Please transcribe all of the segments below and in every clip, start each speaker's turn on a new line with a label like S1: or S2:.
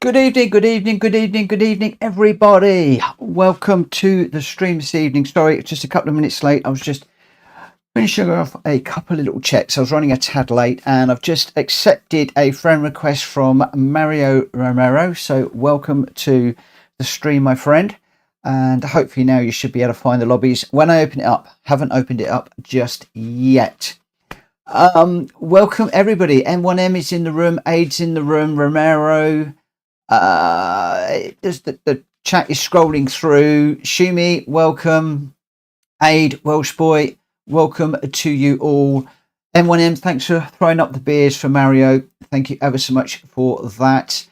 S1: Good evening, good evening, good evening, good evening, everybody. Welcome to the stream this evening. Sorry, it's just a couple of minutes late. I was just finishing off a couple of little checks. I was running a tad late, and I've just accepted a friend request from Mario Romero. So welcome to the stream, my friend. And hopefully now you should be able to find the lobbies when I open it up. Haven't opened it up just yet. Welcome everybody. M1M is in the room, Aid's in the room, Romero. The chat is scrolling through. Shumi, welcome. Aid, Welsh boy, welcome to you all. M1M, thanks for throwing up the beers for Mario. Thank you ever so much for that.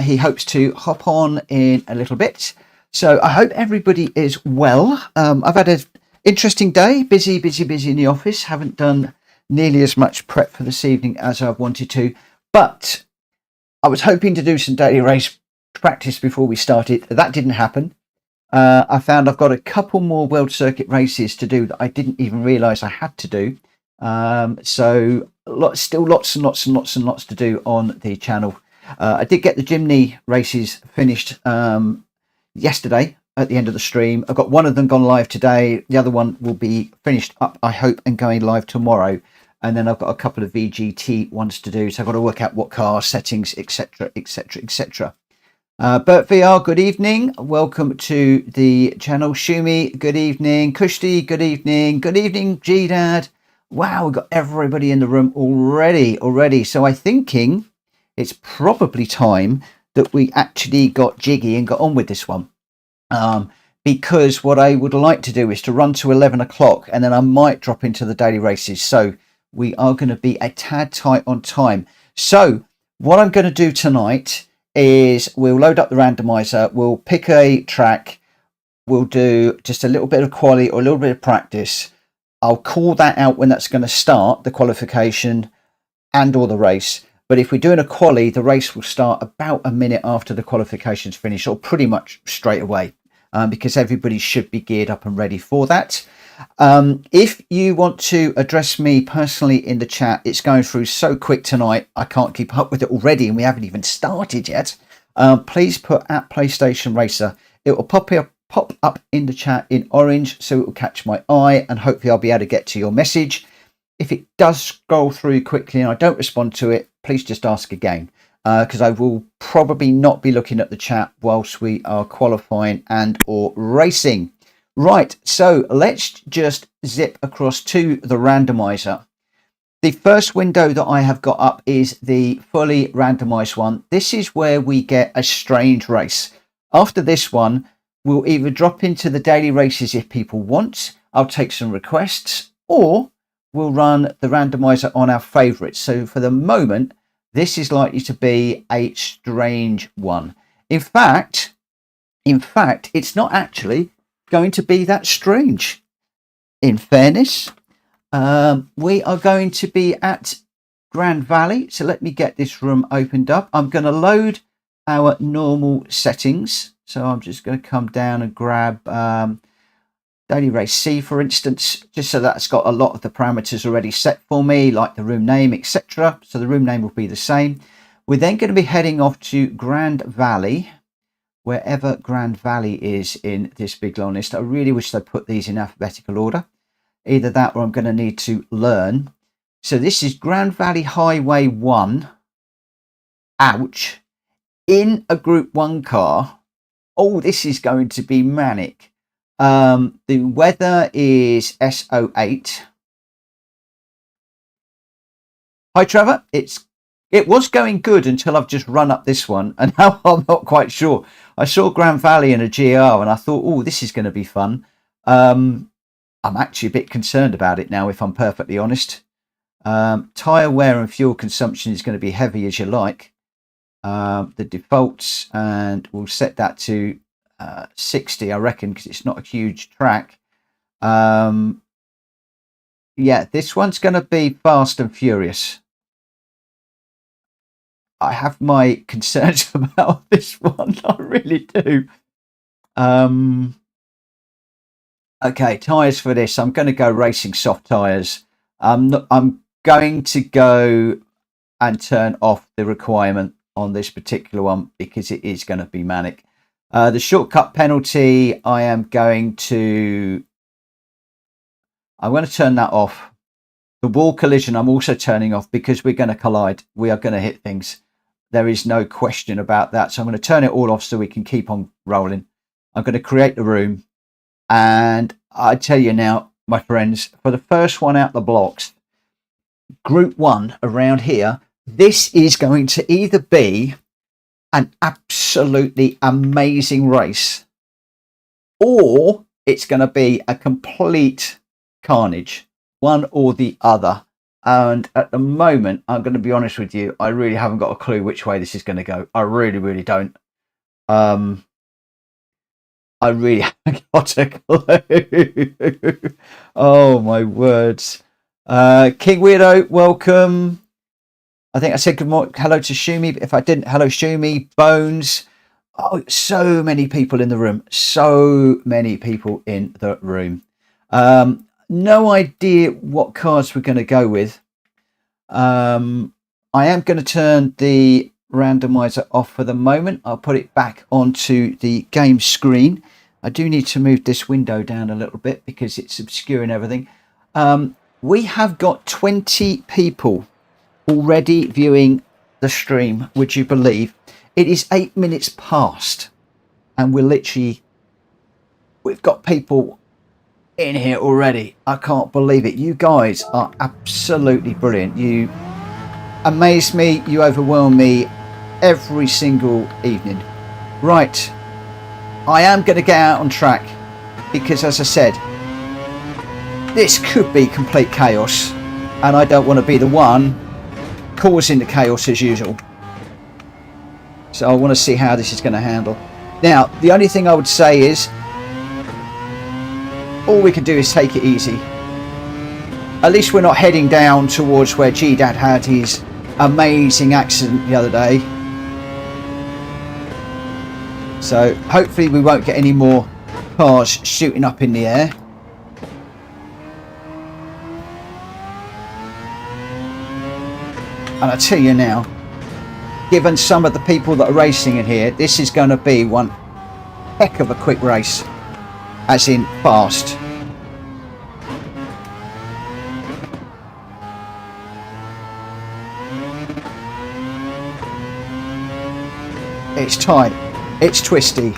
S1: He hopes to hop on in a little bit. So I hope everybody is well. I've had an interesting day, busy in the office. Haven't done nearly as much prep for this evening as I've wanted to, but I was hoping to do some daily race practice before we started. That didn't happen. I found I've got a couple more World Circuit races to do that I didn't even realise I had to do. So still lots and lots to do on the channel. I did get the Gymney races finished yesterday at the end of the stream. I've got one of them gone live today. The other one will be finished up, I hope, and going live tomorrow. And then I've got a couple of VGT ones to do. So I've got to work out what car settings, etc. Bert VR, good evening. Welcome to the channel. Shumi, good evening. Kushti, good evening. Good evening, G-Dad. Wow, we've got everybody in the room already. So I'm thinking it's probably time that we actually got jiggy and got on with this one. Because what I would like to do is to run to 11 o'clock and then I might drop into the daily races. So we are going to be a tad tight on time. So what I'm going to do tonight is we'll load up the randomizer. We'll pick a track. We'll do just a little bit of quali or a little bit of practice. I'll call that out when that's going to start, the qualification and or the race. But if we're doing a quali, the race will start about a minute after the qualifications finish, or pretty much straight away, because everybody should be geared up and ready for that. If you want to address me personally in the chat, it's going through so quick tonight, I can't keep up with it already, and we haven't even started yet. Please put at PlayStation Racer. It will pop up in the chat in orange, so it will catch my eye, and hopefully I'll be able to get to your message. If it does scroll through quickly and I don't respond to it, please just ask again, because I will probably not be looking at the chat whilst we are qualifying and or racing. Right, so let's just zip across to the randomizer. The first window that I have got up is the fully randomized one. This is where we get a strange race. After this one, we'll either drop into the daily races if people want. I'll take some requests, or we'll run the randomizer on our favorites. So for the moment, this is likely to be a strange one. In fact, it's not actually going to be that strange. In fairness, we are going to be at Grand Valley. So let me get this room opened up. I'm going to load our normal settings. So I'm just going to come down and grab Daily Race C, for instance, just so that's got a lot of the parameters already set for me, like the room name, etc. So the room name will be the same. We're then going to be heading off to Grand Valley, wherever Grand Valley is in this big long list. I really wish they put these in alphabetical order. Either that or I'm going to need to learn. So this is Grand Valley Highway 1. Ouch. In a Group 1 car. Oh, this is going to be manic. The weather is SO8. Hi, Trevor. It was going good until I've just run up this one, and now I'm not quite sure. I saw Grand Valley in a GR, and I thought, oh, this is going to be fun. I'm actually a bit concerned about it now, if I'm perfectly honest. Tyre wear and fuel consumption is going to be heavy as you like. The defaults, and we'll set that to 60, I reckon, because it's not a huge track. Yeah, this one's going to be fast and furious. I have my concerns about this one. I really do. Okay, tyres for this. I'm going to go racing soft tyres. I'm going to go and turn off the requirement on this particular one because it is going to be manic. The shortcut penalty, I'm going to turn that off. The wall collision, I'm also turning off because we're going to collide. We are going to hit things. There is no question about that. So I'm going to turn it all off so we can keep on rolling. I'm going to create the room. And I tell you now, my friends, for the first one out the blocks, group one around here, this is going to either be an absolutely amazing race or it's going to be a complete carnage, one or the other. And at the moment, I'm going to be honest with you, I really haven't got a clue which way this is going to go. I really don't. I really haven't got a clue. Oh my words. King Weirdo, welcome. I think I said good morning, hello to Shumi. If I didn't, hello Shumi, Bones. Oh, so many people in the room. So many people in the room. No idea what cars we're going to go with. I am going to turn the randomizer off for the moment. I'll put it back onto the game screen. I do need to move this window down a little bit because it's obscuring everything. We have got 20 people already viewing the stream, would you believe? It is 8 minutes past and we've got people in here already. I can't believe it. You guys are absolutely brilliant. You amaze me, you overwhelm me every single evening. Right, I am going to get out on track because, as I said, this could be complete chaos and I don't want to be the one causing the chaos as usual. So I want to see how this is going to handle. Now, the only thing I would say is all we can do is take it easy. At least we're not heading down towards where G-Dad had his amazing accident the other day. So hopefully we won't get any more cars shooting up in the air. And I tell you now, given some of the people that are racing in here, this is going to be one heck of a quick race, as in fast. It's tight, it's twisty,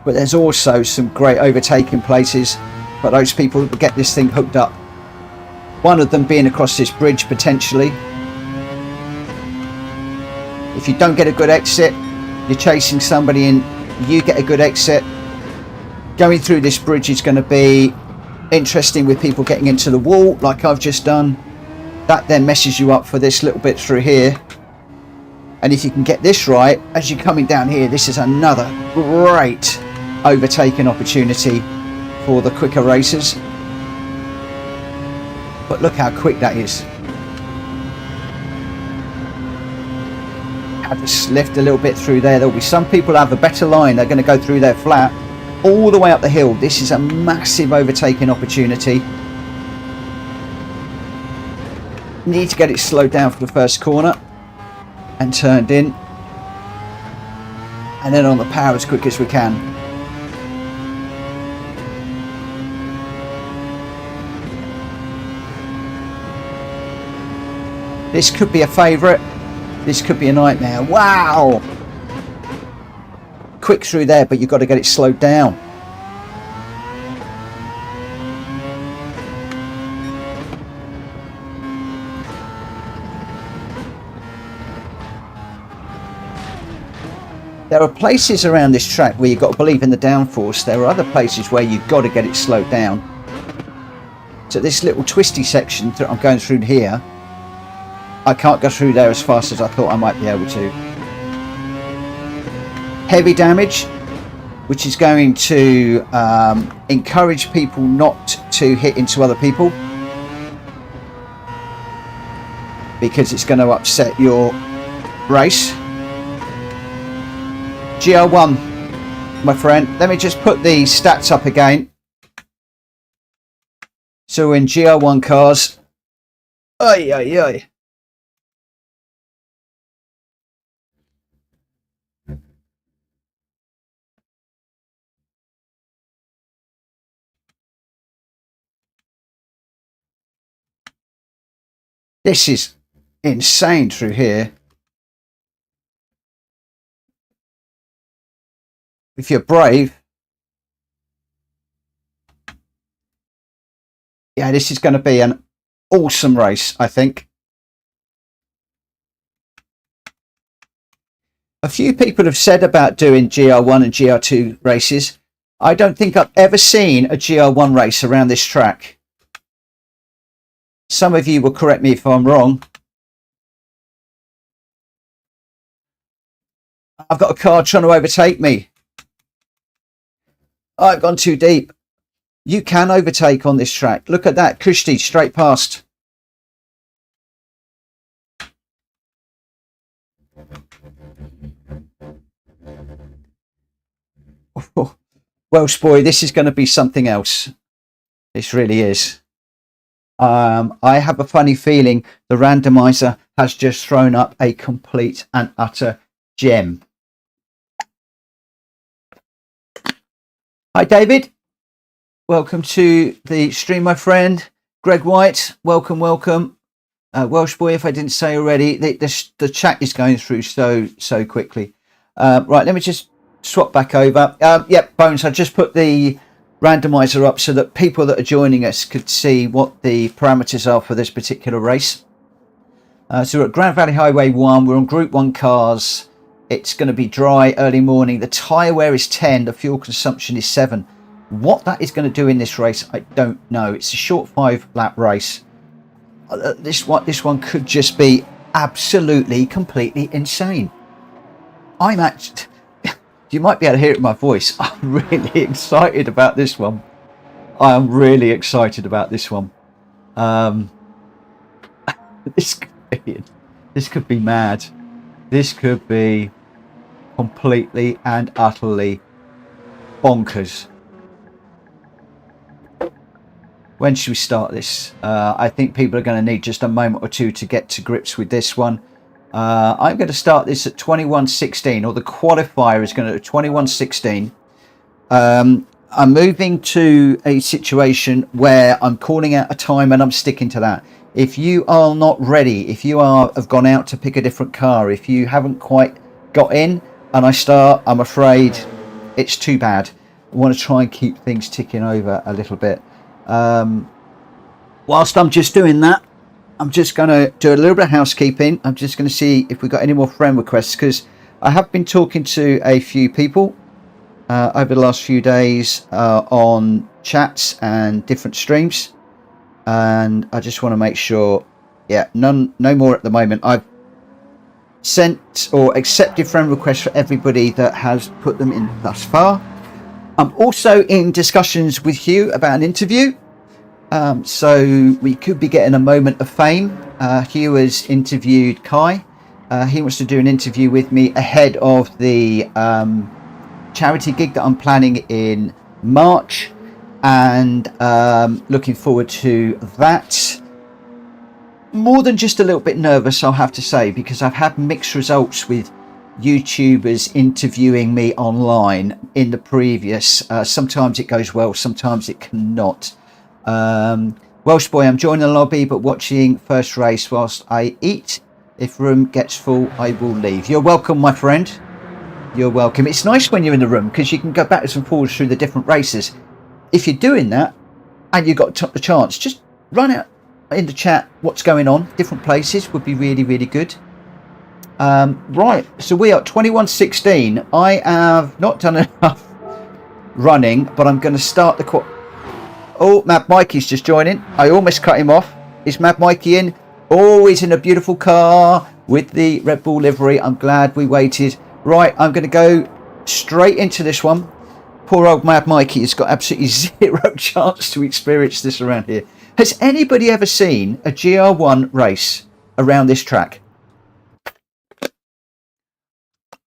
S1: but there's also some great overtaking places for those people who get this thing hooked up. One of them being across this bridge potentially. If you don't get a good exit, you're chasing somebody and you get a good exit. Going through this bridge is going to be interesting with people getting into the wall like I've just done. That then messes you up for this little bit through here. And if you can get this right, as you're coming down here, this is another great overtaking opportunity for the quicker racers. But look how quick that is. Have to lift a little bit through there. There'll be some people have a better line. They're going to go through there flat all the way up the hill. This is a massive overtaking opportunity. Need to get it slowed down for the first corner and turned in. And then on the power as quick as we can. This could be a favourite. This could be a nightmare. Wow! Quick through there, but you've got to get it slowed down. There are places around this track where you've got to believe in the downforce. There are other places where you've got to get it slowed down. So this little twisty section that I'm going through here, I can't go through there as fast as I thought I might be able to. Heavy damage, which is going to encourage people not to hit into other people, because it's going to upset your race. GR1, my friend, let me just put the stats up again. So in GR1 cars, oi, oi, oi. This is insane through here. If you're brave. Yeah, this is going to be an awesome race, I think. A few people have said about doing GR1 and GR2 races. I don't think I've ever seen a GR1 race around this track. Some of you will correct me if I'm wrong. I've got a car trying to overtake me. I've gone too deep. You can overtake on this track. Look at that. Kushti straight past. Oh, Welsh boy, this is going to be something else. This really is. I have a funny feeling the randomizer has just thrown up a complete and utter gem. Hi, David. Welcome to the stream, my friend. Greg White, welcome, welcome. Welsh boy, if I didn't say already, the chat is going through so quickly. Right, let me just swap back over. Yep, Bones, I just put the randomizer up so that people that are joining us could see what the parameters are for this particular race. So we're at Grand Valley Highway 1. We're on Group 1 cars. It's going to be dry early morning. The tyre wear is 10. The fuel consumption is 7. What that is going to do in this race, I don't know. It's a short 5-lap race. This one could just be absolutely, completely insane. I'm actually... You might be able to hear it in my voice. I'm really excited about this one. I am really excited about this one. This could be mad. This could be completely and utterly bonkers. When should we start this? I think people are going to need just a moment or two to get to grips with this one. I'm going to start this at 21:16, or the qualifier is going to 21:16. I'm moving to a situation where I'm calling out a time and I'm sticking to that. If you are not ready, if you have gone out to pick a different car, if you haven't quite got in and I start, I'm afraid it's too bad. I want to try and keep things ticking over a little bit. Whilst I'm just doing that, I'm just going to do a little bit of housekeeping. I'm just going to see if we've got any more friend requests, because I have been talking to a few people over the last few days on chats and different streams, and I just want to make sure, yeah, no more at the moment. I've sent or accepted friend requests for everybody that has put them in thus far. I'm also in discussions with Hugh about an interview. So we could be getting a moment of fame. Hugh has interviewed Kai. He wants to do an interview with me ahead of the charity gig that I'm planning in March, and looking forward to that. More than just a little bit nervous, I'll have to say, because I've had mixed results with YouTubers interviewing me online in the previous. Sometimes it goes well, sometimes it cannot. Welsh boy, I'm joining the lobby but watching first race whilst I eat. If room gets full, I will leave. You're welcome, my friend. You're welcome. It's nice when you're in the room because you can go backwards and forwards through the different races. If you're doing that and you've got the chance, just run out in the chat what's going on. Different places would be really, really good. Right, so we are at 21:16. I have not done enough running, but I'm going to start the Oh, Mad Mikey's just joining. I almost cut him off. Is Mad Mikey in? Always in a beautiful car with the Red Bull livery. I'm glad we waited. Right, I'm going to go straight into this one. Poor old Mad Mikey has got absolutely zero chance to experience this around here. Has anybody ever seen a GR1 race around this track?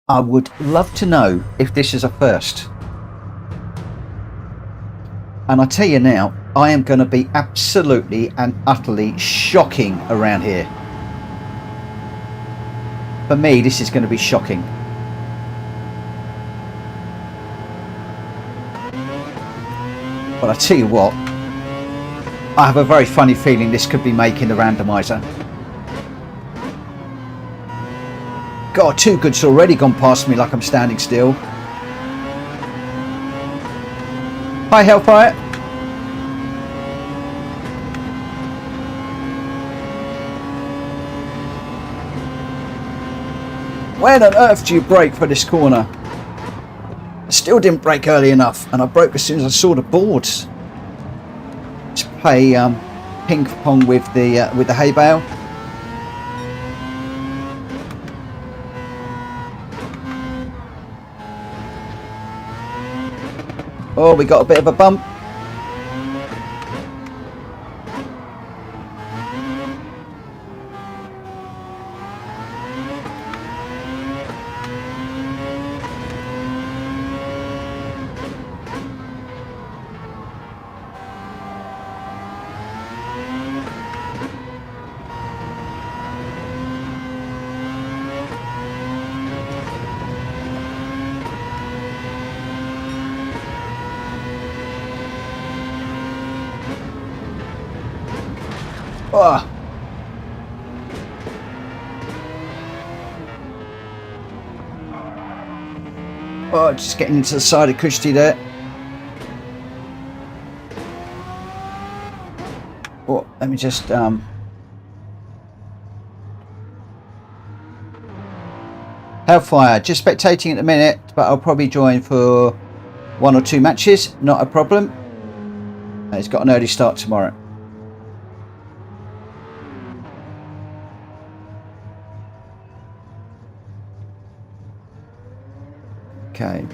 S1: I would love to know if this is a first. And I tell you now, I am going to be absolutely and utterly shocking around here. For me, this is going to be shocking. But I tell you what, I have a very funny feeling this could be making the randomizer. God, two goods already gone past me like I'm standing still. Hi, Hellfire. When on earth do you brake for this corner? I still didn't brake early enough, and I broke as soon as I saw the boards. Let's play ping pong with the hay bale. Oh, we got a bit of a bump. Oh. Oh, just getting into the side of Kushti there. Oh, let me just Hellfire, just spectating at the minute, but I'll probably join for 1 or 2 matches, not a problem. He's got an early start tomorrow. Okay.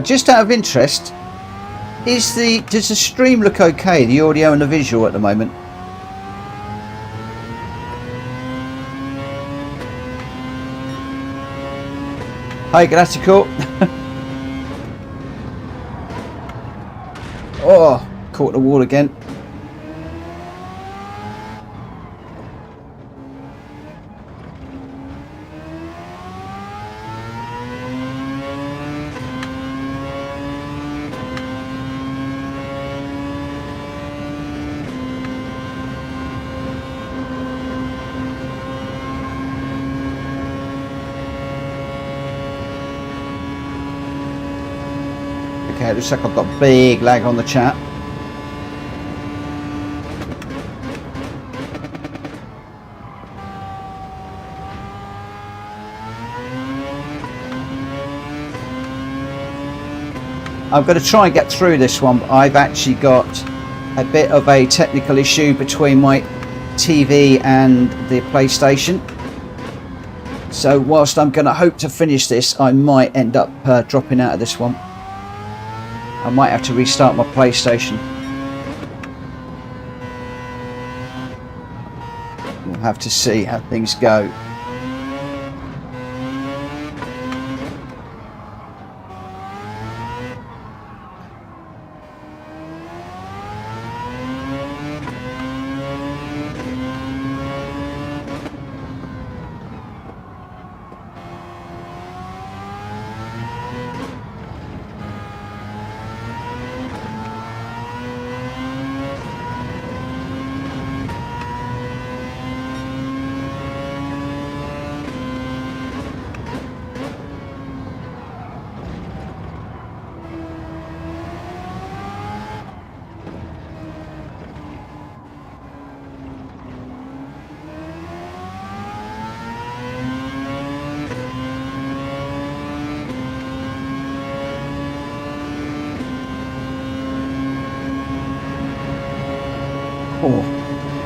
S1: Just out of interest, does the stream look okay, the audio and the visual at the moment? Hi, Galactical. Oh, caught the wall again. Okay, it looks like I've got a big lag on the chat. I'm going to try and get through this one, but I've actually got a bit of a technical issue between my TV and the PlayStation. So whilst I'm going to hope to finish this, I might end up dropping out of this one. I might have to restart my PlayStation. We'll have to see how things go.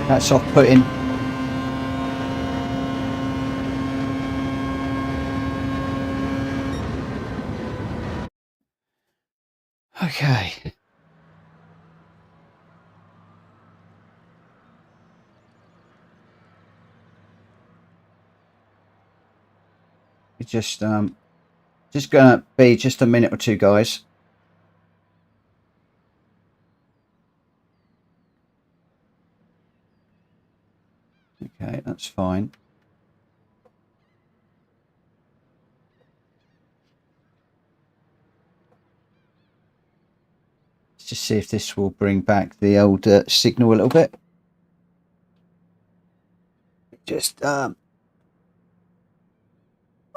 S1: That's off-putting. Okay. It's just gonna be just a minute or two, guys. Okay, that's fine. Let's just see if this will bring back the old signal a little bit. Just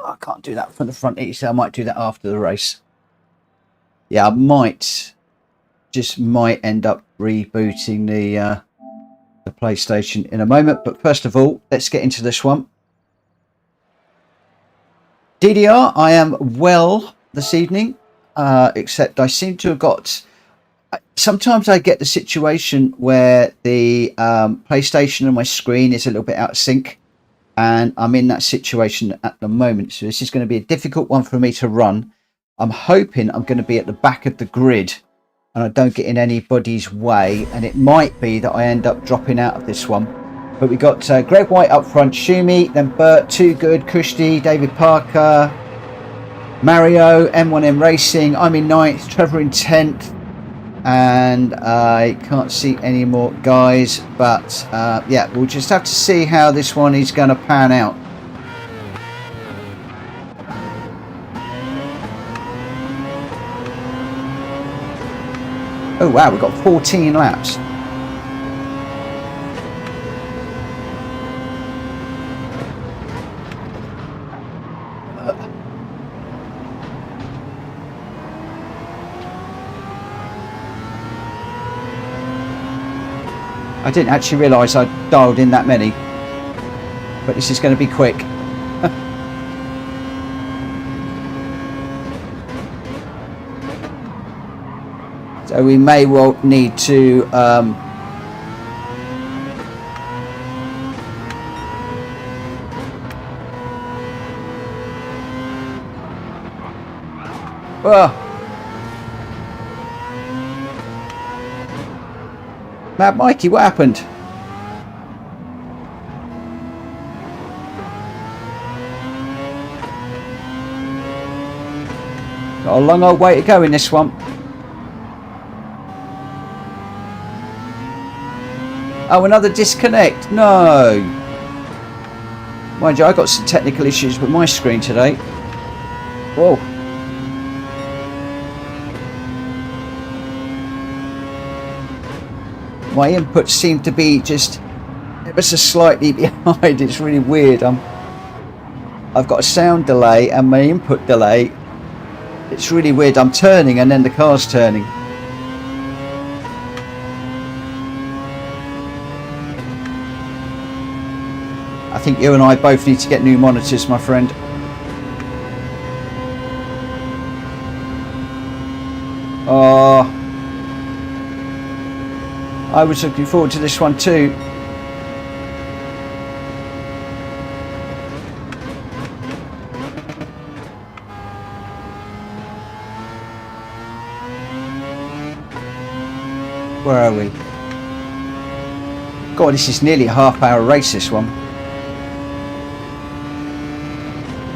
S1: I can't do that from the front either, so I might do that after the race. Yeah, I might end up rebooting the PlayStation in a moment, but first of all, let's get into this one. DDR, I am well this evening, except I seem to have got... Sometimes I get the situation where the PlayStation and my screen is a little bit out of sync, and I'm in that situation at the moment. So this is going to be a difficult one for me to run. I'm hoping I'm going to be at the back of the grid and I don't get in anybody's way, and it might be that I end up dropping out of this one. But we got Greg White up front, Shumi, then Bert, Too Good, Kushti, David Parker, Mario, M1M Racing. I'm in 9th, Trevor in 10th, and I can't see any more guys. But yeah, we'll just have to see how this one is going to pan out. Oh wow, we've got 14 laps. I didn't actually realise I dialed in that many, but this is going to be quick. So we may well need to Mad Mikey, what happened? Got a long old way to go in this one. Oh, another disconnect. No. Mind you, I got some technical issues with my screen today. Whoa. My inputs seem to be just ever so slightly behind. It's really weird. I've got a sound delay and my input delay. It's really weird. I'm turning and then the car's turning. I think you and I both need to get new monitors, my friend. Oh, I was looking forward to this one too. Where are we? God, this is nearly a half-hour race, this one.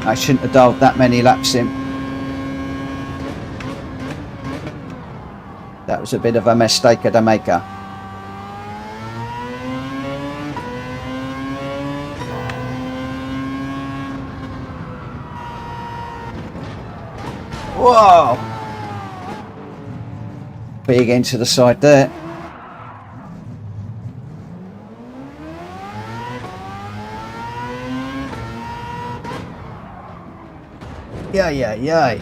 S1: I shouldn't have dialed that many laps in. That was a bit of a mistake at the maker. Whoa! Big into the side there. Yeah.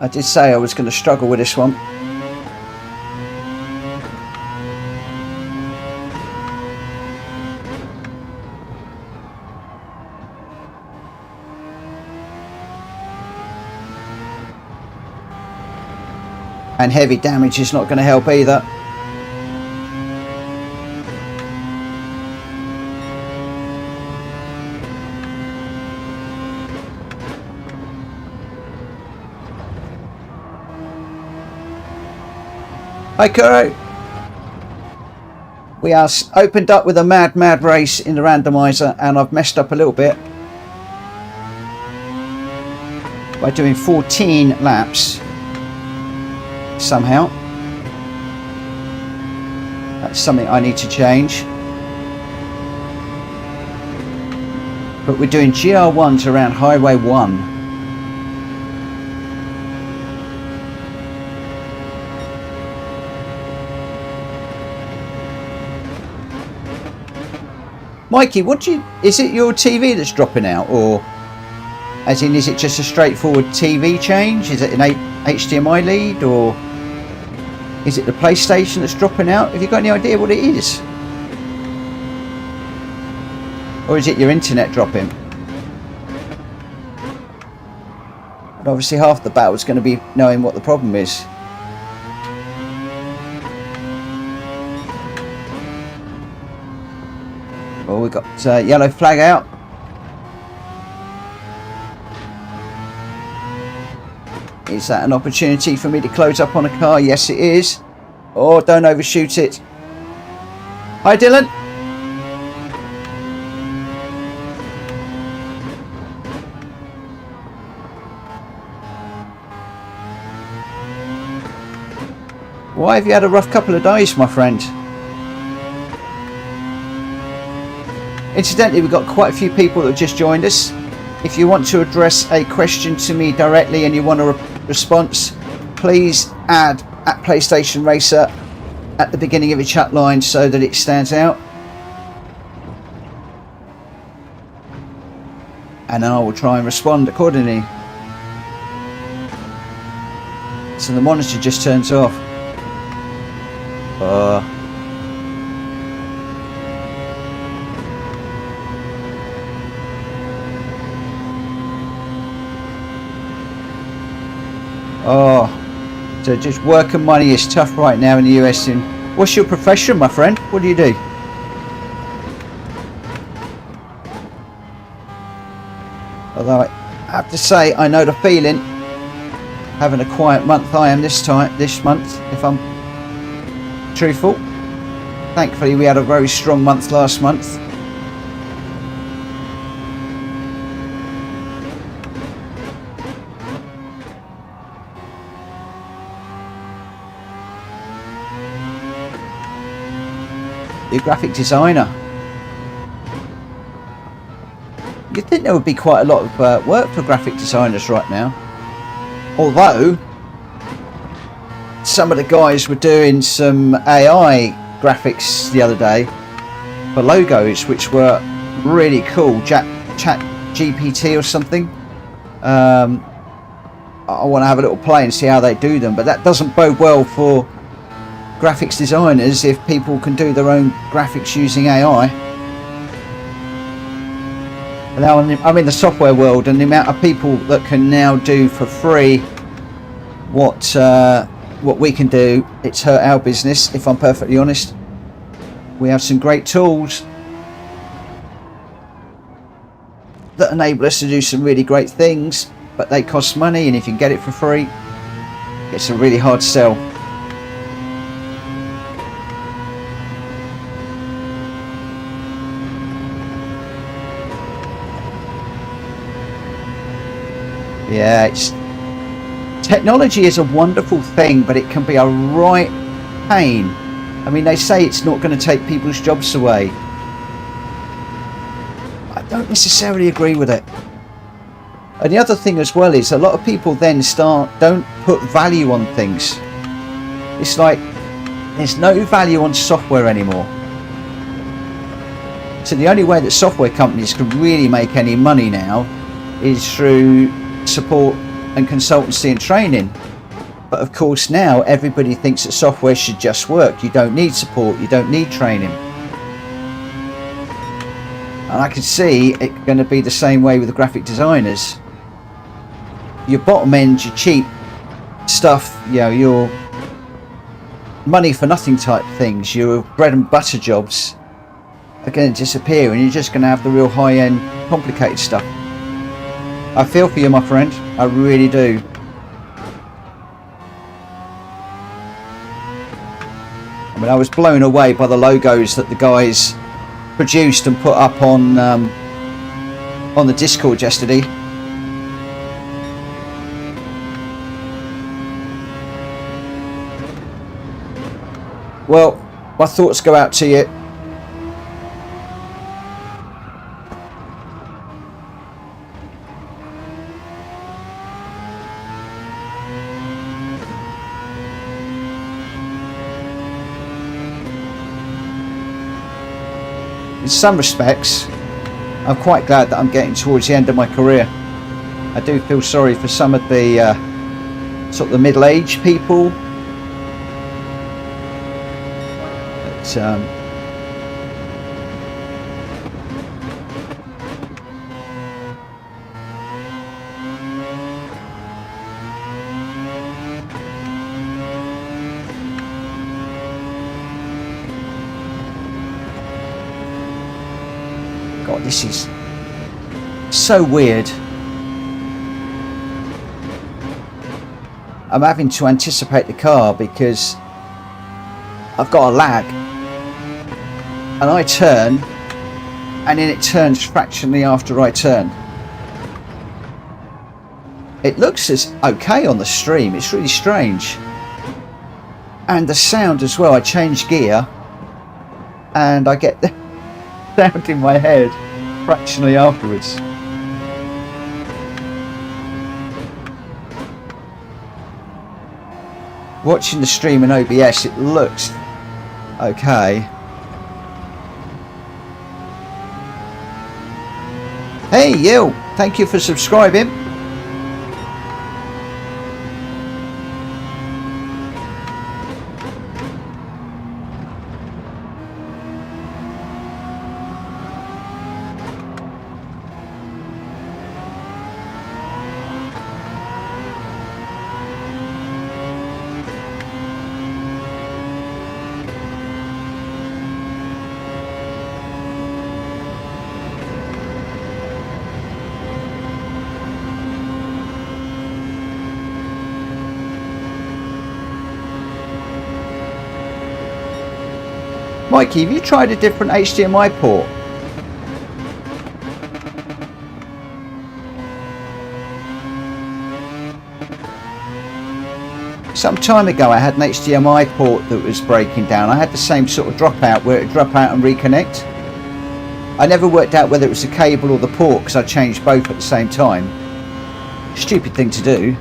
S1: I did say I was going to struggle with this one. And heavy damage is not going to help either. Hi, Kuro. We are opened up with a mad race in the randomizer, and I've messed up a little bit by doing 14 laps somehow. That's something I need to change. But we're doing GR1s around Highway 1. Mikey, is it your TV that's dropping out, or as in, is it just a straightforward TV change? Is it an HDMI lead, or is it the PlayStation that's dropping out? Have you got any idea what it is? Or is it your internet dropping? And obviously half the battle is going to be knowing what the problem is. Well, we've got yellow flag out. Is that an opportunity for me to close up on a car? Yes, it is. Oh, don't overshoot it. Hi, Dylan. Why have you had a rough couple of days, my friend? Incidentally, we've got quite a few people that have just joined us. If you want to address a question to me directly and you want a response, please add at PlayStation Racer at the beginning of your chat line so that it stands out. And then I will try and respond accordingly. So the monitor just turns off. So just work and money is tough right now in the US. And what's your profession, my friend? What do you do? Although I have to say, I know the feeling. Having a quiet month I am this month, if I'm truthful. Thankfully we had a very strong month last month. You're a graphic designer. You'd think there would be quite a lot of work for graphic designers right now. Although some of the guys were doing some AI graphics the other day for logos, which were really cool. Chat GPT or something. I want to have a little play and see how they do them, but that doesn't bode well for graphics designers if people can do their own graphics using AI. And now I'm in the software world, and the amount of people that can now do for free what we can do, it's hurt our business, if I'm perfectly honest. We have some great tools that enable us to do some really great things, but they cost money, and if you can get it for free, it's a really hard sell. Yeah, technology is a wonderful thing, but it can be a right pain. I mean, they say it's not going to take people's jobs away. I don't necessarily agree with it. And the other thing as well is a lot of people then don't put value on things. It's like there's no value on software anymore. So the only way that software companies can really make any money now is through support and consultancy and training. But of course now everybody thinks that software should just work. You don't need support, you don't need training. And I can see it's going to be the same way with the graphic designers. Your bottom end, your cheap stuff, you know, your money for nothing type things, your bread and butter jobs are going to disappear, and you're just going to have the real high end complicated stuff. I feel for you, my friend. I really do. I mean, I was blown away by the logos that the guys produced and put up on the Discord yesterday. Well, my thoughts go out to you. In some respects, I'm quite glad that I'm getting towards the end of my career. I do feel sorry for some of the sort of the middle-aged people. But, God, this is so weird. I'm having to anticipate the car because I've got a lag. And I turn, and then it turns fractionally after I turn. It looks as okay on the stream. It's really strange. And the sound as well. I change gear, and I get the sound in my head fractionally afterwards. Watching the stream in OBS, it looks okay. Hey you, thank you for subscribing. Mikey, have you tried a different HDMI port? Some time ago I had an HDMI port that was breaking down. I had the same sort of dropout where it would drop out and reconnect. I never worked out whether it was the cable or the port because I changed both at the same time. Stupid thing to do.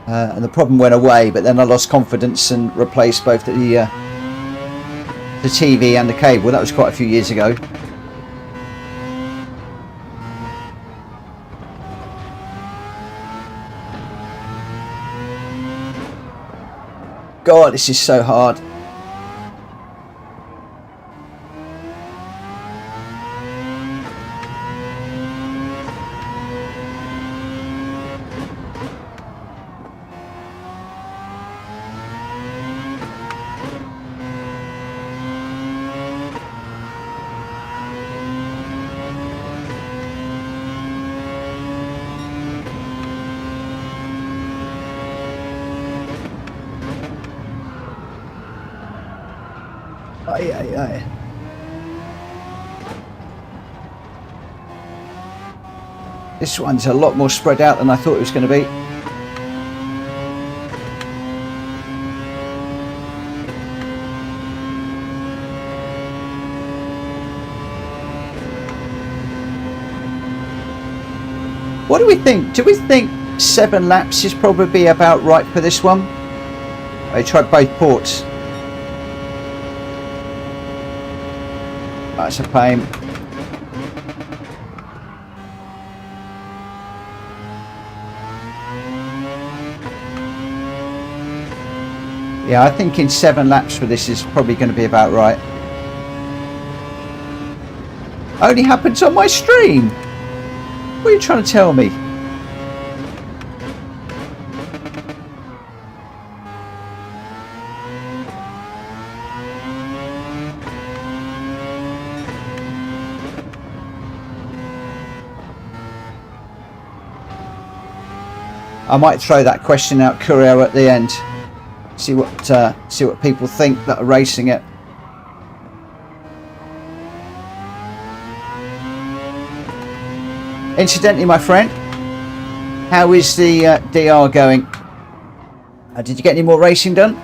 S1: And the problem went away, but then I lost confidence and replaced both the TV and the cable. That was quite a few years ago. God, this is so hard. Aye, aye, aye. This one's a lot more spread out than I thought it was going to be. What do we think? Do we think 7 laps is probably about right for this one? I tried both ports. That's a pain. Yeah, I think in 7 laps for this is probably going to be about right. Only happens on my stream. What are you trying to tell me? I might throw that question out, Curio, at the end. See what people think that are racing it. Incidentally, my friend, how is the DR going? Did you get any more racing done?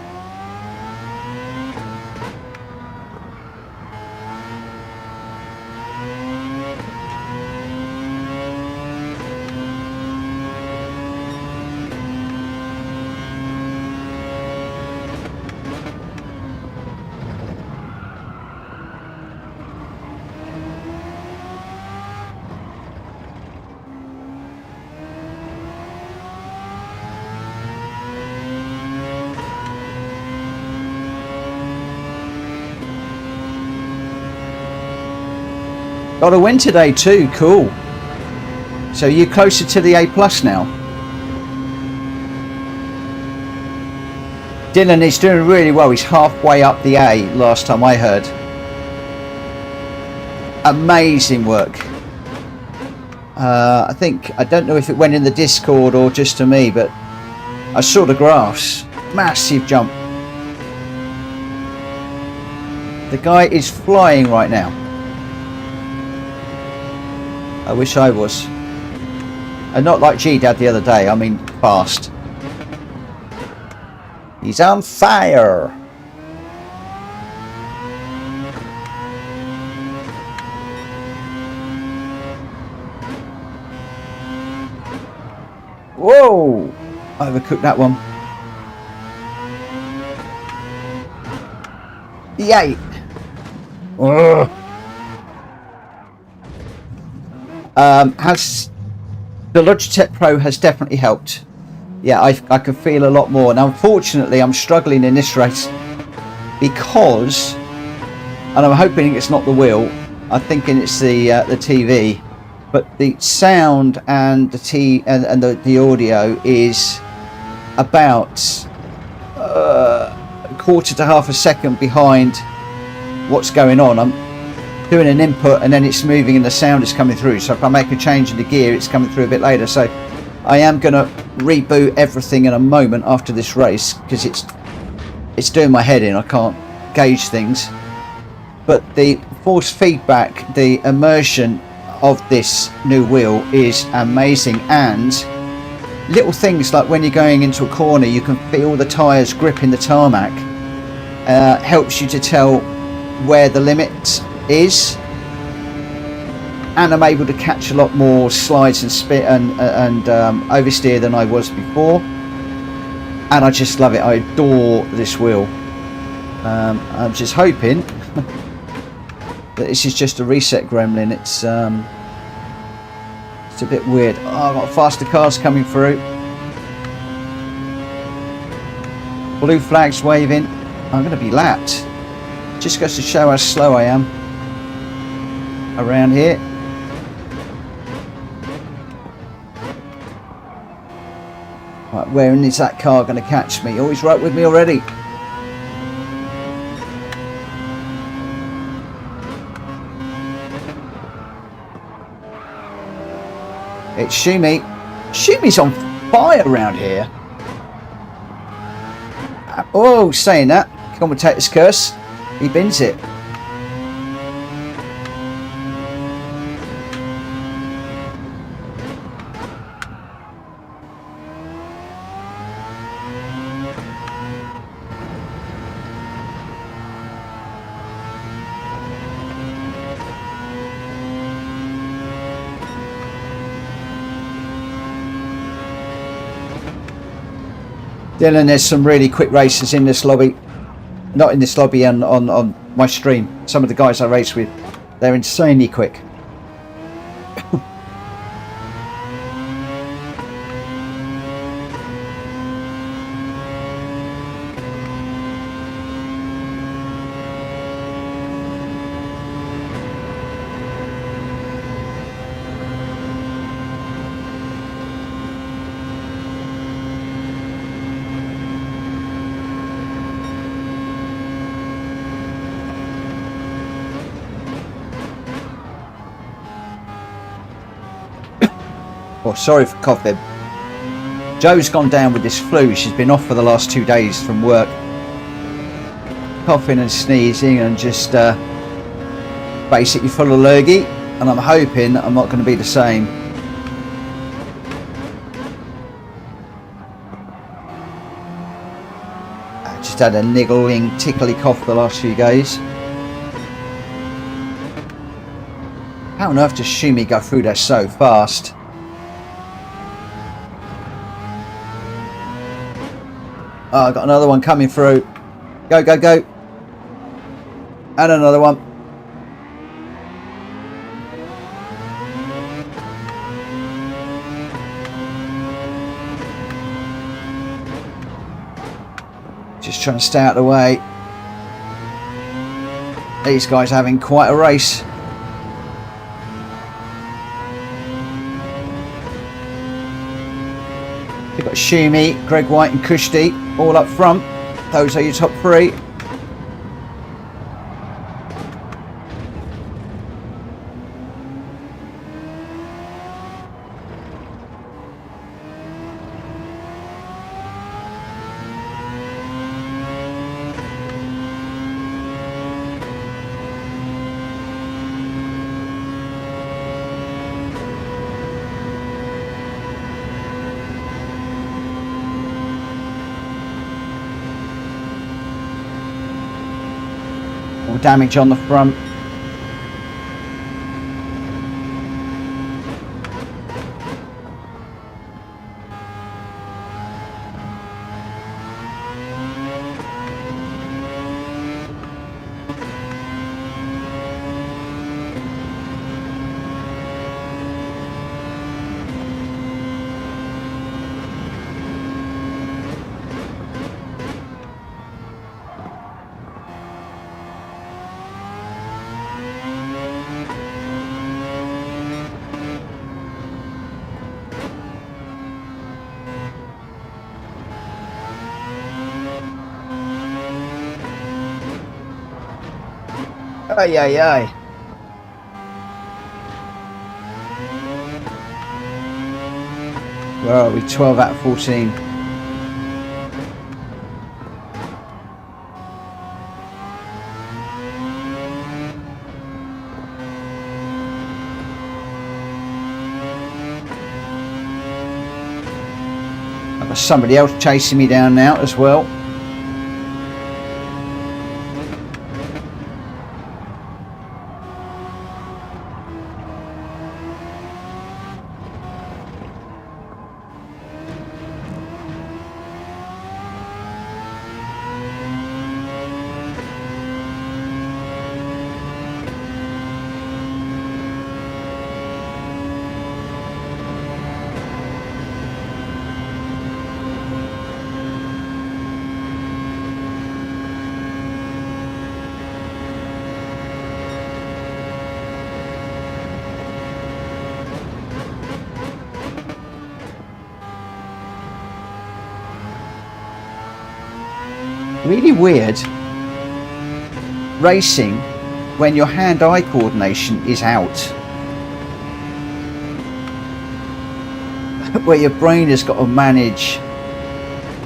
S1: Got a win today too, cool. So you're closer to the A+ now. Dylan is doing really well. He's halfway up the A last time I heard. Amazing work. I don't know if it went in the Discord or just to me, but I saw the graphs. Massive jump. The guy is flying right now. I wish I was. And not like G-Dad the other day, I mean fast. He's on fire. Whoa! I overcooked that one. Yay! Ugh. Has the Logitech Pro has definitely helped. Yeah, I can feel a lot more. Now, unfortunately, I'm struggling in this race because, and I'm hoping it's not the wheel. I'm thinking it's the TV, but the sound and the audio is about a quarter to half a second behind what's going on. I'm doing an input and then it's moving and the sound is coming through, so if I make a change in the gear it's coming through a bit later. So I am going to reboot everything in a moment after this race because it's doing my head in. I can't gauge things, but the force feedback, the immersion of this new wheel is amazing. And little things like when you're going into a corner you can feel the tyres gripping the tarmac, helps you to tell where the limit is, and I'm able to catch a lot more slides and spit and oversteer than I was before, and I just love it. I adore this wheel. I'm just hoping that this is just a reset gremlin. It's a bit weird. Oh, I've got faster cars coming through, blue flags waving. I'm going to be lapped. Just goes to show how slow I am around here. Right, where is that car going to catch me? Oh, he's right with me already. It's Shumi. Shumi's on fire around here. Oh, saying that, commentator's curse. He bins it. Dylan, there's some really quick races in this lobby. Not in this lobby, and on my stream. Some of the guys I race with, they're insanely quick. Oh, sorry for coughing. Joe's gone down with this flu. She's been off for the last 2 days from work. Coughing and sneezing and just basically full of lurgy. And I'm hoping I'm not going to be the same. I just had a niggling, tickly cough the last few days. How on earth does Shumi go through there so fast? Oh, I got another one coming through. Go, go, go. And another one. Just trying to stay out of the way. These guys are having quite a race. We've got Shumi, Greg White and Kushti all up front. Those are your top three. Damage on the front. Ay, ay, ay. Where are we? 12 out of 14. I've got somebody else chasing me down now as well. Really weird racing when your hand-eye coordination is out, where your brain has got to manage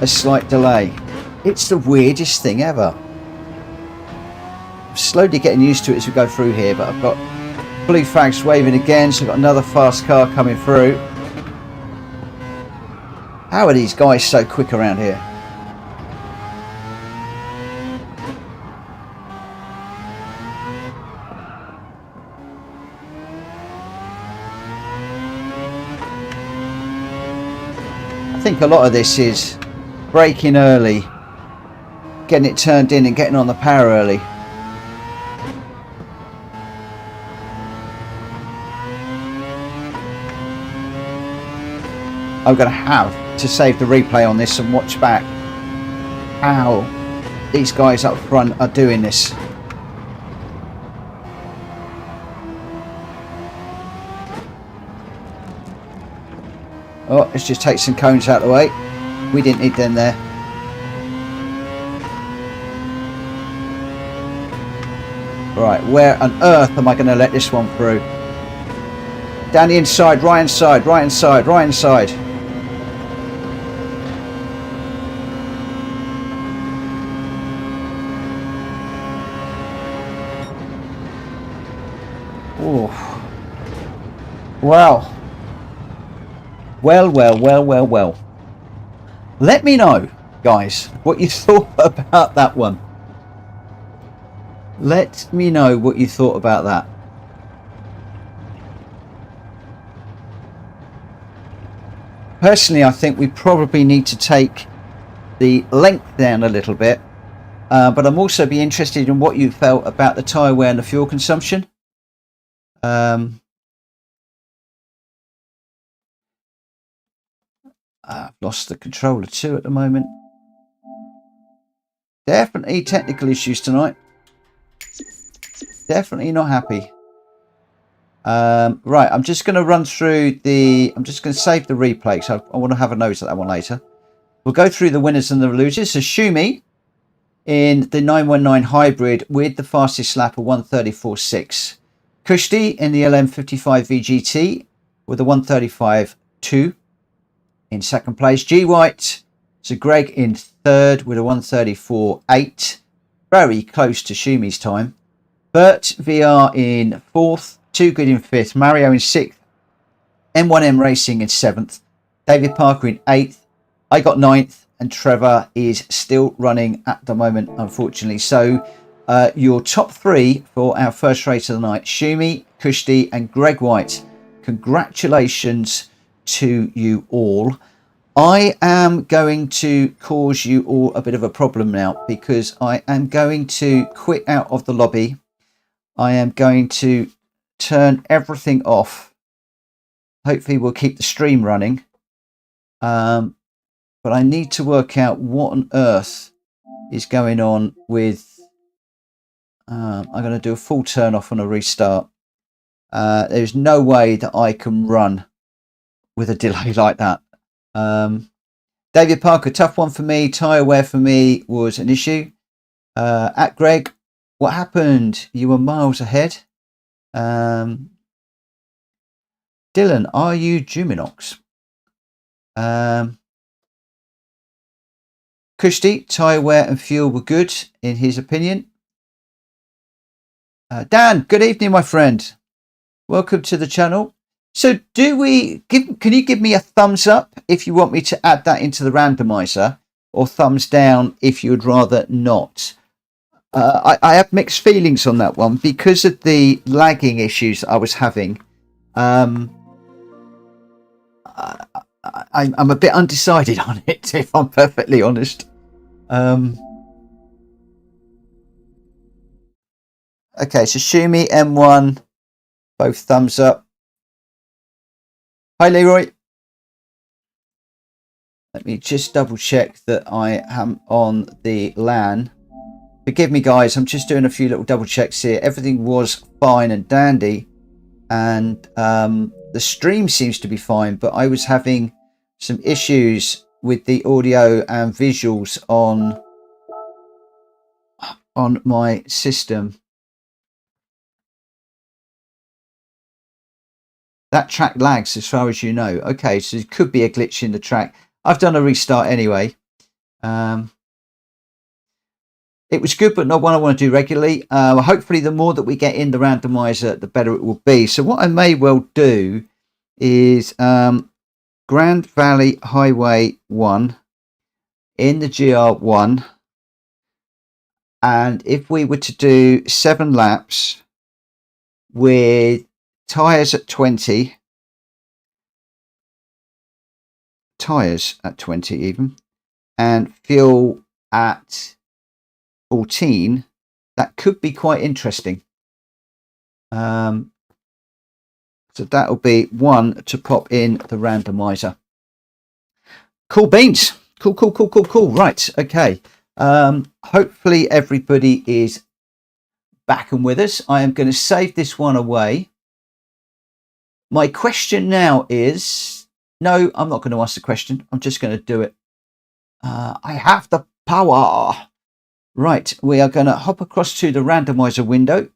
S1: a slight delay. It's the weirdest thing ever. I'm slowly getting used to it as we go through here, but I've got blue flags waving again, so I've got another fast car coming through. How are these guys so quick around here? I think a lot of this is braking early, getting it turned in and getting on the power early. I'm going to have to save the replay on this and watch back how these guys up front are doing this. Oh, let's just take some cones out of the way. We didn't need them there. Right, where on earth am I going to let this one through? Down the inside, right inside, right inside, right inside. Well. Let me know, guys, what you thought about that one. Let me know what you thought about that. Personally, I think we probably need to take the length down a little bit, but I'm also be interested in what you felt about the tyre wear and the fuel consumption. I've lost the controller too at the moment. Definitely technical issues tonight. Definitely not happy. Right, I'm just going to run through the... I'm just going to save the replay because I want to have a nose at that one later. We'll go through the winners and the losers. So Shumi in the 919 hybrid with the fastest lap of 134.6. Kushti in the LM55 VGT with a 135.2 in second place. G White, so Greg in third with a 134.8. Very close to Shumi's time. Bert VR in fourth. Too Good in fifth. Mario in sixth. M1M Racing in seventh. David Parker in eighth. I got ninth. And Trevor is still running at the moment, unfortunately. So your top three for our first race of the night, Shumi, Kushti and Greg White. Congratulations to you all. I am going to cause you all a bit of a problem now because I am going to quit out of the lobby. I am going to turn everything off. Hopefully we'll keep the stream running. But I need to work out what on earth is going on with... I'm going to do a full turn off and a restart. There's no way that I can run with a delay like that. David Parker, tough one for me. Tyre wear for me was an issue. At Greg, what happened? You were miles ahead. Dylan, are you Juminox? Kushti, tyre wear and fuel were good in his opinion. Dan, good evening, my friend. Welcome to the channel. So can you give me a thumbs up if you want me to add that into the randomizer, or thumbs down if you would rather not? I have mixed feelings on that one because of the lagging issues I was having. I'm a bit undecided on it, if I'm perfectly honest. Okay, so Shumi, M1, both thumbs up. Hi, Leroy. Let me just double check that I am on the LAN. Forgive me, guys. I'm just doing a few little double checks here. Everything was fine and dandy. And the stream seems to be fine. But I was having some issues with the audio and visuals on my system. That track lags as far as you know. Okay, so it could be a glitch in the track. I've done a restart anyway. It was good, but not one I want to do regularly. Hopefully, the more that we get in the randomizer, the better it will be. So what I may well do is Grand Valley Highway 1 in the GR1. And if we were to do 7 laps with tyres at 20 even, and fuel at 14, that could be quite interesting. So that'll be one to pop in the randomizer. Cool beans. Cool. Right, okay. Hopefully everybody is back and with us. I am going to save this one away. My question now is, no, I'm not going to ask the question. I'm just going to do it. I have the power. Right, we are going to hop across to the randomizer window.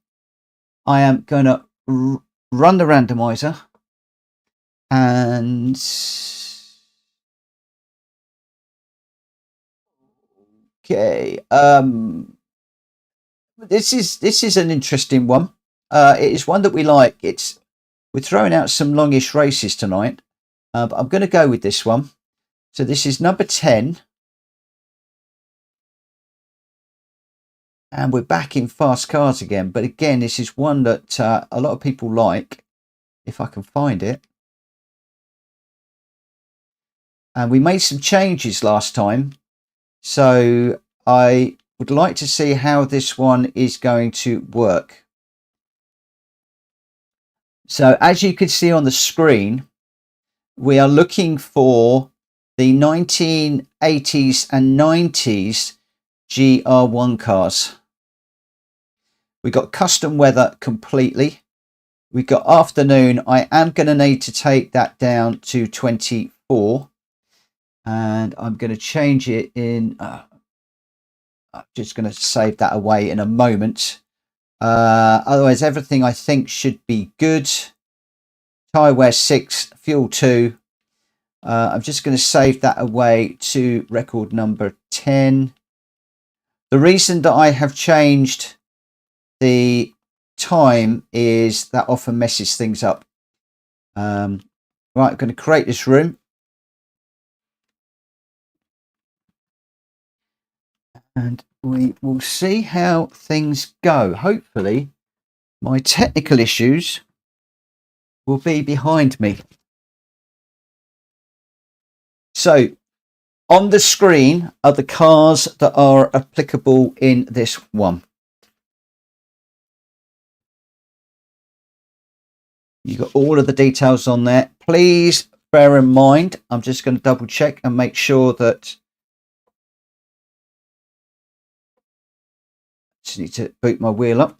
S1: I am going to run the randomizer. And okay, this is an interesting one. It is one that we like. It's We're throwing out some longish races tonight, but I'm going to go with this one. So this is number 10. And we're back in fast cars again. But again, this is one that a lot of people like, if I can find it. And we made some changes last time. So I would like to see how this one is going to work. So as you can see on the screen, we are looking for the 1980s and 90s GR1 cars. We got custom weather completely. We got afternoon. I am going to need to take that down to 24. And I'm going to change it in. I'm just going to save that away in a moment. Otherwise, everything I think should be good. Tyre wear 6, fuel 2. I'm just going to save that away to record number 10. The reason that I have changed the time is that often messes things up. Right, I'm going to create this room. And we will see how things go. Hopefully, my technical issues will be behind me. So, on the screen are the cars that are applicable in this one. You've got all of the details on there. Please bear in mind, I'm just going to double check and make sure that. Just need to boot my wheel up.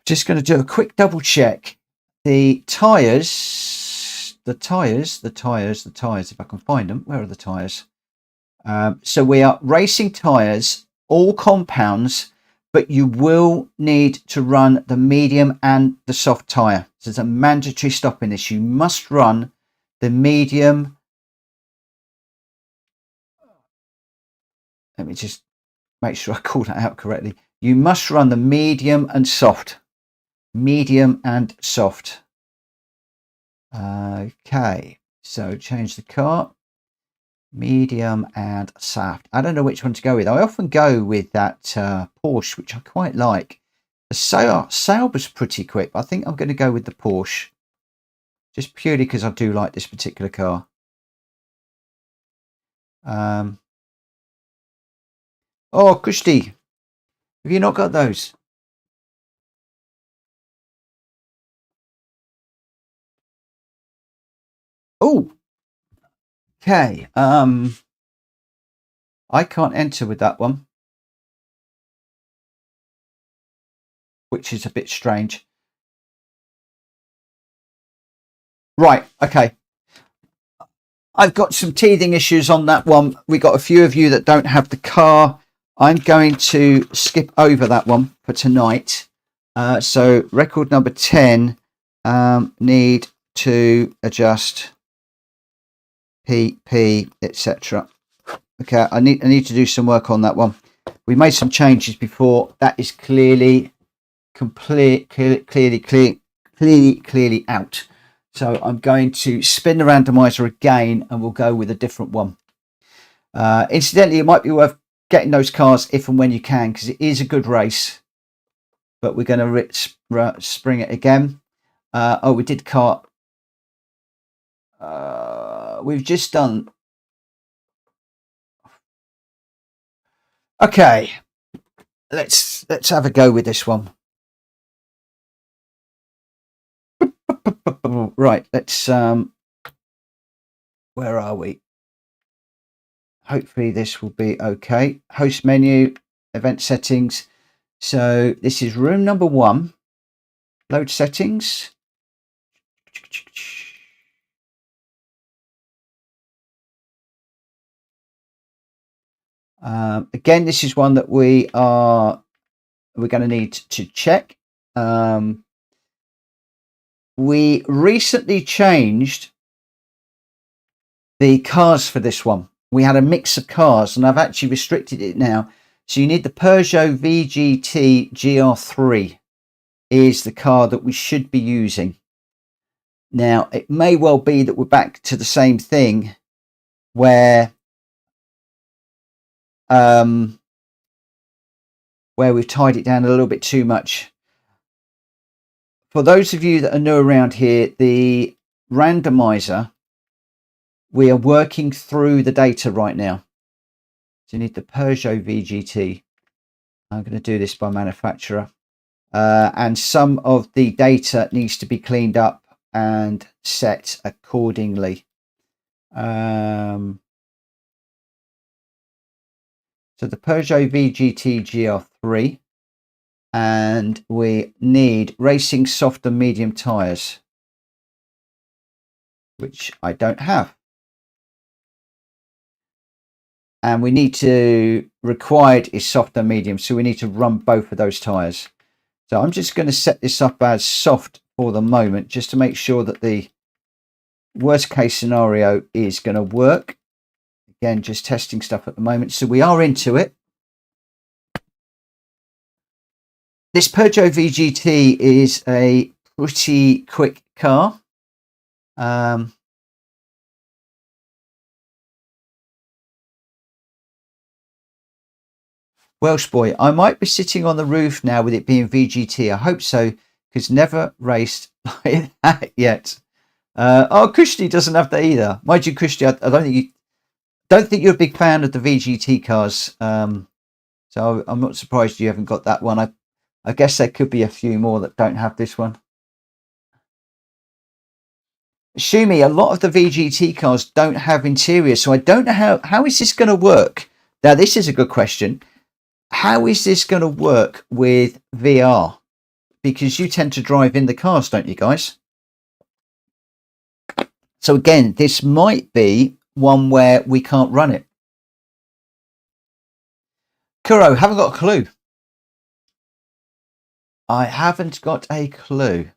S1: Just going to do a quick double check. The tyres, if I can find them. Where are the tyres? So we are racing tyres, all compounds, but you will need to run the medium and the soft tyre. So there's a mandatory stop in this. You must run the medium. Let me just make sure I call that out correctly. You must run the medium and soft. Medium and soft. Okay, so change the car. Medium and soft. I don't know which one to go with. I often go with that Porsche, which I quite like. The Sauber's pretty quick, but I think I'm going to go with the Porsche. Just purely because I do like this particular car. Oh, Kushti, have you not got those? Oh, okay. I can't enter with that one, which is a bit strange. Right, okay. I've got some teething issues on that one. We got a few of you that don't have the car. I'm going to skip over that one for tonight. So record number 10, need to adjust PP, etc. Okay, I need to do some work on that one. We made some changes before. That is clearly out. So I'm going to spin the randomizer again, and we'll go with a different one. Incidentally, it might be worth getting those cars if and when you can, because it is a good race. But we're going to spring it again. Oh, we did kart. We've just done. Okay, let's have a go with this one. Right, let's where are we? Hopefully this will be okay. Host menu, event settings. So this is room number 1. Load settings. Again, this is one that we're going to need to check. We recently changed the cars for this one. We had a mix of cars, and I've actually restricted it now. So you need the Peugeot VGT GR3. is the car that we should be using. Now, it may well be that we're back to the same thing where we've tied it down a little bit too much. For those of you that are new around here, the randomizer, we are working through the data right now. So you need the Peugeot VGT. I'm going to do this by manufacturer. And some of the data needs to be cleaned up and set accordingly. So the Peugeot VGT GR3, and we need racing soft and medium tyres, which I don't have. And we need to, required is soft and medium, so we need to run both of those tyres. So I'm just going to set this up as soft for the moment, just to make sure that the worst case scenario is going to work. Again, just testing stuff at the moment. So we are into it. This Peugeot VGT is a pretty quick car. Welsh boy, I might be sitting on the roof now with it being VGT. I hope so, because never raced like that yet. Oh, Kushti doesn't have that either. Mind you, Kushti, I don't think you're a big fan of the VGT cars. So I'm not surprised you haven't got that one. I guess there could be a few more that don't have this one. Shumi, a lot of the VGT cars don't have interiors, so I don't know how is this going to work. Now, this is a good question. How is this going to work with VR? Because you tend to drive in the cars, don't you guys? So again, this might be one where we can't run it. Kuro, haven't got a clue. I haven't got a clue.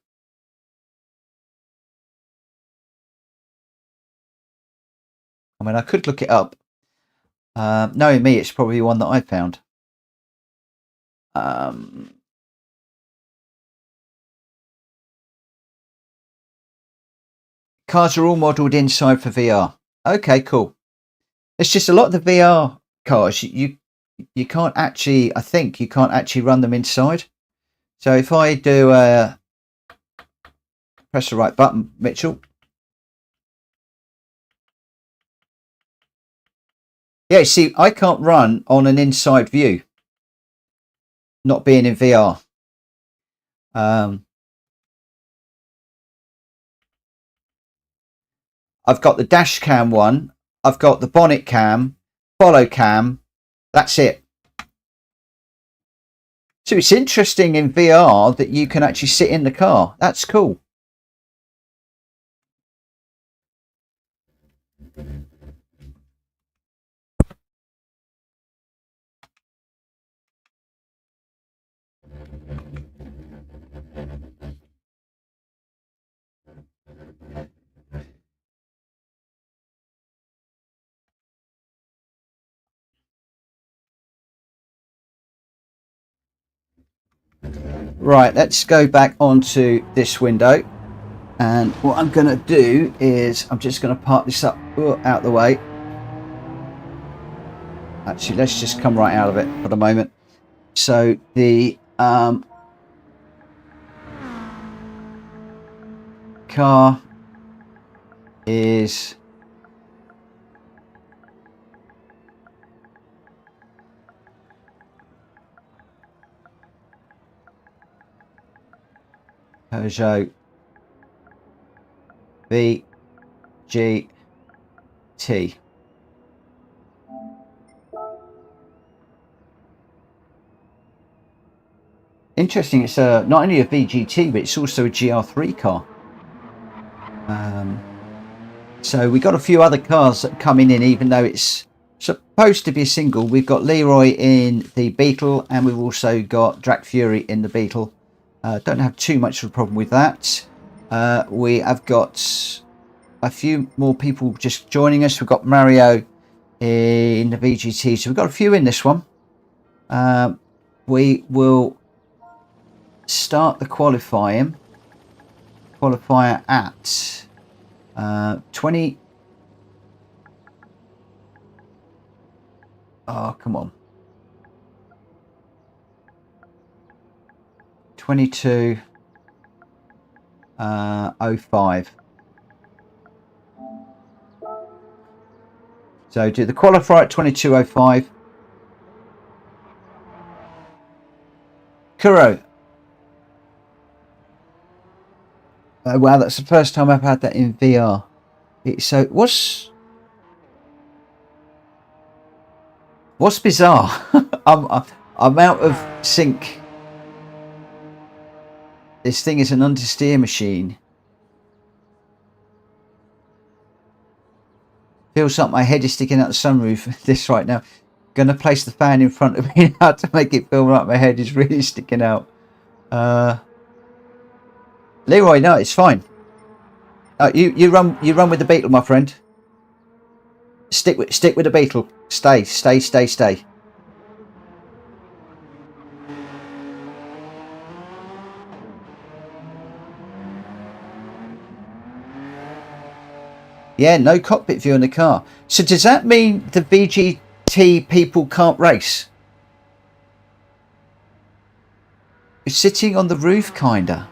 S1: I mean, I could look it up. Knowing me, it's probably one that I found. Cars are all modelled inside for VR. Okay, cool. It's just a lot of the VR cars, you can't actually, I think you can't actually run them inside. So if I do press the right button, Mitchell. Yeah, see, I can't run on an inside view, not being in VR. I've got the dash cam one. I've got the bonnet cam, follow cam. That's it. So it's interesting in VR that you can actually sit in the car. That's cool. Right, let's go back onto this window, and what I'm going to do is I'm just going to park this up out the way. Actually, let's just come right out of it for the moment. So the car is Peugeot VGT. Interesting, it's not only a VGT, but it's also a GR3 car. So we got a few other cars that are coming in, even though it's supposed to be a single. We've got Leroy in the Beetle, and we've also got Drac Fury in the Beetle. Don't have too much of a problem with that. We have got a few more people just joining us. We've got Mario in the VGT, so we've got a few in this one. We will start the qualifying. Qualifier at 20. Oh, come on. 22:05. So do the qualifier at 22:05. Kuro. Oh, wow, that's the first time I've had that in VR. So what's bizarre? I'm out of sync. This thing is an understeer machine. Feels like my head is sticking out the sunroof. This right now. Gonna place the fan in front of me now to make it feel like my head is really sticking out. Leroy, no, it's fine. You run with the Beetle, my friend. Stick with the Beetle. Stay. Yeah, no cockpit view in the car. So does that mean the VGT people can't race? It's sitting on the roof, kinda.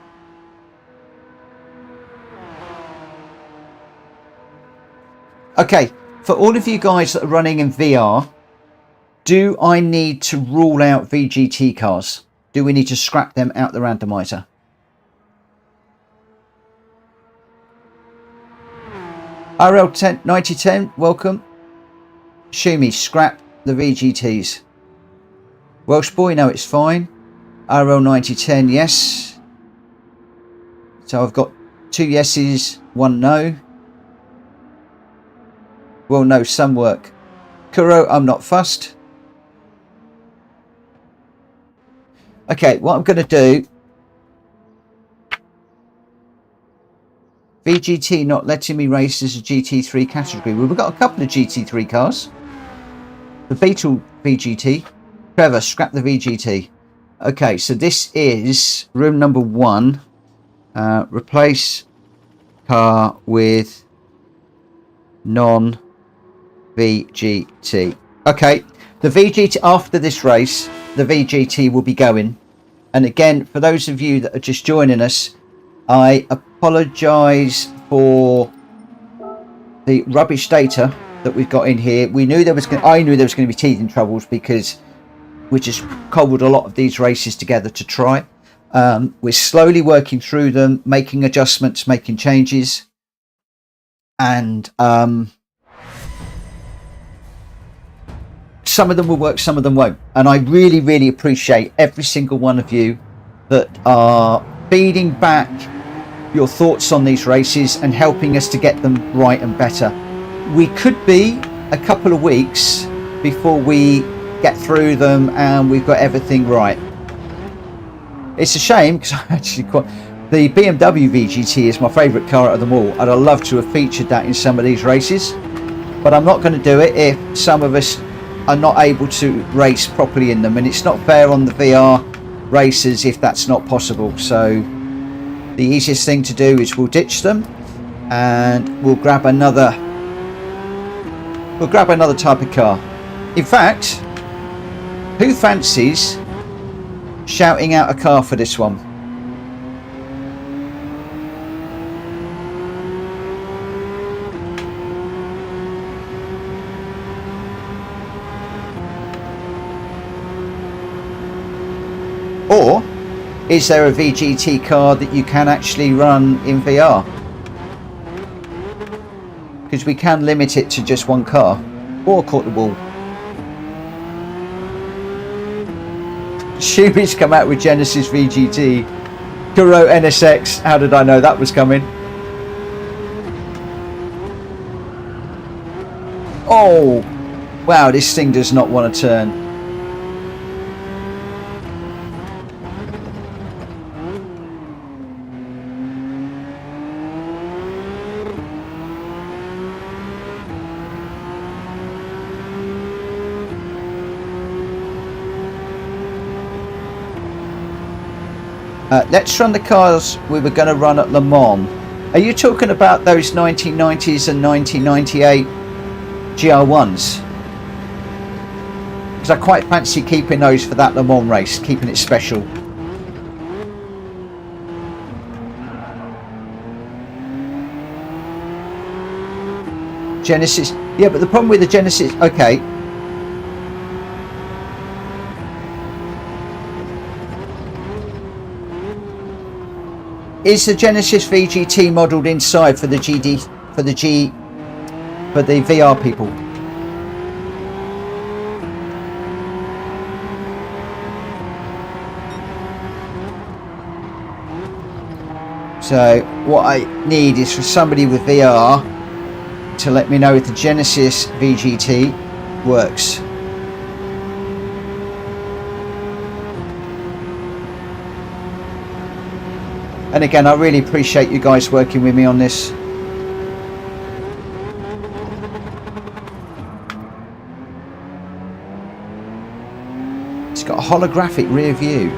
S1: Okay, for all of you guys that are running in VR, do I need to rule out VGT cars? Do we need to scrap them out the randomizer? RL10 9010, welcome. Shumi, scrap the VGTs. Welsh boy, no, it's fine. RL 9010, yes. So I've got 2 yeses, 1 no. Well, no, some work. Kuro, I'm not fussed. Okay, what I'm going to do. VGT not letting me race as a GT3 category. Well, we've got a couple of GT3 cars. The Beetle VGT. Trevor, scrap the VGT. Okay, so this is room number 1. Replace car with non-VGT. Okay, the VGT after this race, the VGT will be going. And again, for those of you that are just joining us, I apologise for the rubbish data that we've got in here. I knew there was going to be teething troubles because we just cobbled a lot of these races together to try. We're slowly working through them, making adjustments, making changes, and some of them will work, some of them won't. And I really, really appreciate every single one of you that are feeding back your thoughts on these races and helping us to get them right and better. We could be a couple of weeks before we get through them and we've got everything right. It's a shame because I actually the BMW VGT is my favourite car out of them all, and I'd love to have featured that in some of these races, but I'm not going to do it if some of us are not able to race properly in them, and it's not fair on the VR racers if that's not possible. So the easiest thing to do is we'll ditch them and we'll grab another type of car. In fact, who fancies shouting out a car for this one? Or is there a VGT car that you can actually run in VR? Because we can limit it to just one car. Or caught the wall. Shubi's come out with Genesis VGT. Kuro NSX. How did I know that was coming? Oh, wow, this thing does not want to turn. Let's run the cars we were going to run at Le Mans. Are you talking about those 1990s and 1998 GR1s? Because I quite fancy keeping those for that Le Mans race, keeping it special. Genesis, yeah, but the problem with the Genesis, okay. Is the Genesis VGT modelled inside for the for the VR people? So what I need is for somebody with VR to let me know if the Genesis VGT works. And again, I really appreciate you guys working with me on this. It's got a holographic rear view.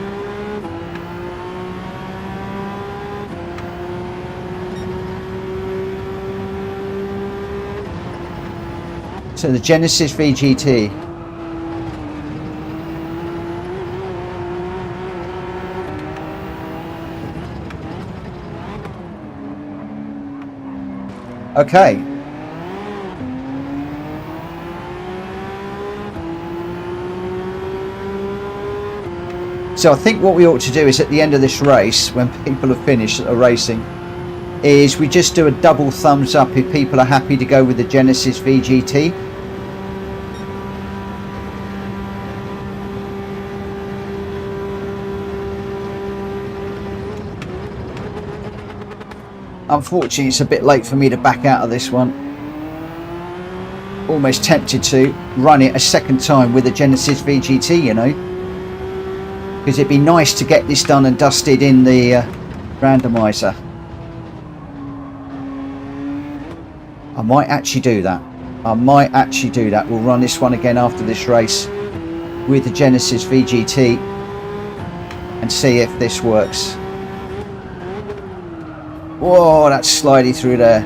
S1: So the Genesis VGT. Okay. So I think what we ought to do is at the end of this race, when people have finished racing, is we just do a double thumbs up if people are happy to go with the Genesis VGT. Unfortunately, it's a bit late for me to back out of this one. Almost tempted to run it a second time with the Genesis VGT, you know, because it'd be nice to get this done and dusted in the randomizer. I might actually do that. We'll run this one again after this race with the Genesis VGT and see if this works. Whoa, that's sliding through there.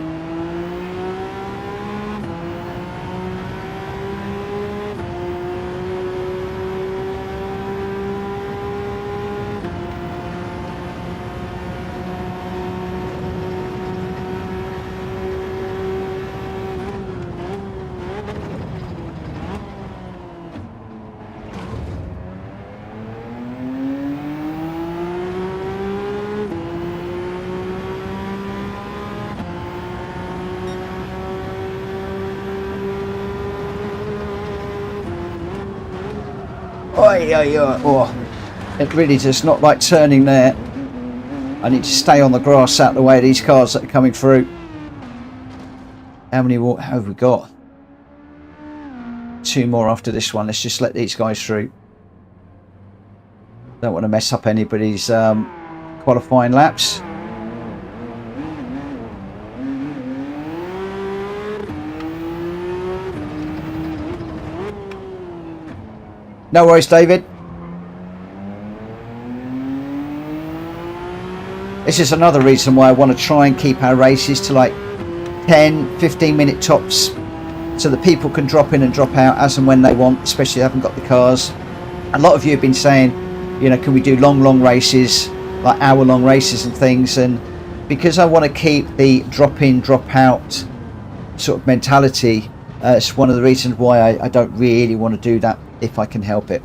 S1: Oh, it really does not like turning there. I need to stay on the grass out the way of these cars that are coming through. How many more have we got? 2 more after this one. Let's just let these guys through. Don't want to mess up anybody's qualifying laps. No worries, David. This is another reason why I want to try and keep our races to like 10-15 minute tops, so that people can drop in and drop out as and when they want, especially if they haven't got the cars. A lot of you have been saying, you know, can we do long races, like hour-long races and things, and because I want to keep the drop in, drop out sort of mentality, it's one of the reasons why I don't really want to do that if I can help it.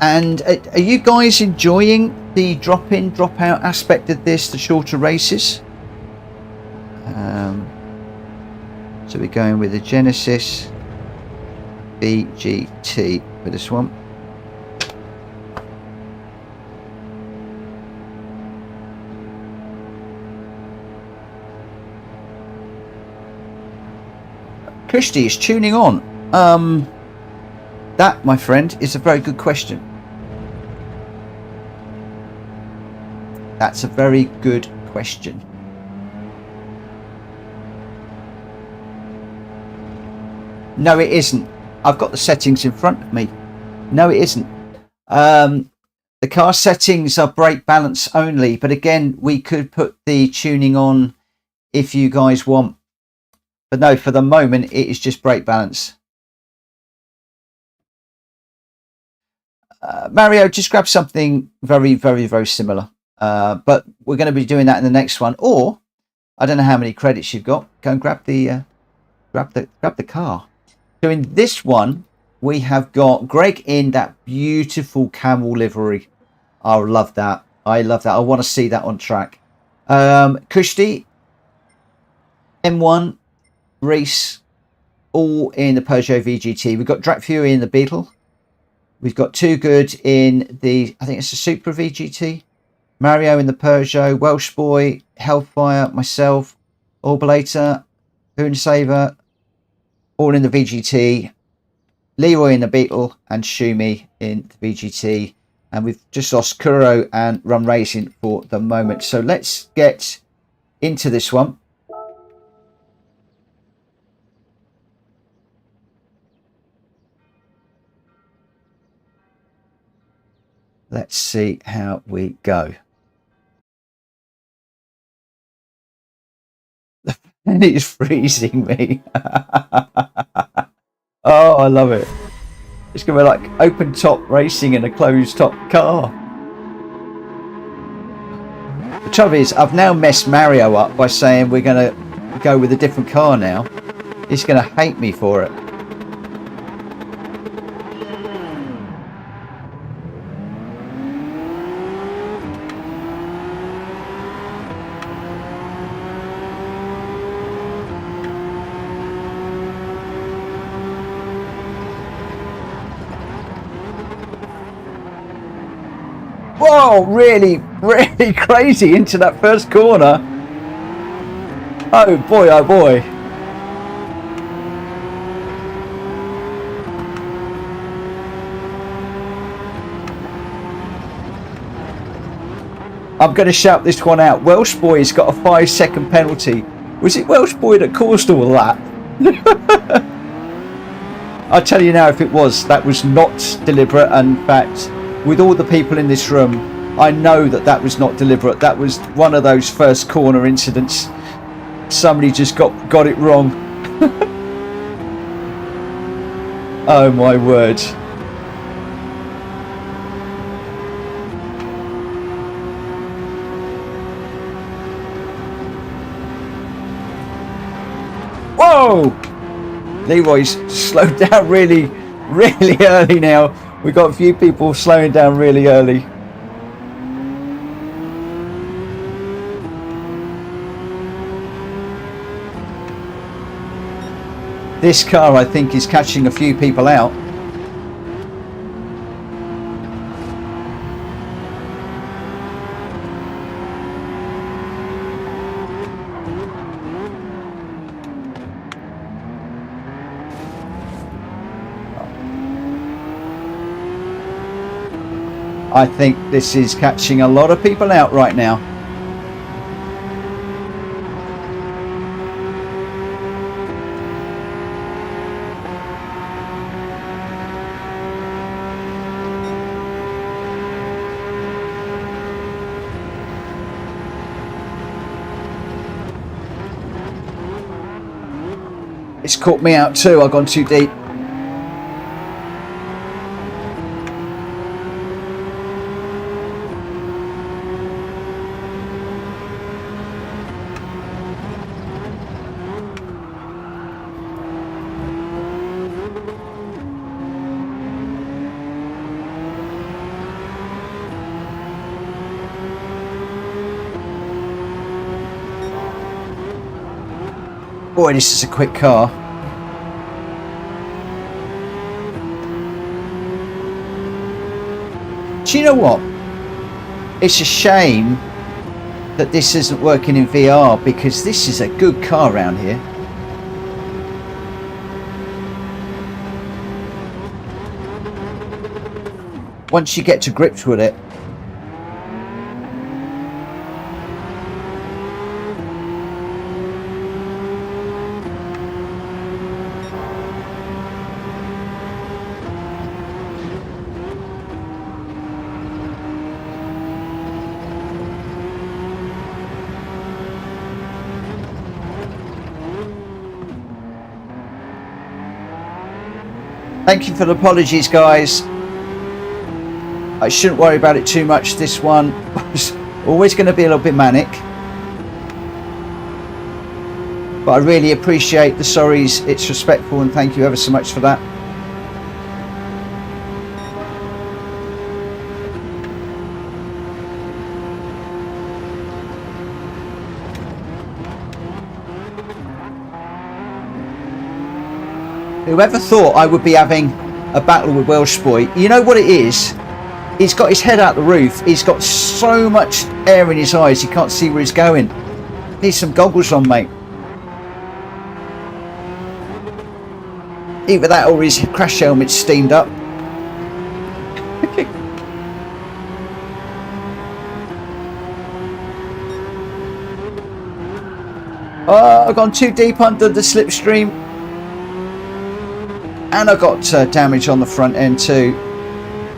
S1: And are you guys enjoying the drop in, drop out aspect of this, the shorter races? So we're going with the Genesis VGT for this one. Kirsty is tuning on. That, my friend, is a very good question. That's a very good question. No, it isn't. I've got the settings in front of me. No, it isn't. The car settings are brake balance only, but again, we could put the tuning on if you guys want. But no, for the moment, it is just brake balance. Mario, just grab something very, very, very similar. But we're going to be doing that in the next one. Or I don't know how many credits you've got. Go and grab the car. So in this one, we have got Greg in that beautiful camel livery. I love that. I love that. I want to see that on track. Kushti, M1, Reese, all in the Peugeot VGT. We've got Drak Fury in the Beetle. We've got Too Good in the, I think it's a Supra VGT. Mario in the Peugeot, Welsh Boy, Hellfire, myself, Orbulator, Hoonsaver, all in the VGT. Leroy in the Beetle and Shumi in the VGT. And we've just lost Kuro and Run Racing for the moment. So let's get into this one. Let's see how we go. And it's freezing me. Oh, I love it. It's going to be like open top racing in a closed top car. The trouble is, I've now messed Mario up by saying we're going to go with a different car now. He's going to hate me for it. Whoa, really, really crazy into that first corner. Oh boy, oh boy. I'm going to shout this one out. Welsh Boy's got a 5-second penalty. Was it Welsh Boy that caused all that? I'll tell you now, if it was, that was not deliberate. And in fact, with all the people in this room, I know that that was not deliberate. That was one of those first corner incidents. Somebody just got it wrong. Oh my word. Whoa! Leroy's slowed down really, really early now. We've got a few people slowing down really early. This car, I think, is catching a few people out. I think this is catching a lot of people out right now. It's caught me out too. I've gone too deep. Boy, this is a quick car. Do you know what? It's a shame that this isn't working in VR, because this is a good car around here. Once you get to grips with it. Thank you for the apologies, guys. I shouldn't worry about it too much. This one was always going to be a little bit manic. But I really appreciate the sorries. It's respectful, and thank you ever so much for that. Whoever thought I would be having a battle with Welsh Boy? You know what it is? He's got his head out the roof. He's got so much air in his eyes, he can't see where he's going. Needs some goggles on, mate. Either that or his crash helmet's steamed up. Oh, I've gone too deep under the slipstream. And I got damage on the front end too.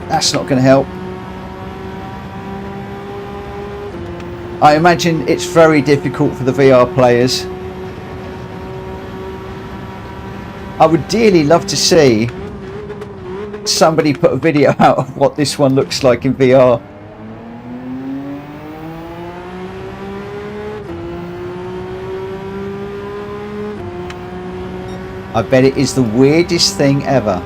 S1: That's not going to help. I imagine it's very difficult for the VR players. I would dearly love to see somebody put a video out of what this one looks like in VR. I bet it is the weirdest thing ever.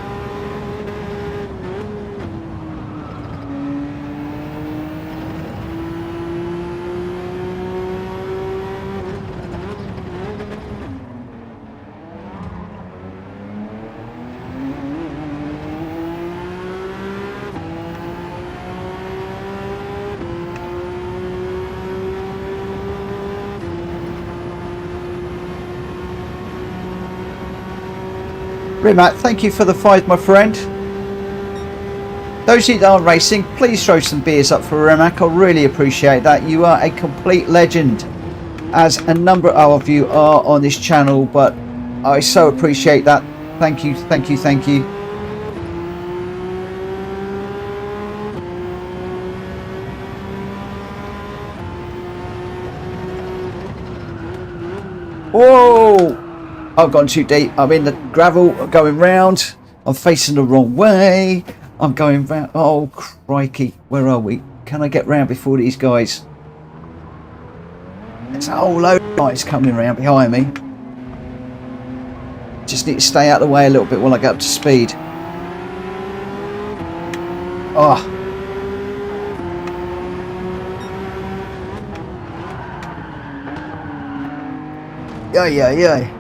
S1: Rimac, thank you for the 5, my friend. Those of you that aren't racing, please throw some beers up for Rimac. I really appreciate that. You are a complete legend, as a number of you are on this channel, but I so appreciate that. Thank you, thank you, thank you. Whoa! I've gone too deep. I'm in the gravel, going round. I'm facing the wrong way. I'm going round. Oh, crikey. Where are we? Can I get round before these guys? There's a whole load of guys coming around behind me. Just need to stay out of the way a little bit while I get up to speed. Oh. Yeah.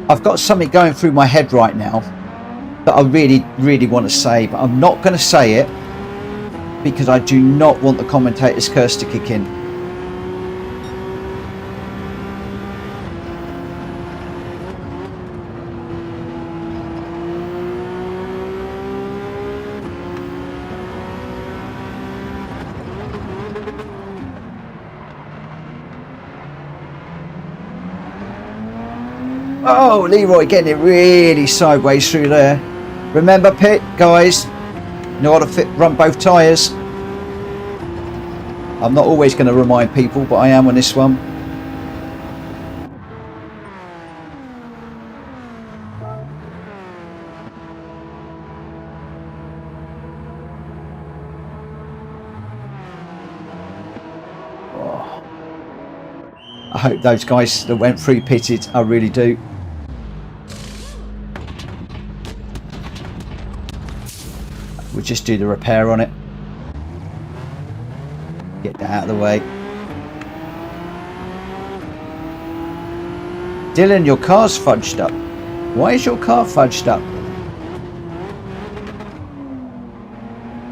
S1: I've got something going through my head right now that I really want to say, but I'm not going to say it because I do not want the commentator's curse to kick in. Oh, Leroy getting it really sideways through there. Remember, pit, guys, know how to run both tyres. I'm not always going to remind people, but I am on this one. Oh. I hope those guys that went through pitted. I really do. We'll just do the repair on it. Get that out of the way. Dylan, your car's fudged up. Why is your car fudged up?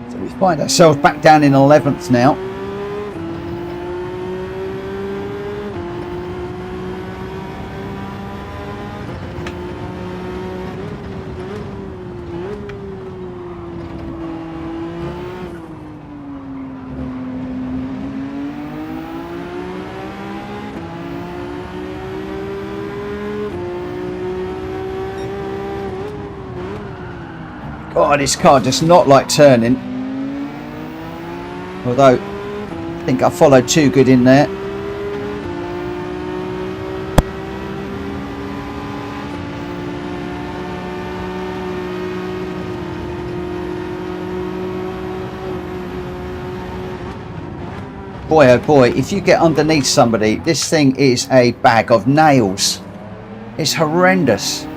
S1: So we find ourselves back down in 11th now. Oh, this car does not like turning. Although, I think I followed too good in there. Boy, oh boy, if you get underneath somebody, this thing is a bag of nails. It's horrendous.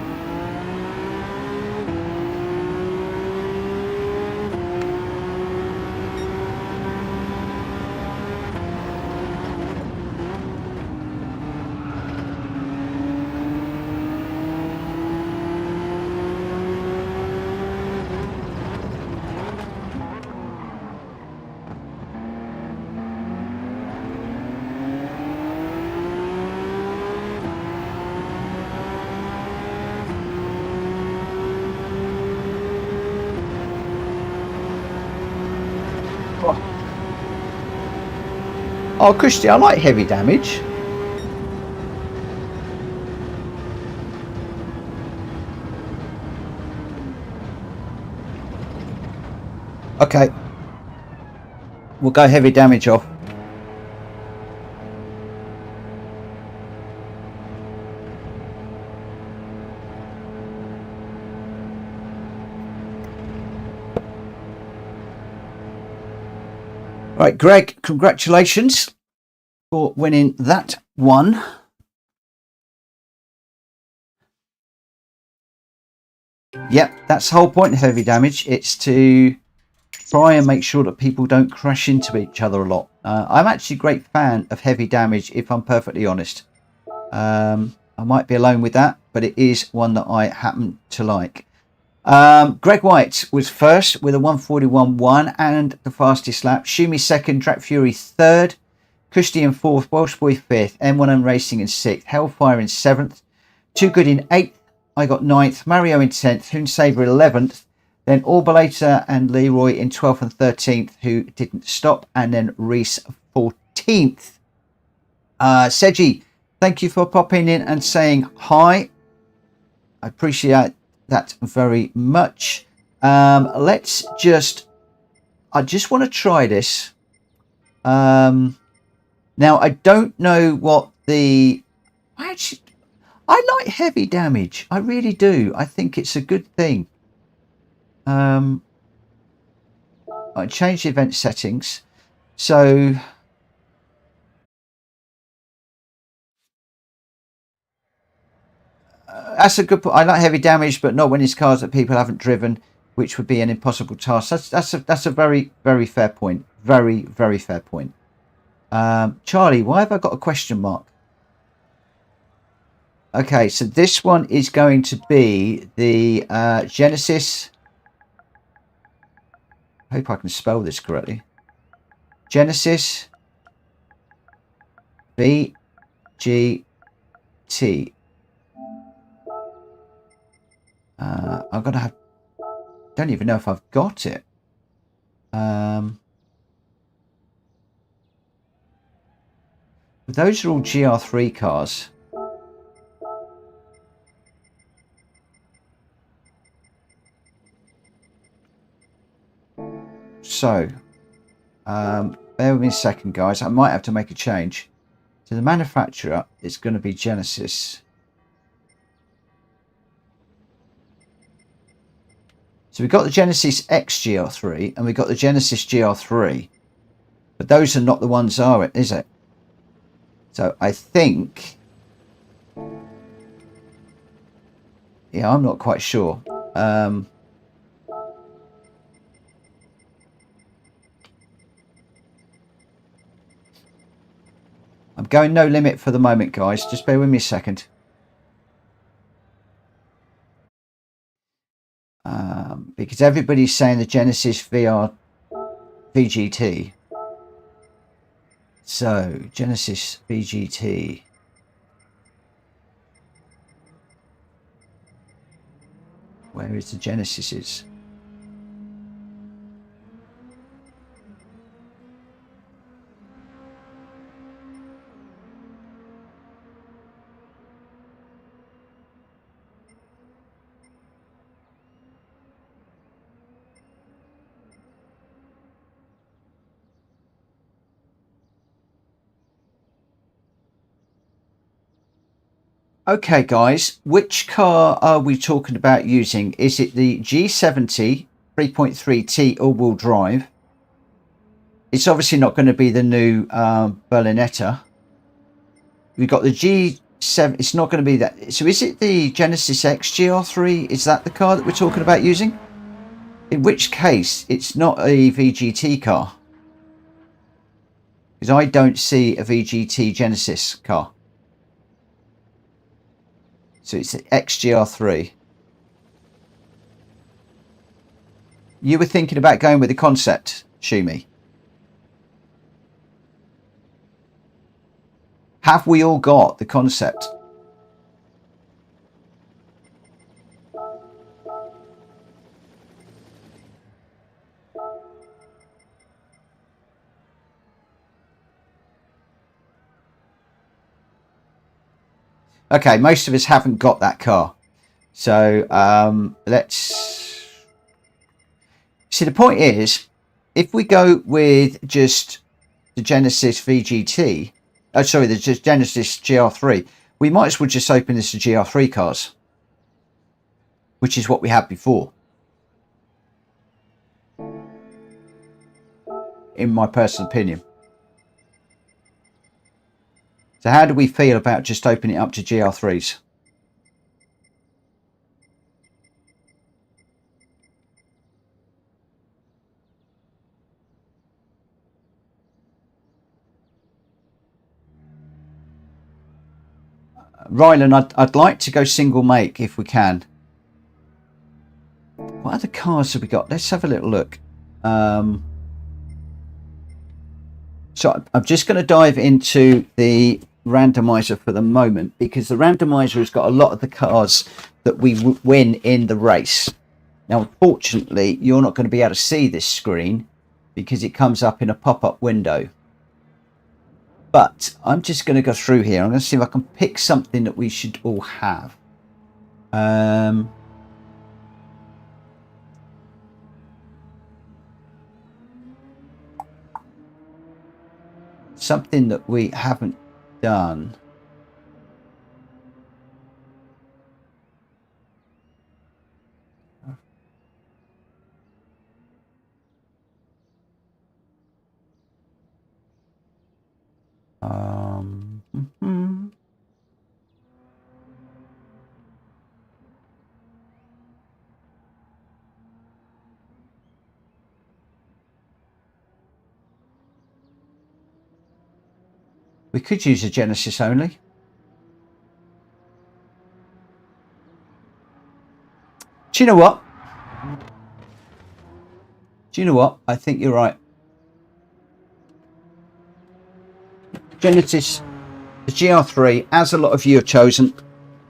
S1: Oh, Christy, I like heavy damage. Okay. We'll go heavy damage off. Right, Greg, congratulations for winning that one. Yep, that's the whole point of heavy damage. It's to try and make sure that people don't crash into each other a lot. I'm actually a great fan of heavy damage, if I'm perfectly honest. I might be alone with that, but it is one that I happen to like. Greg White was first with a 141.1 and the fastest lap. Shumi second, Track Fury third, Kushti in fourth, Welsh Boy fifth, M1M Racing in sixth, Hellfire in seventh, Too Good in eighth, I got ninth, Mario in 10th, Hoon Saber 11th, then Orbalator and Leroy in 12th and 13th, who didn't stop, and then Reese 14th. Seji, thank you for popping in and saying hi. I appreciate that very much. I just want to try this. Now, I don't know what I like heavy damage. I really do. I think it's a good thing. I changed the event settings. So that's a good point. I like heavy damage, but not when it's cars that people haven't driven, which would be an impossible task. That's a very, very fair point. Very, very fair point. Charlie, why have I got a question mark? Okay, so this one is going to be the Genesis. I hope I can spell this correctly. Genesis VGT. I'm gonna have. Don't even know if I've got it. Those are all GR3 cars. So, bear with me a second, guys. I might have to make a change. So the manufacturer is going to be Genesis. So we've got the Genesis X GR3 and we've got the Genesis GR3. But those are not the ones, are it? Is it? So I think... Yeah, I'm not quite sure. I'm going no limit for the moment, guys. Just bear with me a second. Because everybody's saying the Genesis VGT. So, Genesis VGT. Where is the Genesises? Okay, guys, which car are we talking about using? Is it the G70 3.3T all-wheel drive? It's obviously not going to be the new Berlinetta. We've got the G7. It's not going to be that. So is it the Genesis X GR3? Is that the car that we're talking about using? In which case, it's not a VGT car. Because I don't see a VGT Genesis car. So it's the XGR3. You were thinking about going with the concept, Shumi. Have we all got the concept? Okay, most of us haven't got that car. So let's see. The point is, if we go with just the Genesis VGT, sorry, the Genesis GR3, we might as well just open this to GR3 cars, which is what we had before, in my personal opinion. So how do we feel about just opening it up to GR3s? Rylan, I'd like to go single make if we can. What other cars have we got? Let's have a little look. So I'm just going to dive into the randomizer for the moment, because the randomizer has got a lot of the cars that we win in the race. Now, unfortunately, you're not going to be able to see this screen because it comes up in a pop-up window. But I'm just going to go through here. I'm going to see if I can pick something that we should all have. Something that we haven't done. We could use a Genesis only. Do you know what? I think you're right. Genesis, the GR3, as a lot of you have chosen,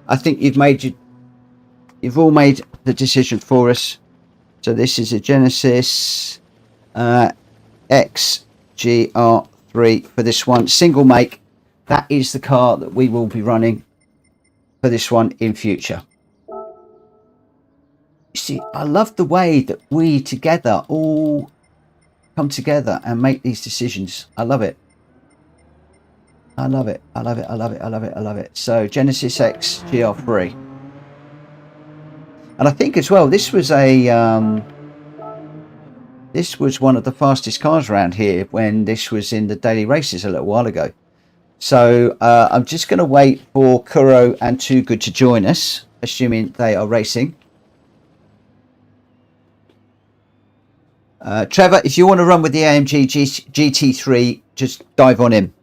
S1: I think you've all made the decision for us. So this is a Genesis X GR3 for this one, single make. That is the car that we will be running for this one in future. You see, I love the way that we together all come together and make these decisions. I love it. I love it. I love it. I love it. I love it. I love it. So Genesis X GR3. And I think as well, this was one of the fastest cars around here when this was in the daily races a little while ago. So I'm just going to wait for Kuro and Too Good to join us, assuming they are racing. Trevor, if you want to run with the AMG GT3, just dive on in.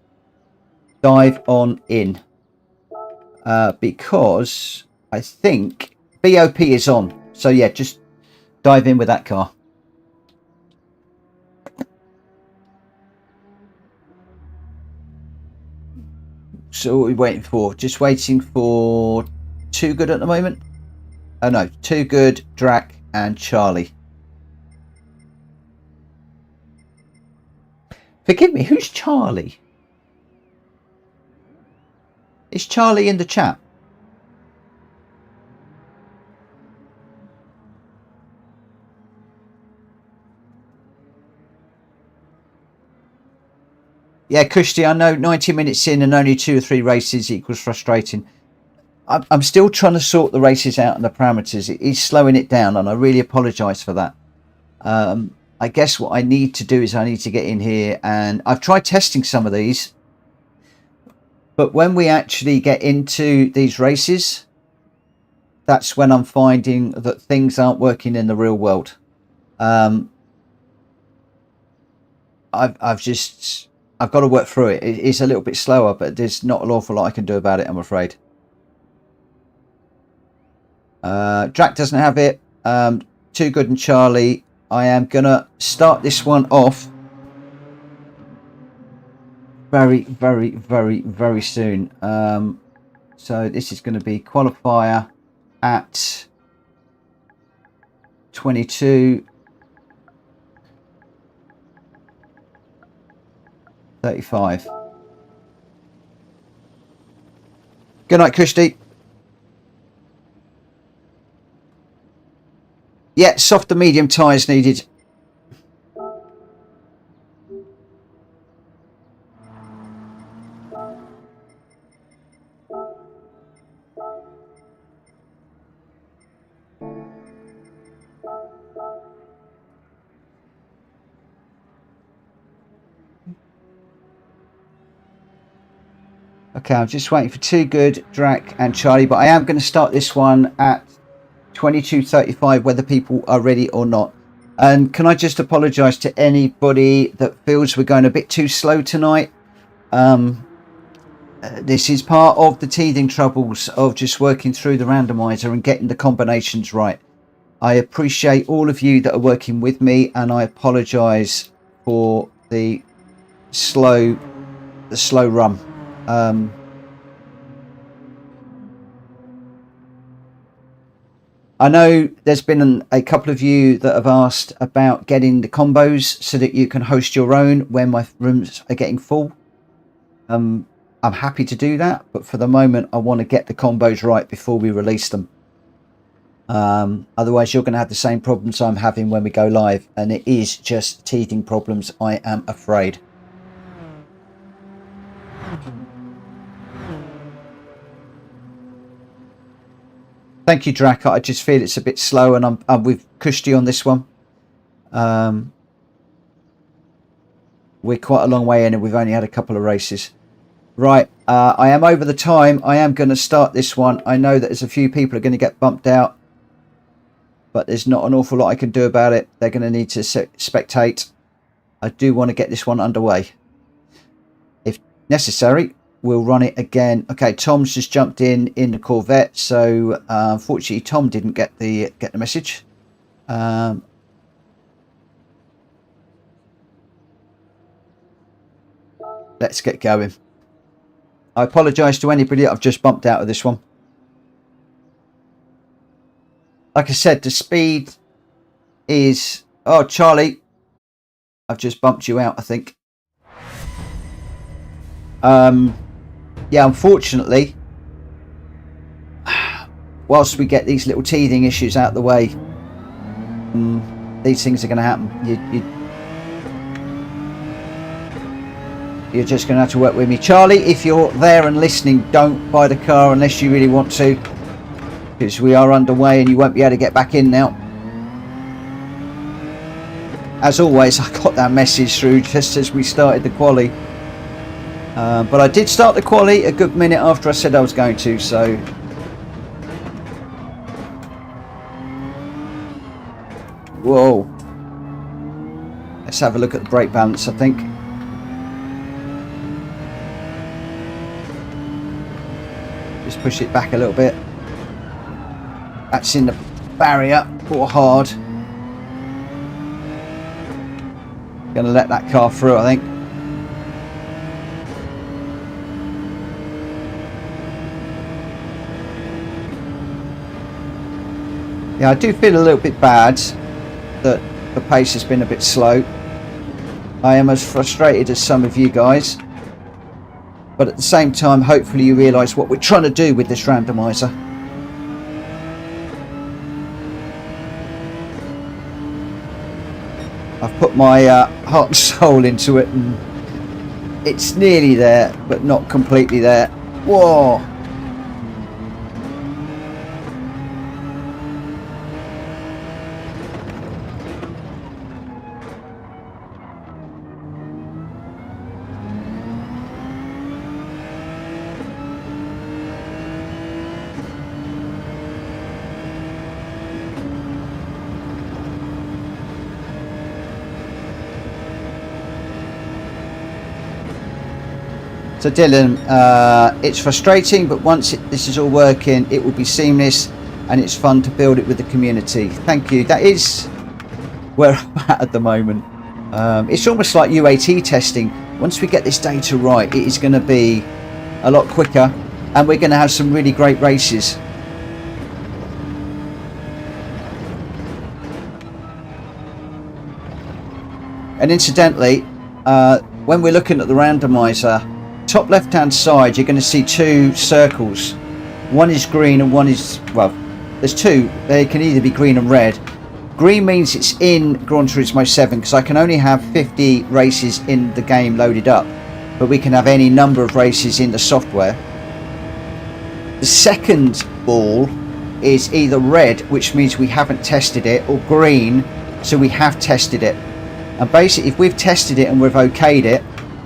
S1: Dive on in. Because I think BOP is on. So yeah, just dive in with that car. So what are we waiting for? Just waiting for Too Good at the moment. Oh no, Too Good, Drac and Charlie. Forgive me, who's Charlie? Is Charlie in the chat? Yeah, Kushti, I know 90 minutes in and only 2 or 3 races equals frustrating. I'm still trying to sort the races out and the parameters. It is slowing it down, and I really apologise for that. I guess what I need to do is I need to get in here, and I've tried testing some of these, but when we actually get into these races, that's when I'm finding that things aren't working in the real world. I've got to work through it. It's a little bit slower, but there's not an awful lot I can do about it, I'm afraid. Drac doesn't have it. Too Good and Charlie. I am gonna start this one off very, very, very, very soon. So this is going to be qualifier at 22:35. Good night, Kushti. Yeah, soft to medium tyres needed. Okay, I'm just waiting for Too Good, Drac and Charlie, but I am going to start this one at 22:35, whether people are ready or not. And can I just apologise to anybody that feels we're going a bit too slow tonight? This is part of the teething troubles of just working through the randomizer and getting the combinations right. I appreciate all of you that are working with me, and I apologise for the slow run. I know there's been a couple of you that have asked about getting the combos so that you can host your own when my rooms are getting full. I'm happy to do that, but for the moment I want to get the combos right before we release them. Otherwise you're going to have the same problems I'm having when we go live, and it is just teething problems, I am afraid. Thank you, Drac. I just feel it's a bit slow, and I'm with Kushti on this one. We're quite a long way in, and we've only had a couple of races. Right, I am over the time. I am going to start this one. I know that there's a few people are going to get bumped out, but there's not an awful lot I can do about it. They're going to need to spectate. I do want to get this one underway. If necessary, we'll run it again. Okay, Tom's just jumped in the Corvette, so unfortunately Tom didn't get the message. Let's get going. I apologise to anybody that I've just bumped out of this one. Like I said, the speed is... Oh, Charlie, I've just bumped you out, I think. Yeah, unfortunately, whilst we get these little teething issues out of the way, these things are going to happen. You're just going to have to work with me. Charlie, if you're there and listening, don't buy the car unless you really want to, because we are underway and you won't be able to get back in now. As always, I got that message through just as we started the quali. But I did start the quali a good minute after I said I was going to, so... Whoa. Let's have a look at the brake balance, I think. Just push it back a little bit. That's in the barrier, or hard. Gonna let that car through, I think. Yeah, I do feel a little bit bad that the pace has been a bit slow. I am as frustrated as some of you guys, but at the same time, hopefully you realise what we're trying to do with this randomizer. I've put my heart and soul into it, and it's nearly there, but not completely there. Whoa! So Dylan, it's frustrating, but once this is all working, it will be seamless and it's fun to build it with the community. Thank you. That is where I'm at the moment. It's almost like UAT testing. Once we get this data right, it is going to be a lot quicker and we're going to have some really great races. And incidentally, when we're looking at the randomizer, top left hand side you're going to see two circles. One is green and one is, well, there's two. They can either be green and red. Green means it's in Gran Turismo 7 because I can only have 50 races in the game loaded up, but we can have any number of races in the software. The second ball is either red, which means we haven't tested it, or green, so we have tested it. And basically if we've tested it and we've okayed it,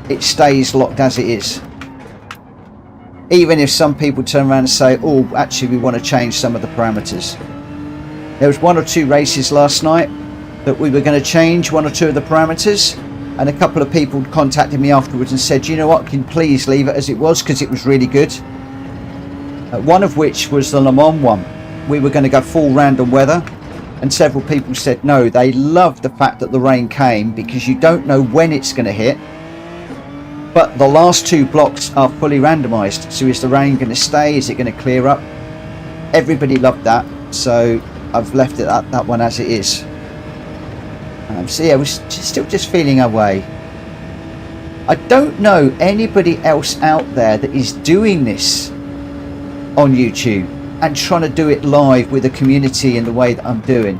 S1: it stays locked as it is. Even if some people turn around and say, oh, actually we want to change some of the parameters. There was one or two races last night that we were going to change one or two of the parameters, and a couple of people contacted me afterwards and said, you know what, can you please leave it as it was because it was really good. One of which was the Le Mans one. We were going to go full random weather, and several people said no, they love the fact that the rain came because you don't know when it's going to hit. But the last two blocks are fully randomized. So is the rain going to stay? Is it going to clear up? Everybody loved that. So I've left it at that one as it is. So yeah, we're still just feeling our way. I don't know anybody else out there that is doing this on YouTube and trying to do it live with the community in the way that I'm doing.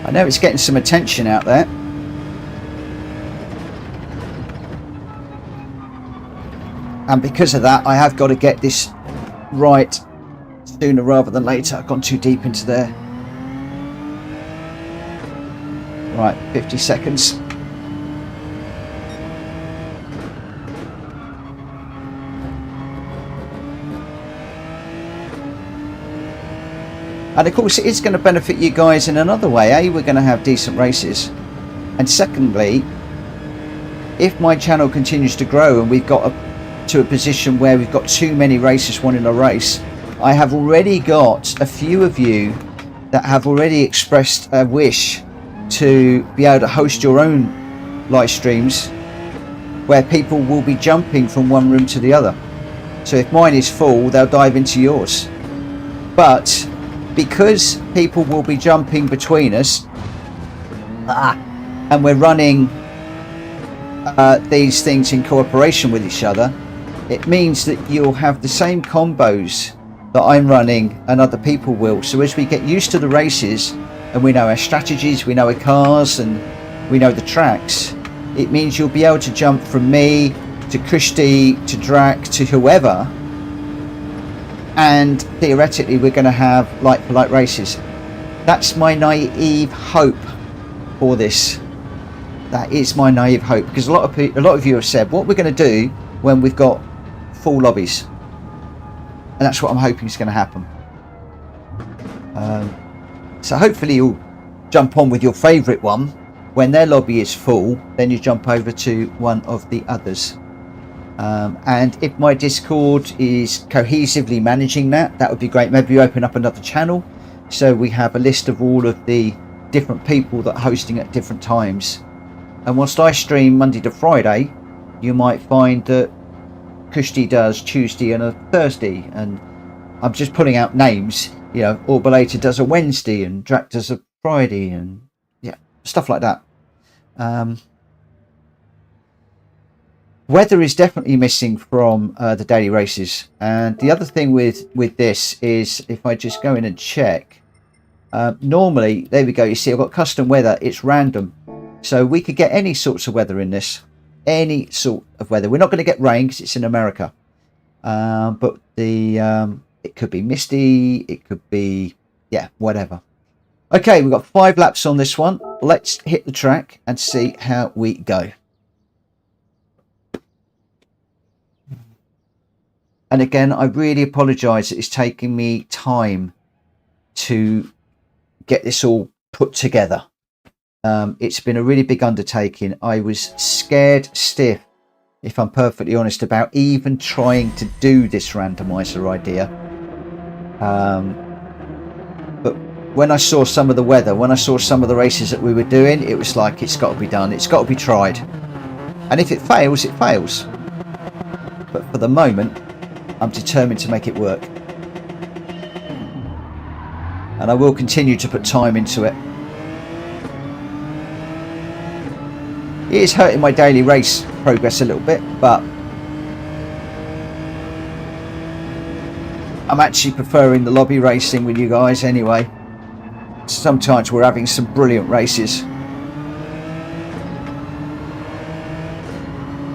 S1: I know it's getting some attention out there. And because of that, I have got to get this right sooner rather than later. I've gone too deep into there. Right, 50 seconds. And of course it is going to benefit you guys in another way. A, we're going to have decent races, and secondly, if my channel continues to grow and we've got to a position where we've got too many races wanting a race, I have already got a few of you that have already expressed a wish to be able to host your own live streams where people will be jumping from one room to the other. So if mine is full, they'll dive into yours. But because people will be jumping between us, and we're running these things in cooperation with each other, it means that you'll have the same combos that I'm running and other people will. So as we get used to the races and we know our strategies, we know our cars, and we know the tracks, it means you'll be able to jump from me to Kushti to Drac to whoever, and theoretically we're going to have like for like races. That's my naive hope for this. That is my naive hope, because a lot of you have said what we're going to do when we've got full lobbies, and that's what I'm hoping is going to happen. So hopefully you'll jump on with your favourite one when their lobby is full, then you jump over to one of the others. And if my Discord is cohesively managing that, that would be great. Maybe you open up another channel so we have a list of all of the different people that are hosting at different times. And whilst I stream Monday to Friday, you might find that Kushti does Tuesday and a Thursday, and I'm just pulling out names, you know, Orbalator does a Wednesday and Drac does a Friday, and yeah, stuff like that. Weather is definitely missing from the daily races. And the other thing with this is, if I just go in and check, normally, there we go, you see I've got custom weather, it's random. So we could get any sorts of weather in this, any sort of weather. We're not going to get rain because it's in America, but it could be misty, it could be, yeah, whatever. Okay, we've got 5 laps on this one. Let's hit the track and see how we go. And again, I really apologise that it's taking me time to get this all put together. It's been a really big undertaking. I was scared stiff, if I'm perfectly honest, about even trying to do this randomizer idea. But when I saw some of the weather, when I saw some of the races that we were doing, it was like, it's got to be done, it's got to be tried. And if it fails, it fails. But for the moment, I'm determined to make it work. And I will continue to put time into it. It is hurting my daily race progress a little bit, but I'm actually preferring the lobby racing with you guys anyway. Sometimes we're having some brilliant races.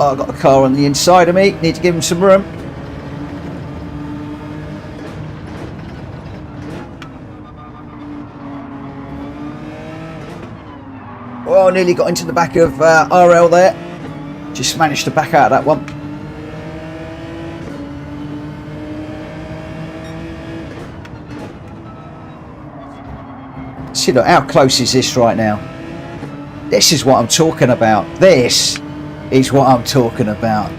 S1: Oh, I've got a car on the inside of me, need to give him some room. Oh, nearly got into the back of RL there. Just managed to back out of that one. See, look, how close is this right now? This is what I'm talking about. This is what I'm talking about.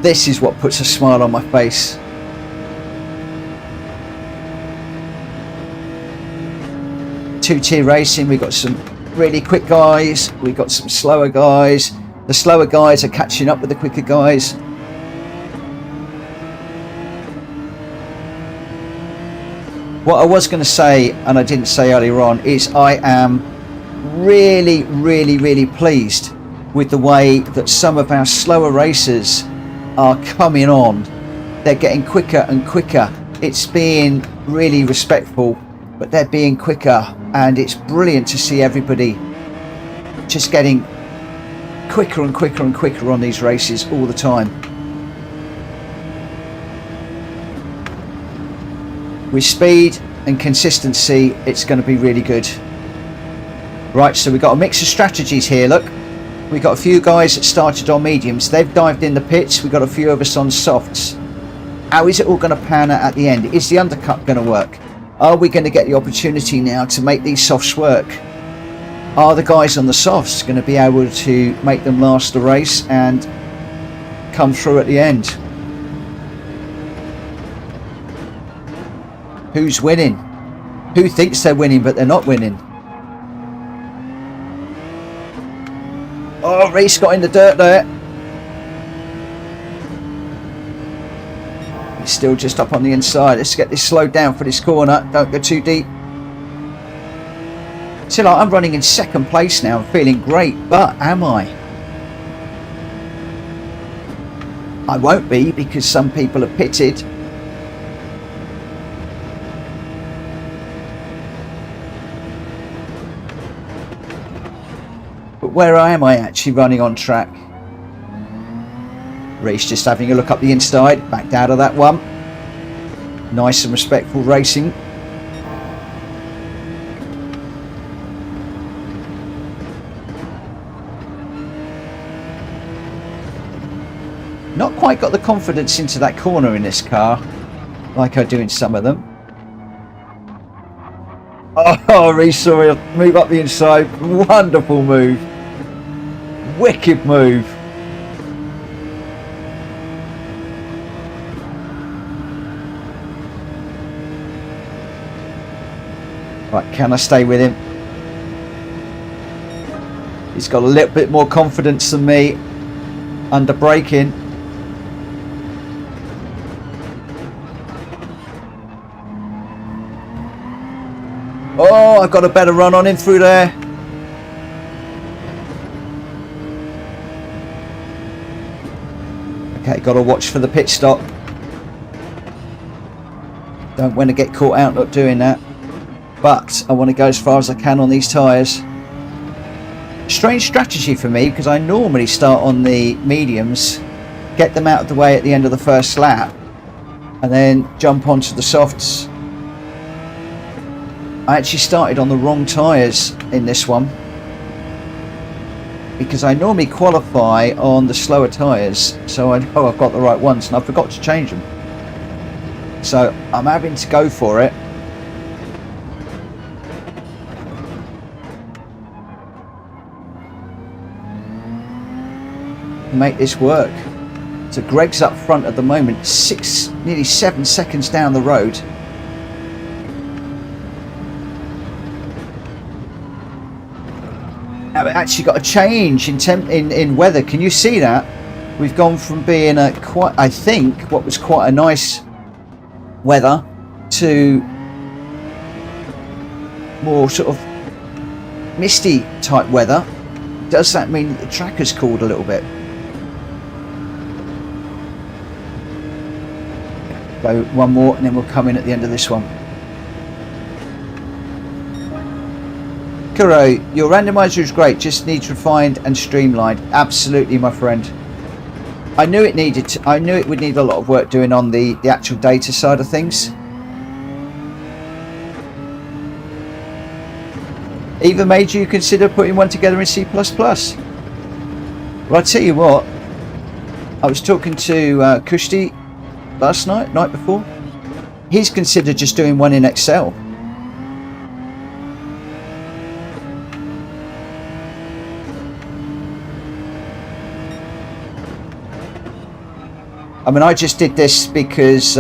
S1: This is what puts a smile on my face. Two-tier racing, we've got some really quick guys, we've got some slower guys. The slower guys are catching up with the quicker guys. What I was going to say, and I didn't say earlier on, is I am really pleased with the way that some of our slower racers are coming on. They're getting quicker and quicker. It's being really respectful, but they're being quicker, and it's brilliant to see everybody just getting quicker and quicker and quicker on these races all the time. With speed and consistency, it's going to be really good. Right, so we've got a mix of strategies here. Look, we've got a few guys that started on mediums. They've dived in the pits. We've got a few of us on softs. How is it all going to pan out at the end? Is the undercut going to work? Are we going to get the opportunity now to make these softs work? Are the guys on the softs going to be able to make them last the race and come through at the end? Who's winning? Who thinks they're winning but they're not winning? Oh, Reese got in the dirt there. He's still just up on the inside. Let's get this slowed down for this corner. Don't go too deep. So like, I'm running in second place now. I'm feeling great, but am I? I won't be, because some people have pitted. But where am I actually running on track? Reese just having a look up the inside, backed out of that one. Nice and respectful racing. Not quite got the confidence into that corner in this car like I do in some of them. Oh, Reese saw it move up the inside. Wonderful move. Wicked move. Right, can I stay with him? He's got a little bit more confidence than me under braking. Oh, I've got a better run on him through there. Okay, got to watch for the pit stop. Don't want to get caught out not doing that. But I want to go as far as I can on these tyres. Strange strategy for me, because I normally start on the mediums, get them out of the way at the end of the first lap, and then jump onto the softs. I actually started on the wrong tyres in this one, because I normally qualify on the slower tyres, so I know I've got the right ones, and I forgot to change them. So I'm having to go for it. to make this work. So Greg's up front at the moment, nearly 7 seconds down the road. Now it actually got a change in weather. Can you see that? We've gone from being I think what was quite a nice weather to more sort of misty type weather. Does that mean that the track has cooled a little bit? Go one more and then we'll come in at the end of this one. Kuro, your randomizer is great, just needs refined and streamlined. Absolutely, my friend. I knew it would need a lot of work doing on the actual data side of things. Even made you consider putting one together in C++. Well, I tell you what, I was talking to Kushti last night before. He's considered just doing one in Excel. I mean, I just did this because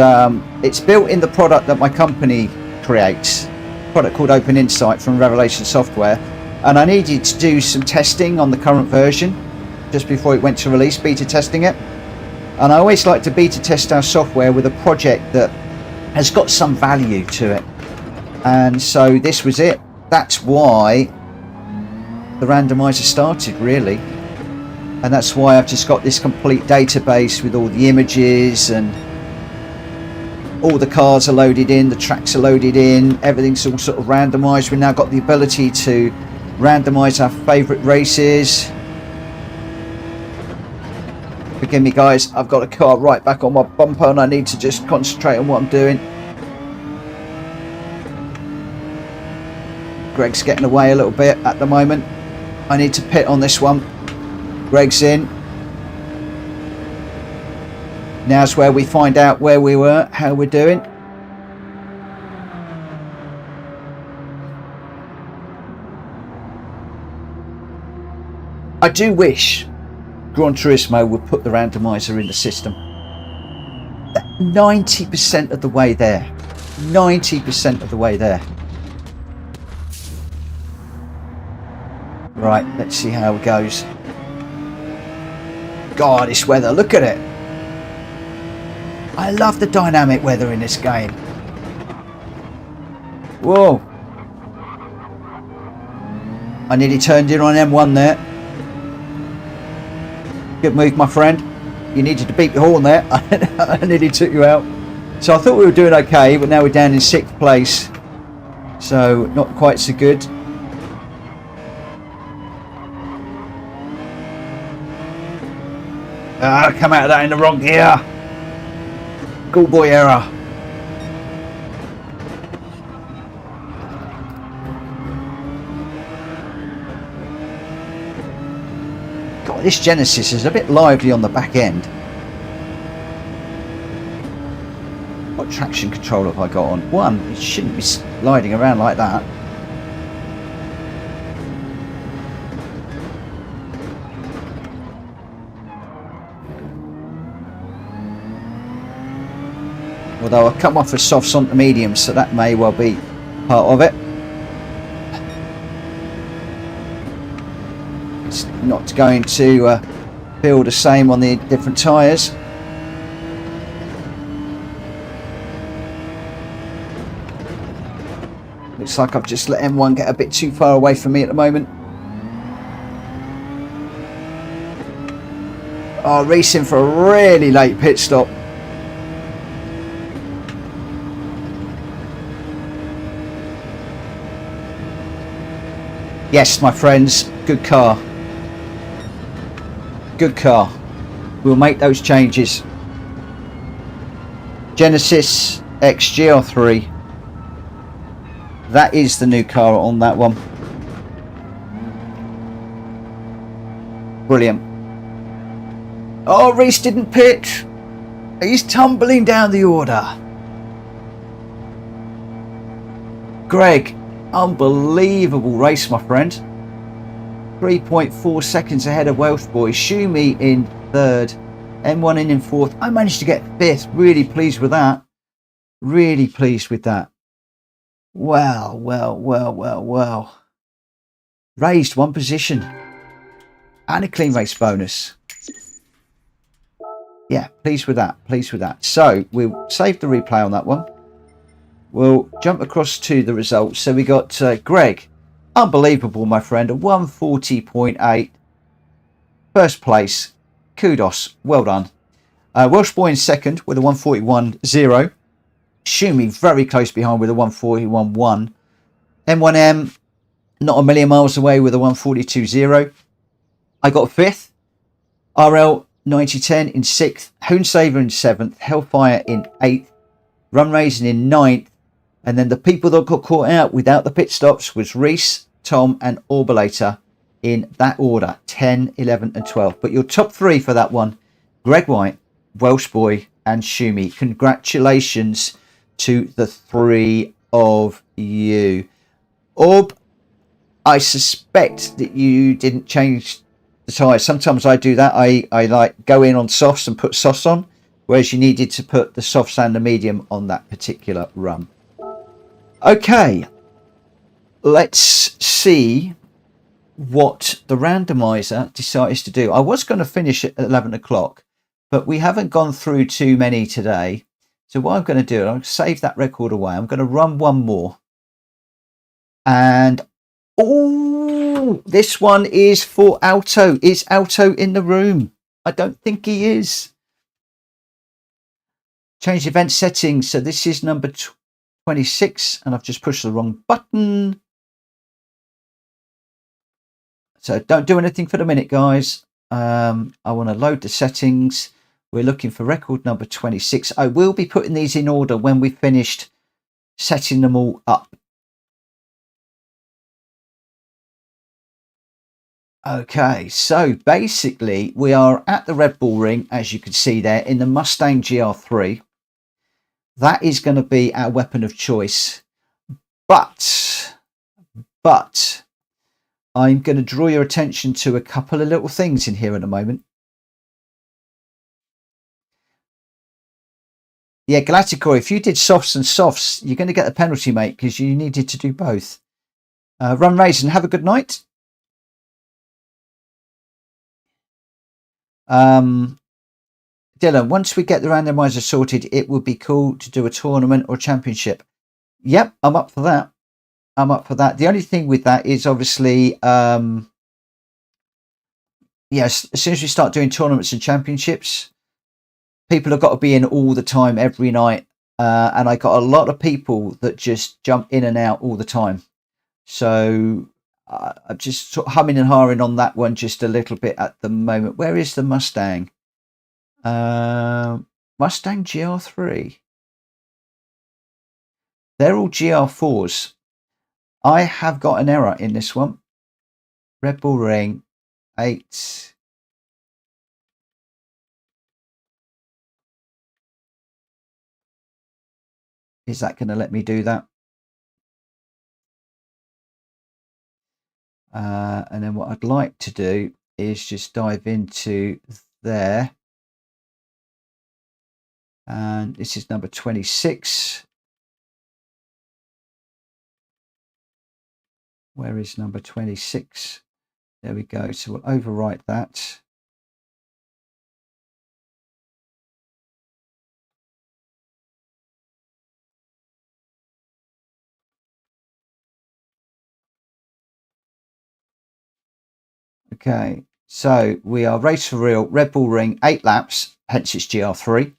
S1: it's built in the product that my company creates, a product called Open Insight from Revelation Software, and I needed to do some testing on the current version just before it went to release, beta testing it. And I always like to beta test our software with a project that has got some value to it. And so this was it. That's why the randomizer started, really. And that's why I've just got this complete database with all the images, and all the cars are loaded in, the tracks are loaded in, everything's all sort of randomized. We've now got the ability to randomize our favorite races. Forgive me guys, I've got a car right back on my bumper and I need to just concentrate on what I'm doing. Greg's getting away a little bit at the moment. I need to pit on this one. Greg's in. Now's where we find out where we were, how we're doing. I do wish Gran Turismo would put the randomizer in the system. 90% of the way there. 90% of the way there. Right, let's see how it goes. God, this weather, look at it. I love the dynamic weather in this game. Whoa. I nearly turned in on M1 there. Good move, my friend. You needed to beat the horn there. I nearly took you out. So I thought we were doing okay, but now we're down in 6th place. So not quite so good. Come out of that in the wrong gear. Good boy error. God, this Genesis is a bit lively on the back end. What traction control have I got on? 1. It shouldn't be sliding around like that. Although I've come off a softs onto mediums, so that may well be part of it. It's not going to feel the same on the different tyres. Looks like I've just let M1 get a bit too far away from me at the moment. Oh, racing for a really late pit stop. Yes, my friends, good car. Good car. We'll make those changes. Genesis X GR3. That is the new car on that one. Brilliant. Oh, Reese didn't pit. He's tumbling down the order. Greg. Unbelievable race, my friend. 3.4 seconds ahead of Welsh boy. Shumi in third, M1 in fourth. I managed to get fifth. Really pleased with that. Really pleased with that. Well, well, well, well, well. Raised one position. And a clean race bonus. Yeah, pleased with that. Pleased with that. So we'll save the replay on that one. We'll jump across to the results. So we got Greg. Unbelievable, my friend. A 140.8. First place. Kudos. Well done. Welsh Boy in second with a 141.0. Shumi very close behind with a 141.1. M1M not a million miles away with a 142.0. I got fifth. RL 9010 in sixth. Hoonsaver in seventh. Hellfire in eighth. Run Raisin in ninth. And then the people that got caught out without the pit stops was Reese, Tom and Orbulator in that order. 10, 11 and 12. But your top three for that one, Greg White, Welsh Boy and Shumi. Congratulations to the three of you. Orb, I suspect that you didn't change the tyres. Sometimes I do that. I like go in on softs and put softs on, whereas you needed to put the softs and the medium on that particular run. Okay, let's see what the randomizer decides to do. I was going to finish at 11 o'clock, but we haven't gone through too many today. So what I'm going to do, I'll save that record away. I'm going to run one more. And, oh, this one is for Alto. Is Alto in the room? I don't think he is. Change event settings. So this is number 26, and I've just pushed the wrong button. So don't do anything for the minute, guys. I want to load the settings. We're looking for record number 26. I will be putting these in order when we've finished setting them all up. Okay, so basically we are at the Red Bull Ring, as you can see there, in the Mustang GR3. That is going to be our weapon of choice. But I'm going to draw your attention to a couple of little things in here in a moment. Yeah, Galacticor, if you did softs and softs, you're going to get the penalty, mate, because you needed to do both. Run Raisin, have a good night. Dylan, once we get the randomizer sorted, it would be cool to do a tournament or a championship. Yep, I'm up for that. I'm up for that. The only thing with that is obviously, yes, as soon as we start doing tournaments and championships, people have got to be in all the time, every night. And I got a lot of people that just jump in and out all the time. So I'm just sort of humming and hawing on that one just a little bit at the moment. Where is the Mustang? Mustang GR3. They're all GR4s. I have got an error in this one. Red Bull Ring 8. Is that going to let me do that? And then what I'd like to do is just dive into there. And this is number 26. Where is number 26? There we go. So we'll overwrite that. Okay, so we are race for real, Red Bull Ring, 8 laps, hence it's GR3.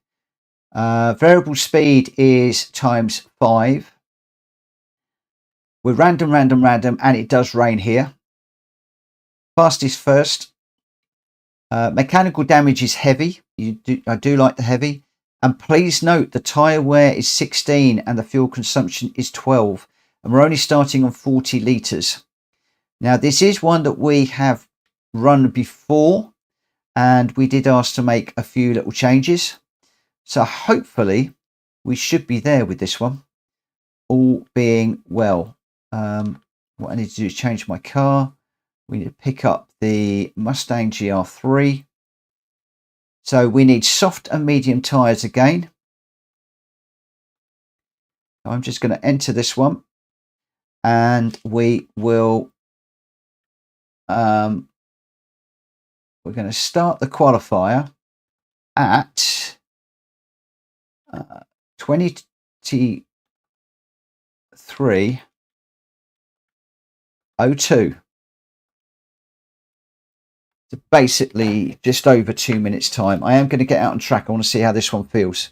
S1: Variable speed is times 5. We're random, and it does rain here. Fastest first. Mechanical damage is heavy. I do like the heavy. And please note the tyre wear is 16 and the fuel consumption is 12. And we're only starting on 40 litres. Now, this is one that we have run before, and we did ask to make a few little changes. So hopefully we should be there with this one, all being well. What I need to do is change my car. We need to pick up the Mustang GR3. So we need soft and medium tyres again. I'm just going to enter this one, and we will we're going to start the qualifier at 23:02. So basically just over 2 minutes time. I am going to get out on track. I want to see how this one feels.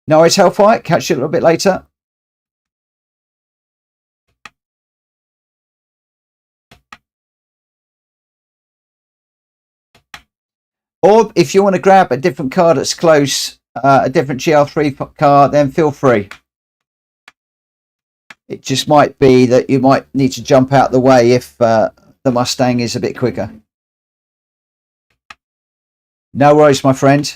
S1: No worries, Hellfire. Catch you a little bit later. Or if you want to grab a different car that's close, a different GL3 car, then feel free. It just might be that you might need to jump out the way if the Mustang is a bit quicker. No worries, my friend.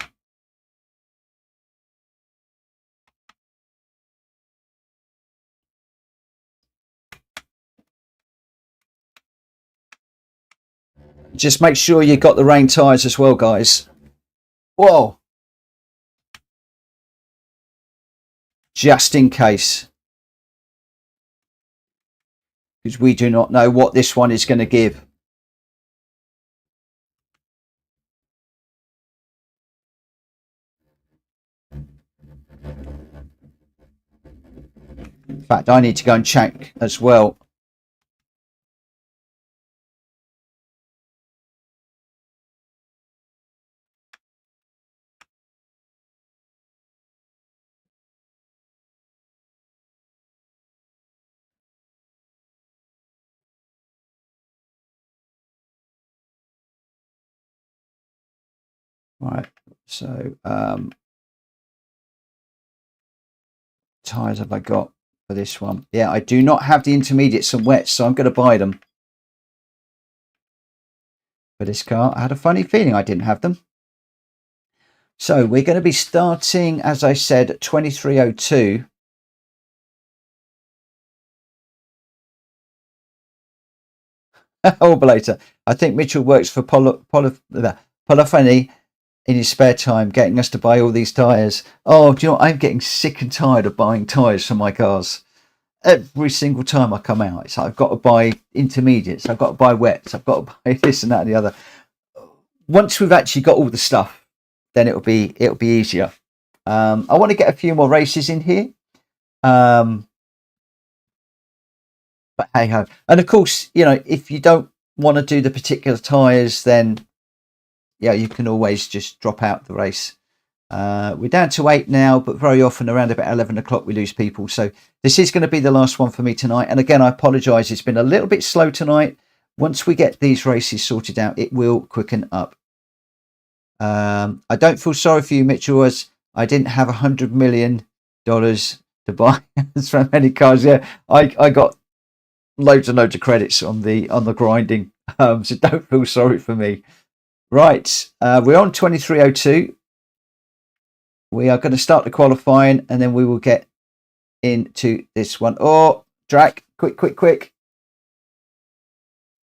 S1: Just make sure you got the rain tyres as well, guys. Whoa. Just in case. Because we do not know what this one is going to give. In fact, I need to go and check as well. Right, so tyres have I got for this one? Yeah, I do not have the intermediates and wets, so I'm going to buy them for this car. I had a funny feeling I didn't have them. So we're going to be starting, as I said, at 23:02. Oh, later. I think Mitchell works for Polyphony in his spare time, getting us to buy all these tyres. Oh, do you know what? I'm getting sick and tired of buying tyres for my cars. Every single time I come out, it's like I've got to buy intermediates, I've got to buy wets, I've got to buy this and that and the other. Once we've actually got all the stuff, then it'll be easier. I want to get a few more races in here. But hey ho. And of course, you know, if you don't want to do the particular tyres, then yeah, you can always just drop out the race. We're down to 8 now, but very often around about 11 o'clock we lose people. So this is going to be the last one for me tonight. And again, I apologise. It's been a little bit slow tonight. Once we get these races sorted out, it will quicken up. I don't feel sorry for you, Mitchell, as I didn't have $100 million to buy so many cars. Yeah, I got loads and loads of credits on the grinding. So don't feel sorry for me. Right, we're on 23:02. We are going to start the qualifying, and then we will get into this one. Oh, Drac, quick.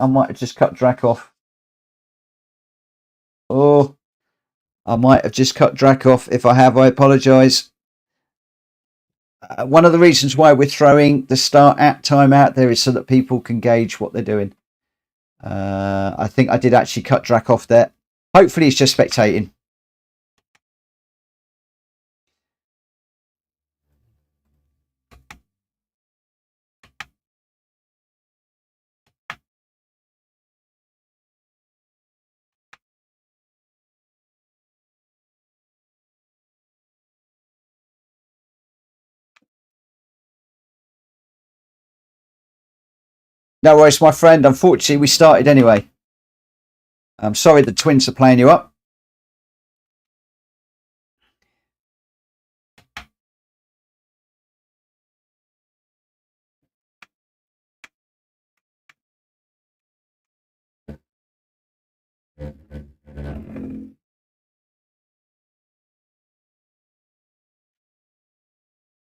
S1: I might have just cut Drac off. Oh, I might have just cut Drac off. If I have, I apologise. One of the reasons why we're throwing the start at time out there is so that people can gauge what they're doing. I think I did actually cut Drac off there. Hopefully it's just spectating. No worries, my friend. Unfortunately, we started anyway. I'm sorry the twins are playing you up.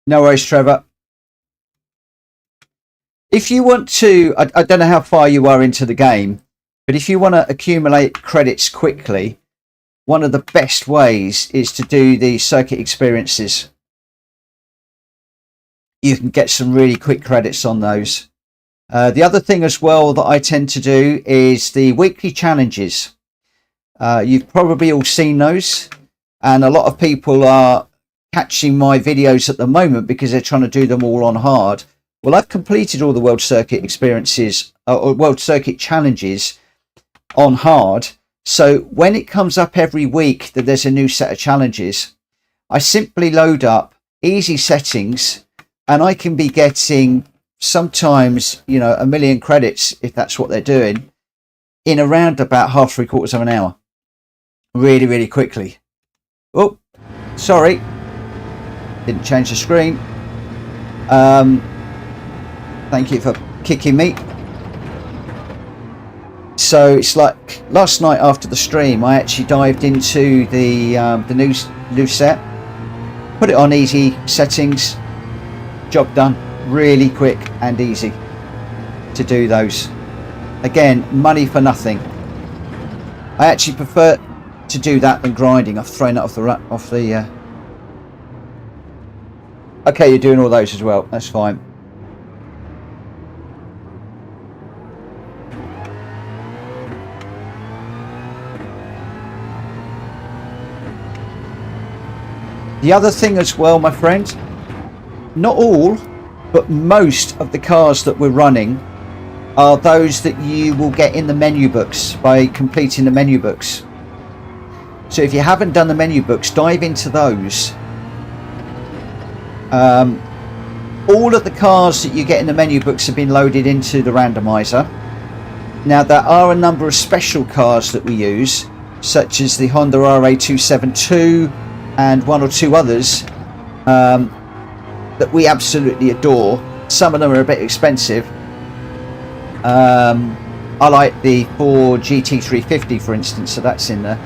S1: No worries, Trevor. If you want to, I don't know how far you are into the game, but if you want to accumulate credits quickly, one of the best ways is to do the circuit experiences. You can get some really quick credits on those. The other thing as well that I tend to do is the weekly challenges. You've probably all seen those, and a lot of people are catching my videos at the moment because they're trying to do them all on hard. Well, I've completed all the World Circuit experiences or World Circuit challenges on hard. So when it comes up every week that there's a new set of challenges, I simply load up easy settings, and I can be getting sometimes, you know, 1 million credits, if that's what they're doing, in around about half, 3/4 of an hour. Really, really quickly. Oh, sorry. Didn't change the screen. Thank you for kicking me. So it's like last night after the stream, I actually dived into the new set, put it on easy settings, job done. Really quick and easy to do those. Again, money for nothing. I actually prefer to do that than grinding. I've thrown it off the. Okay, you're doing all those as well. That's fine. The other thing as well, my friend, not all, but most of the cars that we're running are those that you will get in the menu books by completing the menu books. So if you haven't done the menu books, dive into those. All of the cars that you get in the menu books have been loaded into the randomizer. Now there are a number of special cars that we use, such as the Honda RA272 and one or two others that we absolutely adore. Some of them are a bit expensive. I like the Ford GT350, for instance, so that's in there.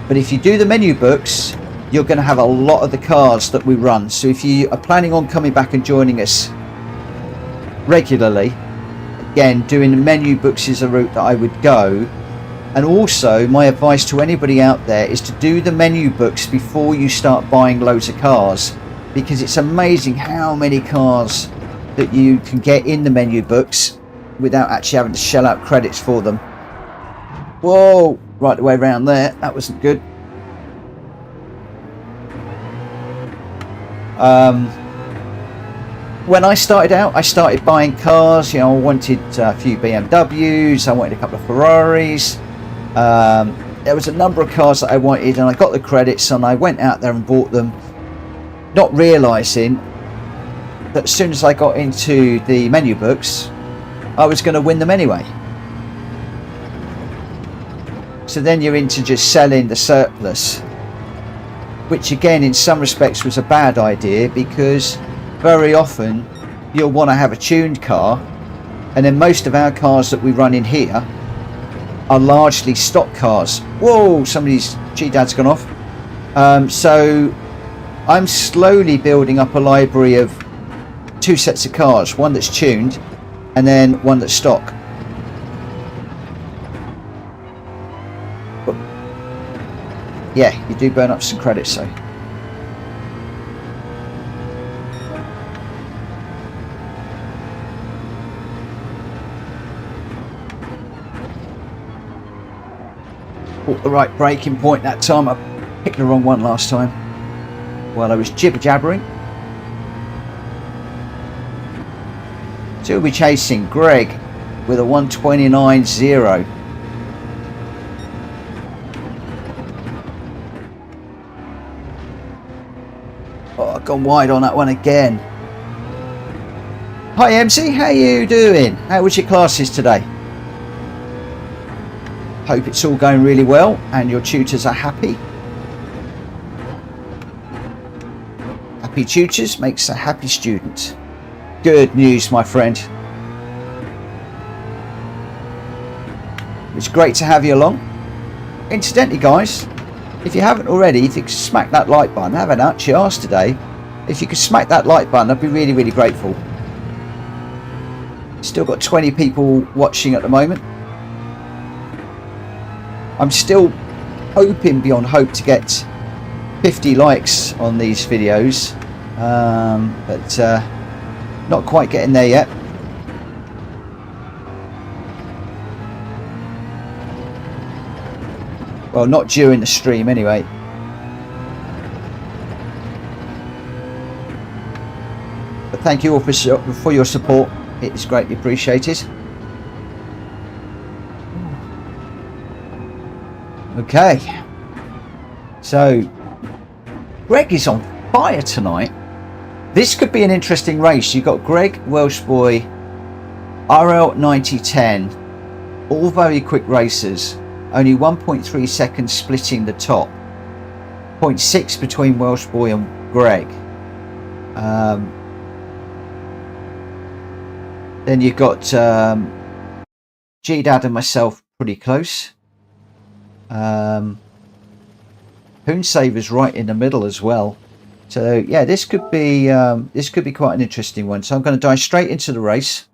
S1: But if you do the menu books, you're going to have a lot of the cars that we run. So if you are planning on coming back and joining us regularly, again, doing the menu books is a route that I would go. And also, my advice to anybody out there is to do the menu books before you start buying loads of cars, because it's amazing how many cars that you can get in the menu books without actually having to shell out credits for them. Whoa, right the way around there. That wasn't good. When I started out, I started buying cars. You know, I wanted a few BMWs, I wanted a couple of Ferraris. There was a number of cars that I wanted, and I got the credits and I went out there and bought them, not realizing that as soon as I got into the menu books, I was going to win them anyway. So then you're into just selling the surplus, which again in some respects was a bad idea, because very often you'll want to have a tuned car, and then most of our cars that we run in here are largely stock cars. Whoa, somebody's G-Dad's gone off. So I'm slowly building up a library of 2 sets of cars, one that's tuned and then one that's stock. But yeah, you do burn up some credits, so. Bought the right braking point that time. I picked the wrong one last time while I was jibber jabbering. So we'll be chasing Greg with a 129.0. Oh, I've gone wide on that one again. Hi MC, how you doing? How was your classes today? Hope it's all going really well and your tutors are happy. Happy tutors makes a happy student. Good news, my friend. It's great to have you along. Incidentally, guys, if you haven't already, if you could smack that like button, I haven't actually asked today. If you could smack that like button, I'd be really, really grateful. Still got 20 people watching at the moment. I'm still hoping beyond hope to get 50 likes on these videos, but not quite getting there yet. Well, not during the stream anyway. But thank you all for your support. It is greatly appreciated. Okay, so Greg is on fire tonight. This could be an interesting race. You've got Greg, Welsh Boy, RL 9010, all very quick racers. Only 1.3 seconds splitting the top. 0.6 between Welsh Boy and Greg. Then you've got G-Dad and myself pretty close. Poonsaver's right in the middle as well. So yeah, this could be quite an interesting one. So I'm going to dive straight into the race,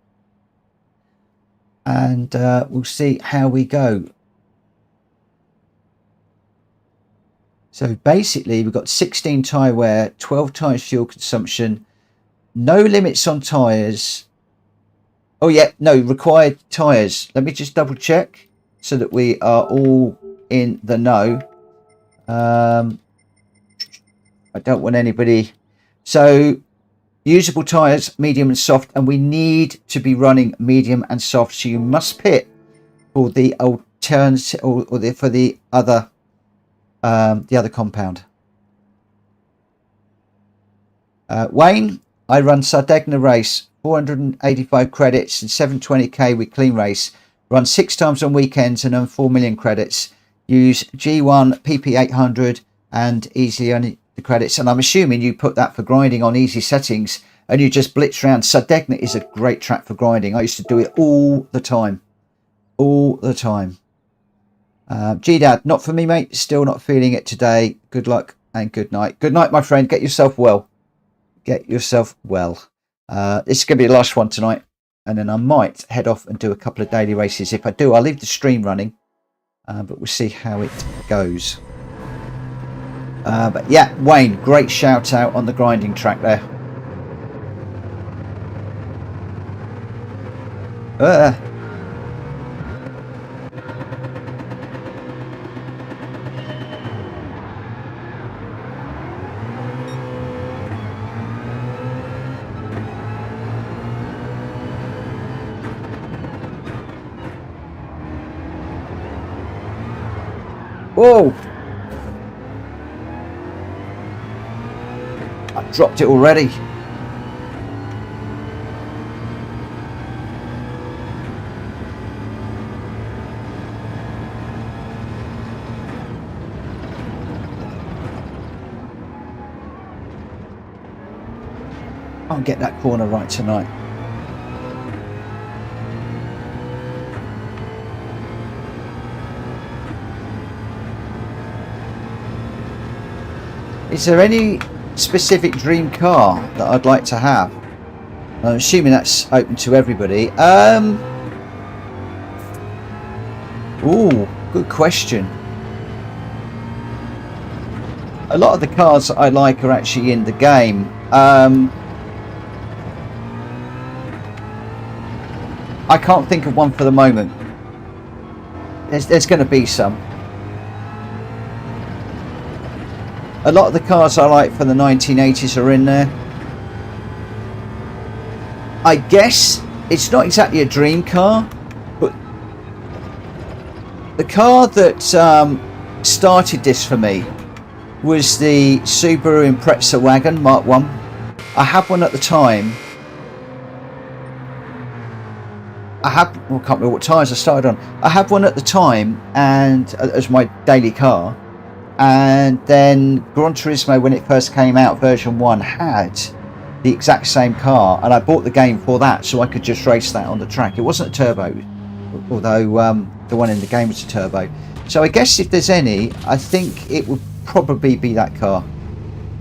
S1: and we'll see how we go. So basically, we've got 16 tyre wear, 12 times fuel consumption, no limits on tyres. Oh yeah, no, required tyres. Let me just double check so that we are all in the know. I don't want anybody. So usable tyres, medium and soft, and we need to be running medium and soft. So you must pit for the alternative or for the other compound. Wayne, I run Sardegna race, 485 credits and 720k with clean race. Run 6 times on weekends and earn 4 million credits. Use G1 PP800 and easily earn the credits. And I'm assuming you put that for grinding on easy settings and you just blitz around. Sardegna is a great track for grinding. I used to do it all the time. All the time. G-Dad, not for me, mate. Still not feeling it today. Good luck and good night. Good night, my friend. Get yourself well. Get yourself well. This is going to be the last one tonight. And then I might head off and do a couple of daily races. If I do, I'll leave the stream running. But we'll see how it goes. But yeah, Wayne, great shout out on the grinding track there. Whoa! I dropped it already. I'll get that corner right tonight. Is there any specific dream car that I'd like to have? I'm assuming that's open to everybody. Ooh, good question. A lot of the cars that I like are actually in the game. I can't think of one for the moment. There's going to be some. A lot of the cars I like from the 1980s are in there. I guess it's not exactly a dream car, but the car that started this for me was the Subaru Impreza wagon Mark 1. I had one at the time. I can't remember what tyres I started on. I had one at the time, and as my daily car. And then Gran Turismo, when it first came out, version 1 had the exact same car, and I bought the game for that so I could just race that on the track. It wasn't a turbo, although the one in the game was a turbo. So I guess if there's any, I think it would probably be that car,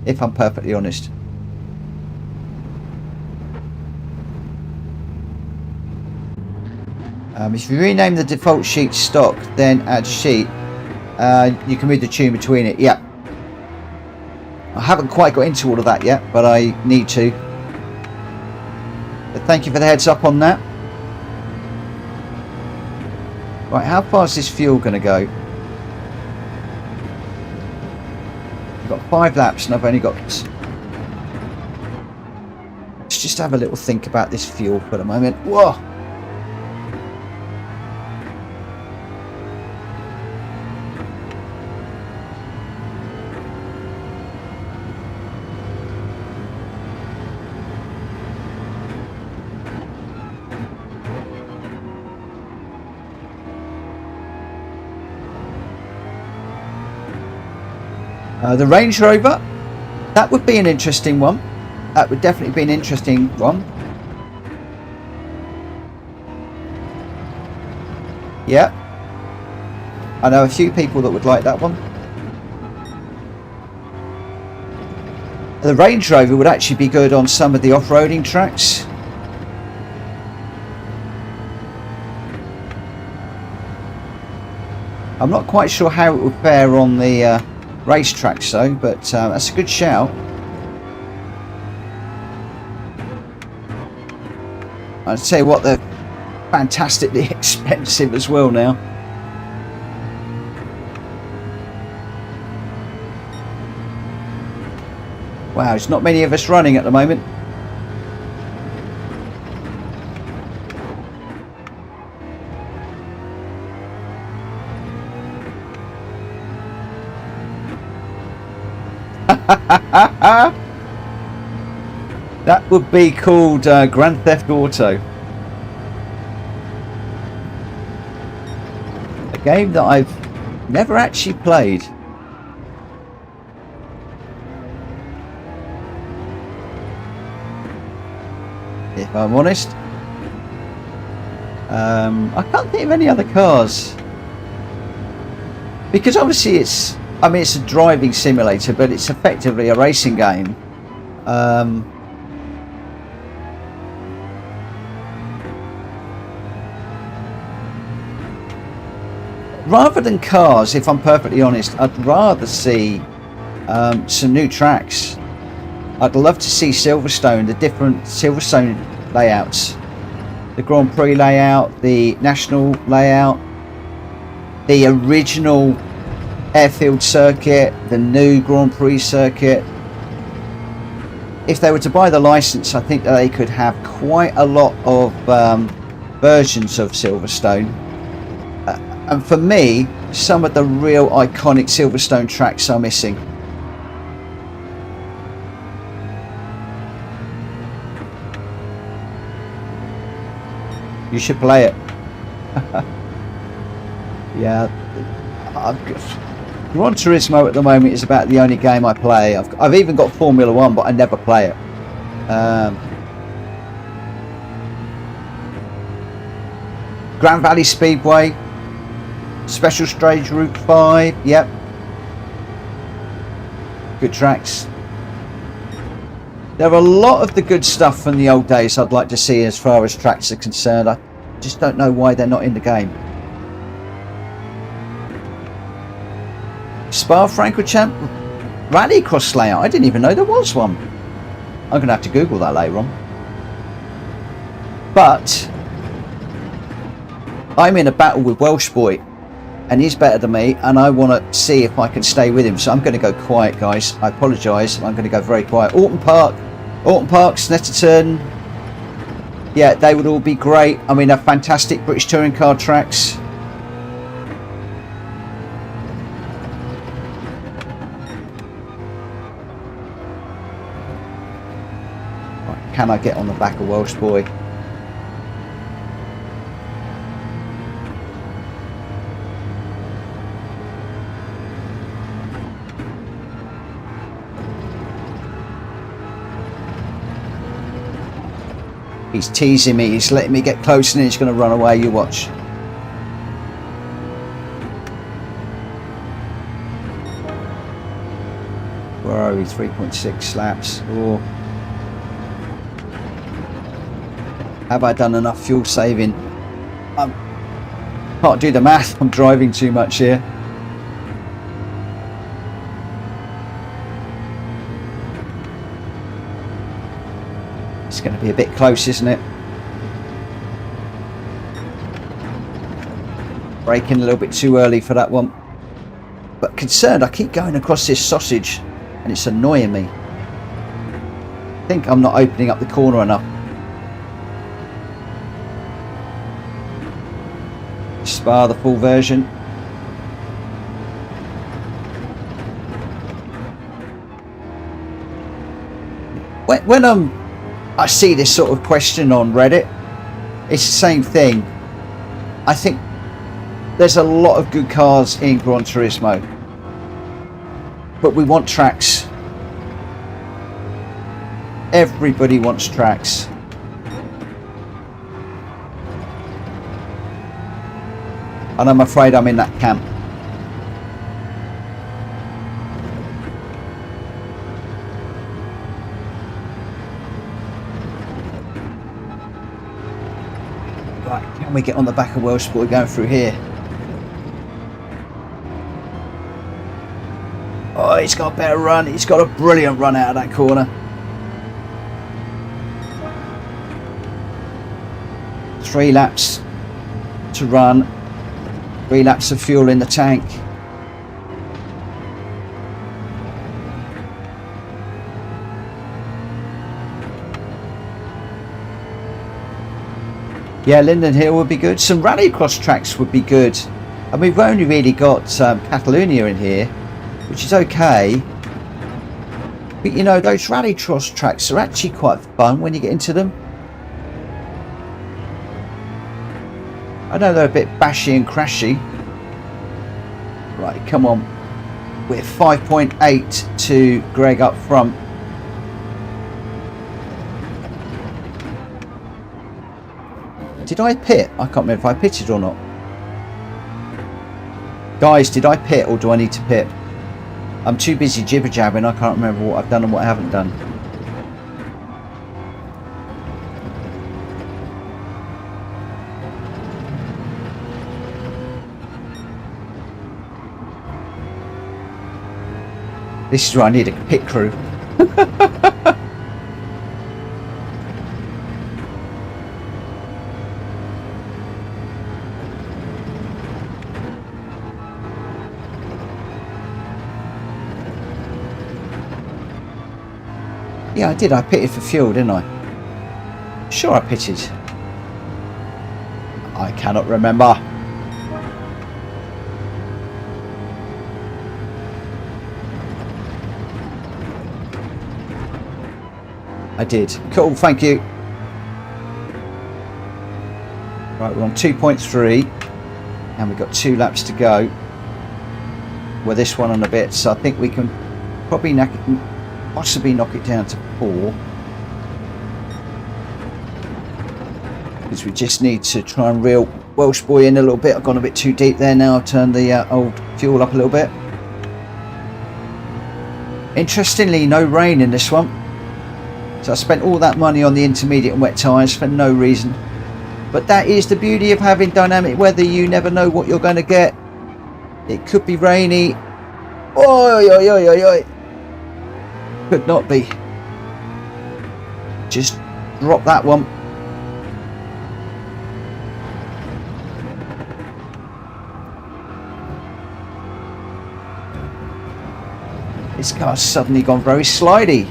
S1: if I'm perfectly honest. If you rename the default sheet stock, then add sheet, you can move the tune between it. Yeah. I haven't quite got into all of that yet, but I need to. But thank you for the heads up on that. Right, how far is this fuel going to go? I've got 5 laps and I've only got... Let's just have a little think about this fuel for a moment. Whoa! The Range Rover, that would be an interesting one. That would definitely be an interesting one. Yeah. I know a few people that would like that one. The Range Rover would actually be good on some of the off-roading tracks. I'm not quite sure how it would fare on the racetracks though, but that's a good shout. I'd tell you what, they're fantastically expensive as well now. Wow, there's not many of us running at the moment. That would be called Grand Theft Auto. A game that I've never actually played. If I'm honest. I can't think of any other cars. Because obviously it's a driving simulator, but it's effectively a racing game. Rather than cars, if I'm perfectly honest, I'd rather see some new tracks. I'd love to see Silverstone, the different Silverstone layouts. The Grand Prix layout, the National layout, the original airfield circuit, the new Grand Prix circuit. If they were to buy the license, I think that they could have quite a lot of versions of Silverstone. And for me, some of the real iconic Silverstone tracks are missing. You should play it. Yeah. Gran Turismo at the moment is about the only game I play. I've even got Formula 1, but I never play it. Grand Valley Speedway, Special Stage Route 5, yep. Good tracks. There are a lot of the good stuff from the old days I'd like to see as far as tracks are concerned. I just don't know why they're not in the game. Spa-Francorchamps Rallycross layout. I didn't even know there was one. I'm going to have to Google that later on. But I'm in a battle with Welsh Boy, and he's better than me, and I want to see if I can stay with him. So I'm going to go quiet, guys. I apologise. I'm going to go very quiet. Alton Park, Snetterton. Yeah, they would all be great. I mean, they're fantastic British touring car tracks. Right, can I get on the back of Welsh Boy? He's teasing me, he's letting me get close and he's going to run away, you watch. Where are we? 3.6 laps. Oh. Have I done enough fuel saving? I'm Can't do the math, I'm driving too much here. It's going to be a bit close, isn't it? Braking a little bit too early for that one. But concerned, I keep going across this sausage and it's annoying me. I think I'm not opening up the corner enough. Spar the full version. When I see this sort of question on Reddit, it's the same thing. I think there's a lot of good cars in Gran Turismo, but we want tracks. Everybody wants tracks. And I'm afraid I'm in that camp. Right, can we get on the back of World Sport going through here? Oh, he's got a better run. He's got a brilliant run out of that corner. Three laps to run. 3 laps of fuel in the tank. Yeah, Linden Hill would be good. Some rallycross tracks would be good. And we've only really got Catalonia in here, which is okay. But you know, those rallycross tracks are actually quite fun when you get into them. I know they're a bit bashy and crashy. Right, come on. We're 5.8 to Greg up front. Did I pit? I can't remember if I pitted or not. Guys, did I pit or do I need to pit? I'm too busy jibber jabbing. I can't remember what I've done and what I haven't done. This is where I need a pit crew. Yeah, I did. I pitted for fuel, didn't I? Sure, I pitted. I cannot remember. I did. Cool, thank you. Right, we're on 2.3 and we've got 2 laps to go. Well, this one on a bit, so I think we can probably possibly knock it down to 4. Because we just need to try and reel Welsh Boy in a little bit. I've gone a bit too deep there now. I've turned the old fuel up a little bit. Interestingly, no rain in this one. So I spent all that money on the intermediate and wet tyres for no reason. But that is the beauty of having dynamic weather. You never know what you're going to get. It could be rainy. Oi, oi, oi, oi, oi. Could not be. Just drop that one. This car's suddenly gone very slidey.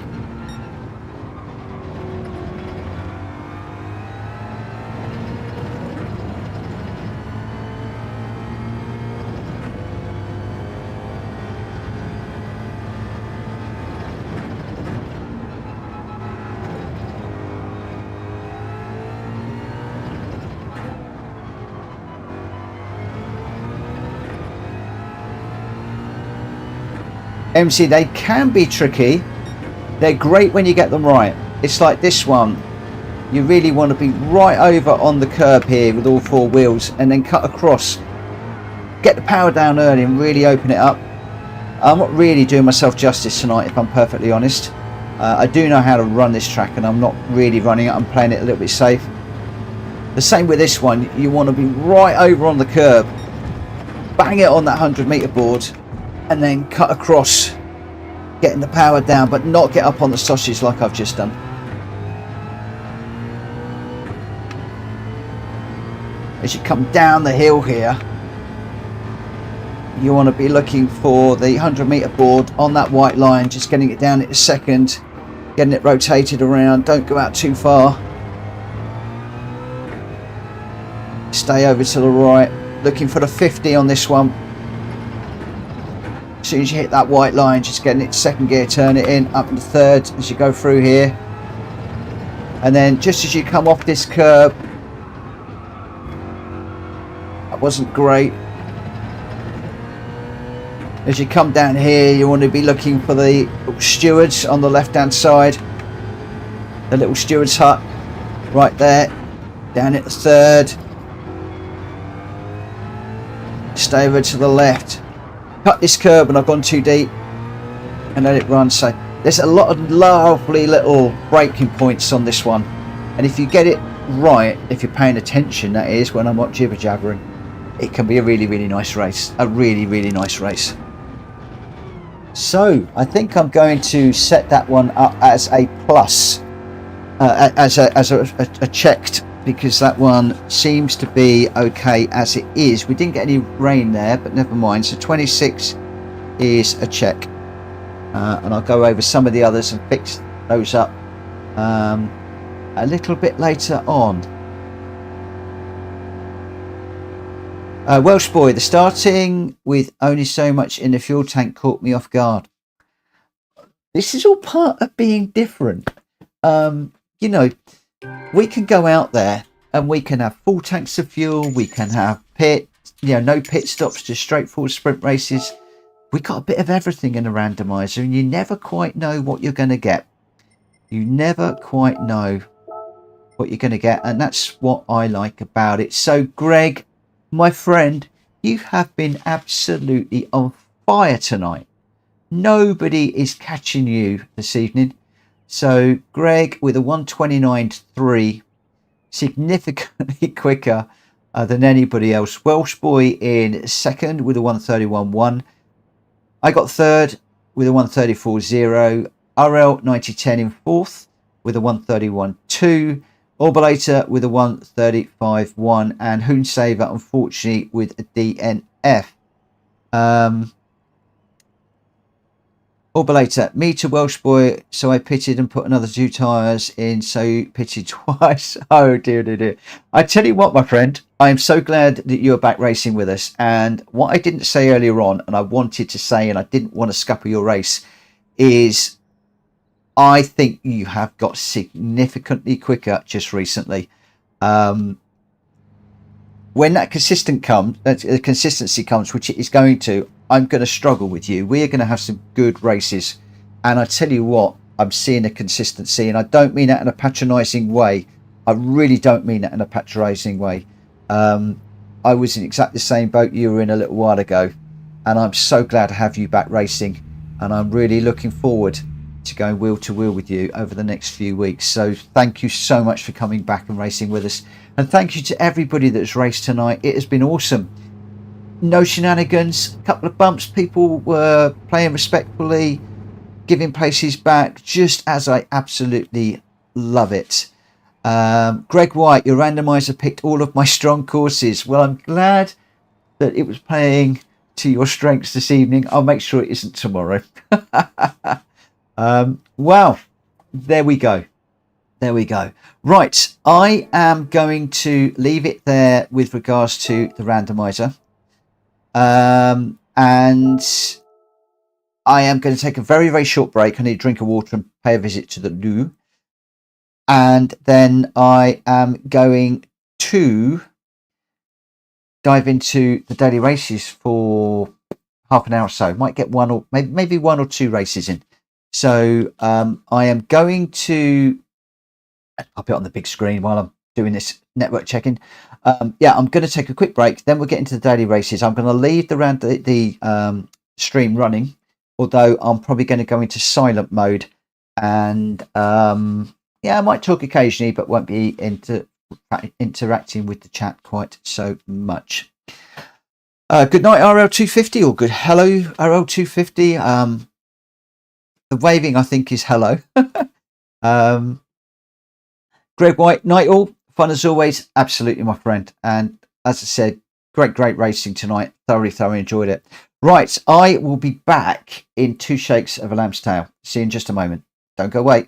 S1: MC, they can be tricky. They're great when you get them right. It's like this one. You really want to be right over on the curb here with all 4 wheels and then cut across. Get the power down early and really open it up. I'm not really doing myself justice tonight, if I'm perfectly honest. I do know how to run this track and I'm not really running it. I'm playing it a little bit safe. The same with this one. You want to be right over on the curb, bang it on that 100-meter board, and then cut across, getting the power down, but not get up on the sausage like I've just done. As you come down the hill here, you want to be looking for the 100-meter board on that white line, just getting it down at a second, getting it rotated around. Don't go out too far. Stay over to the right, looking for the 50 on this one. As soon as you hit that white line, just getting it to second gear, turn it in, up into third as you go through here. And then just as you come off this curb, that wasn't great. As you come down here, you want to be looking for the stewards on the left hand side, the little steward's hut right there, down at the third. Stay over to the left, cut this curb, and I've gone too deep and let it run. So there's a lot of lovely little braking points on this one, and if you get it right, if you're paying attention, that is, when I'm not jibber jabbering, it can be a really, really nice race, a really, really nice race. So I think I'm going to set that one up as a plus, as a checked, because that one seems to be okay as it is. We didn't get any rain there, but never mind. So 26 is a check, and I'll go over some of the others and fix those up a little bit later on. Welsh boy, the starting with only so much in the fuel tank caught me off guard. This is all part of being different. You know, we can go out there and we can have full tanks of fuel. We can have no pit stops, just straightforward sprint races. We got a bit of everything in a randomizer, and you never quite know what you're going to get. You never quite know what you're going to get, and that's what I like about it. So Greg, my friend, you have been absolutely on fire tonight. Nobody is catching you this evening. So Greg with a 1:29.3, significantly quicker than anybody else. Welsh boy in second with a 1:31.1. I got third with a 1:34.0. RL 9010 in fourth with a 1:31.2. Orbulator with a 1:35.1, and Hoonsaver unfortunately with a DNF. Orbulator, me to Welsh boy, so I pitted and put another 2 tyres in, so you pitted twice. Oh dear, dear, dear. I tell you what, my friend, I am so glad that you're back racing with us. And what I didn't say earlier on, and I wanted to say, and I didn't want to scupper your race, is I think you have got significantly quicker just recently. When that consistency comes, which it is going to, I'm going to struggle with you. We are going to have some good races, and I tell you what, I'm seeing a consistency, and I don't mean that in a patronising way. I really don't mean that in a patronising way. I was in exactly the same boat you were in a little while ago, and I'm so glad to have you back racing, and I'm really looking forward to going wheel to wheel with you over the next few weeks. So thank you so much for coming back and racing with us, and thank you to everybody that's raced tonight. It has been awesome. No shenanigans, a couple of bumps, people were playing respectfully, giving places back, just as I absolutely love it. Greg White, your randomizer picked all of my strong courses. Well, I'm glad that it was playing to your strengths this evening. I'll make sure it isn't tomorrow. Wow, there we go. There we go. Right, I am going to leave it there with regards to the randomizer. And I am going to take a very, very short break. I need a drink of water and pay a visit to the loo. And then I am going to dive into the daily races for half an hour or so. Might get one or maybe 1 or 2 races in. So I am going to, I'll put it on the big screen while I'm doing this network checking. Yeah, I'm going to take a quick break. Then we'll get into the daily races. I'm going to leave the stream running, although I'm probably going to go into silent mode. And yeah, I might talk occasionally, but won't be into interacting with the chat quite so much. Good night, RL250, or good hello, RL250. The waving, I think, is hello. Greg White, night all. Fun as always. Absolutely, my friend. And as I said, great racing tonight. Thoroughly enjoyed it. Right, I will be back in 2 shakes of a lamb's tail. See you in just a moment. Don't go away.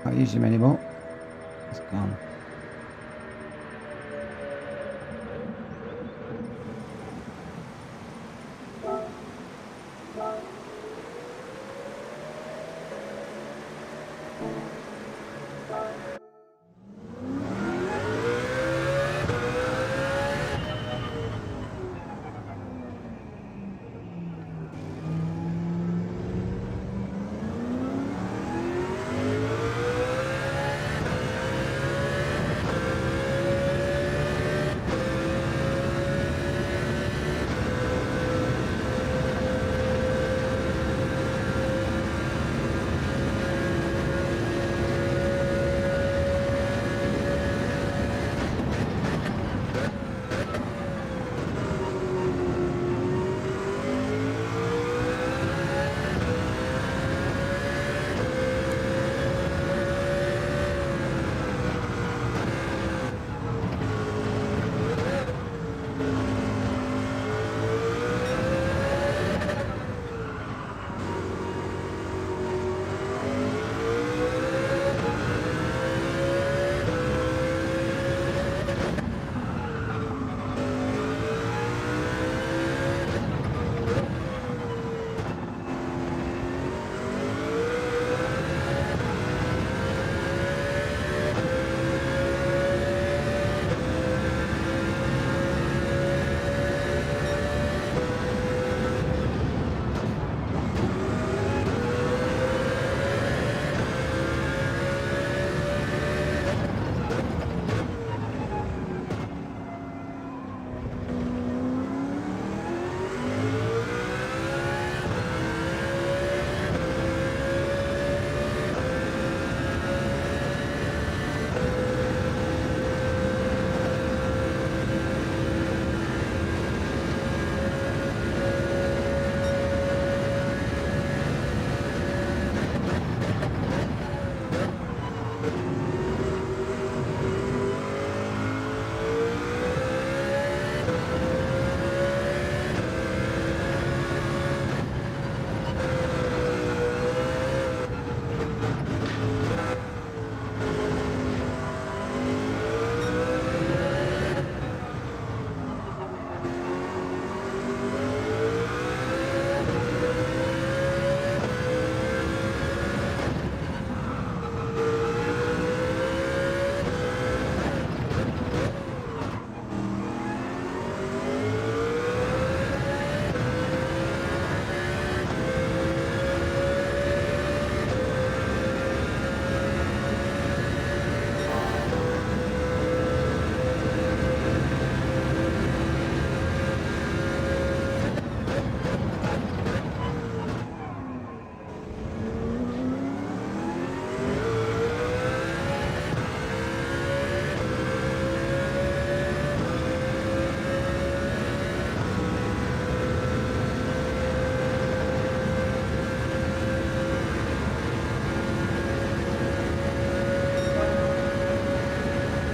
S1: Can't use him anymore. It's gone.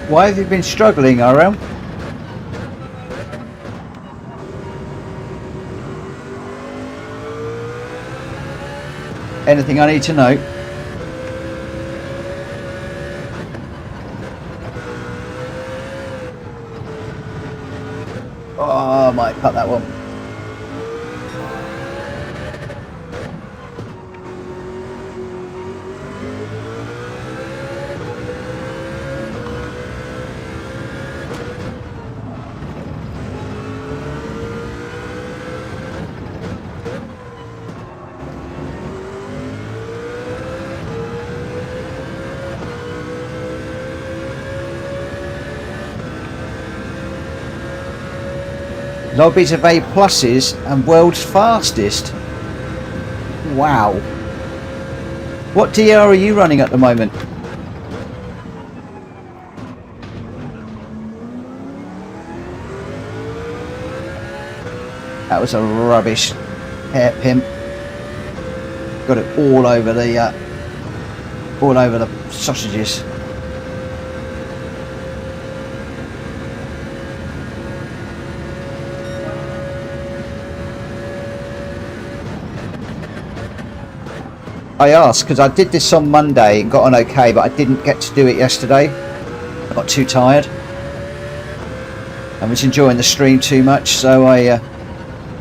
S1: Why have you been struggling, RM? Anything I need to know? Oh, I might cut that one. Lobbies of A pluses and world's fastest. Wow. What DR are you running at the moment? That was a rubbish hairpin. Got it all over the sausages. I asked because I did this on Monday and got on okay, but I didn't get to do it yesterday. I got too tired. I was enjoying the stream too much, so I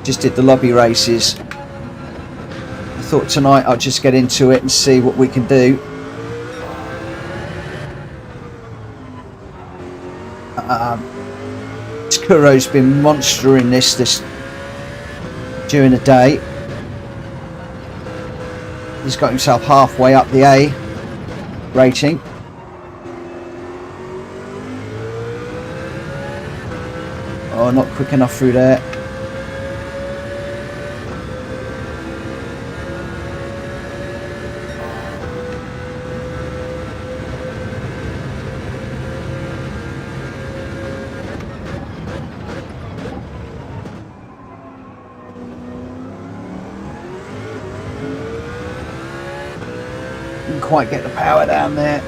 S1: just did the lobby races. I thought tonight I'll just get into it and see what we can do. Kuro's been monstering this during the day. He's got himself halfway up the A rating. Oh, not quick enough through there. Didn't quite get the power down there.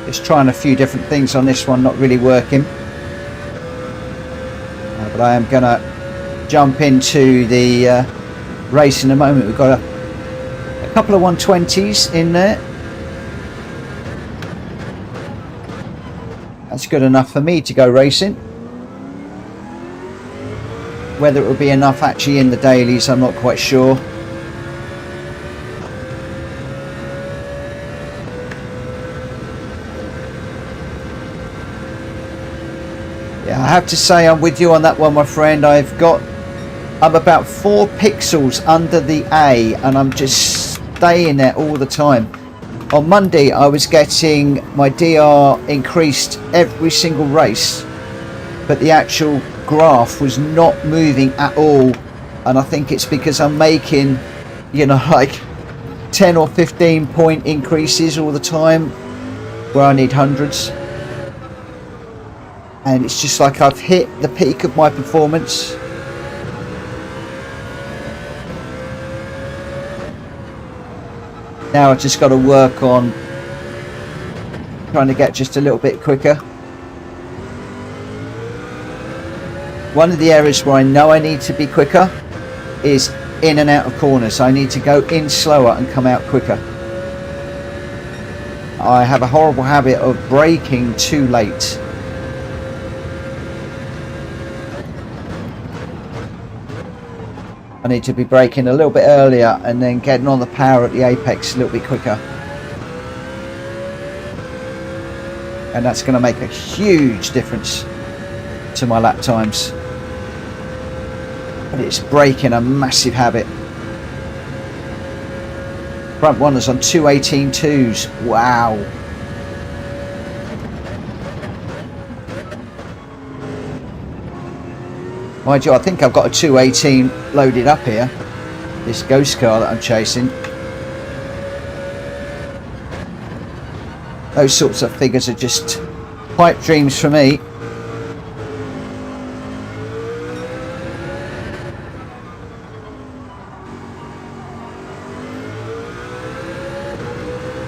S1: Just trying a few different things on this one, not really working. But I am going to jump into the race in a moment. We've got a couple of 120s in there. That's good enough for me to go racing. Whether it will be enough actually in the dailies, I'm not quite sure. I have to say I'm with you on that one, my friend. I'm about 4 pixels under the A and I'm just staying there all the time. On Monday I was getting my DR increased every single race, but the actual graph was not moving at all, and I think it's because I'm making, you know, like 10 or 15 point increases all the time where I need hundreds. And it's just like I've hit the peak of my performance. Now I've just got to work on trying to get just a little bit quicker. One of the areas where I know I need to be quicker is in and out of corners. I need to go in slower and come out quicker. I have a horrible habit of braking too late. need to be braking a little bit earlier and then getting on the power at the apex a little bit quicker. And that's going to make a huge difference to my lap times. But it's breaking a massive habit. Front runners on 2:18.2s. Wow. Mind you, I think I've got a 218 loaded up here. This ghost car that I'm chasing. Those sorts of figures are just pipe dreams for me.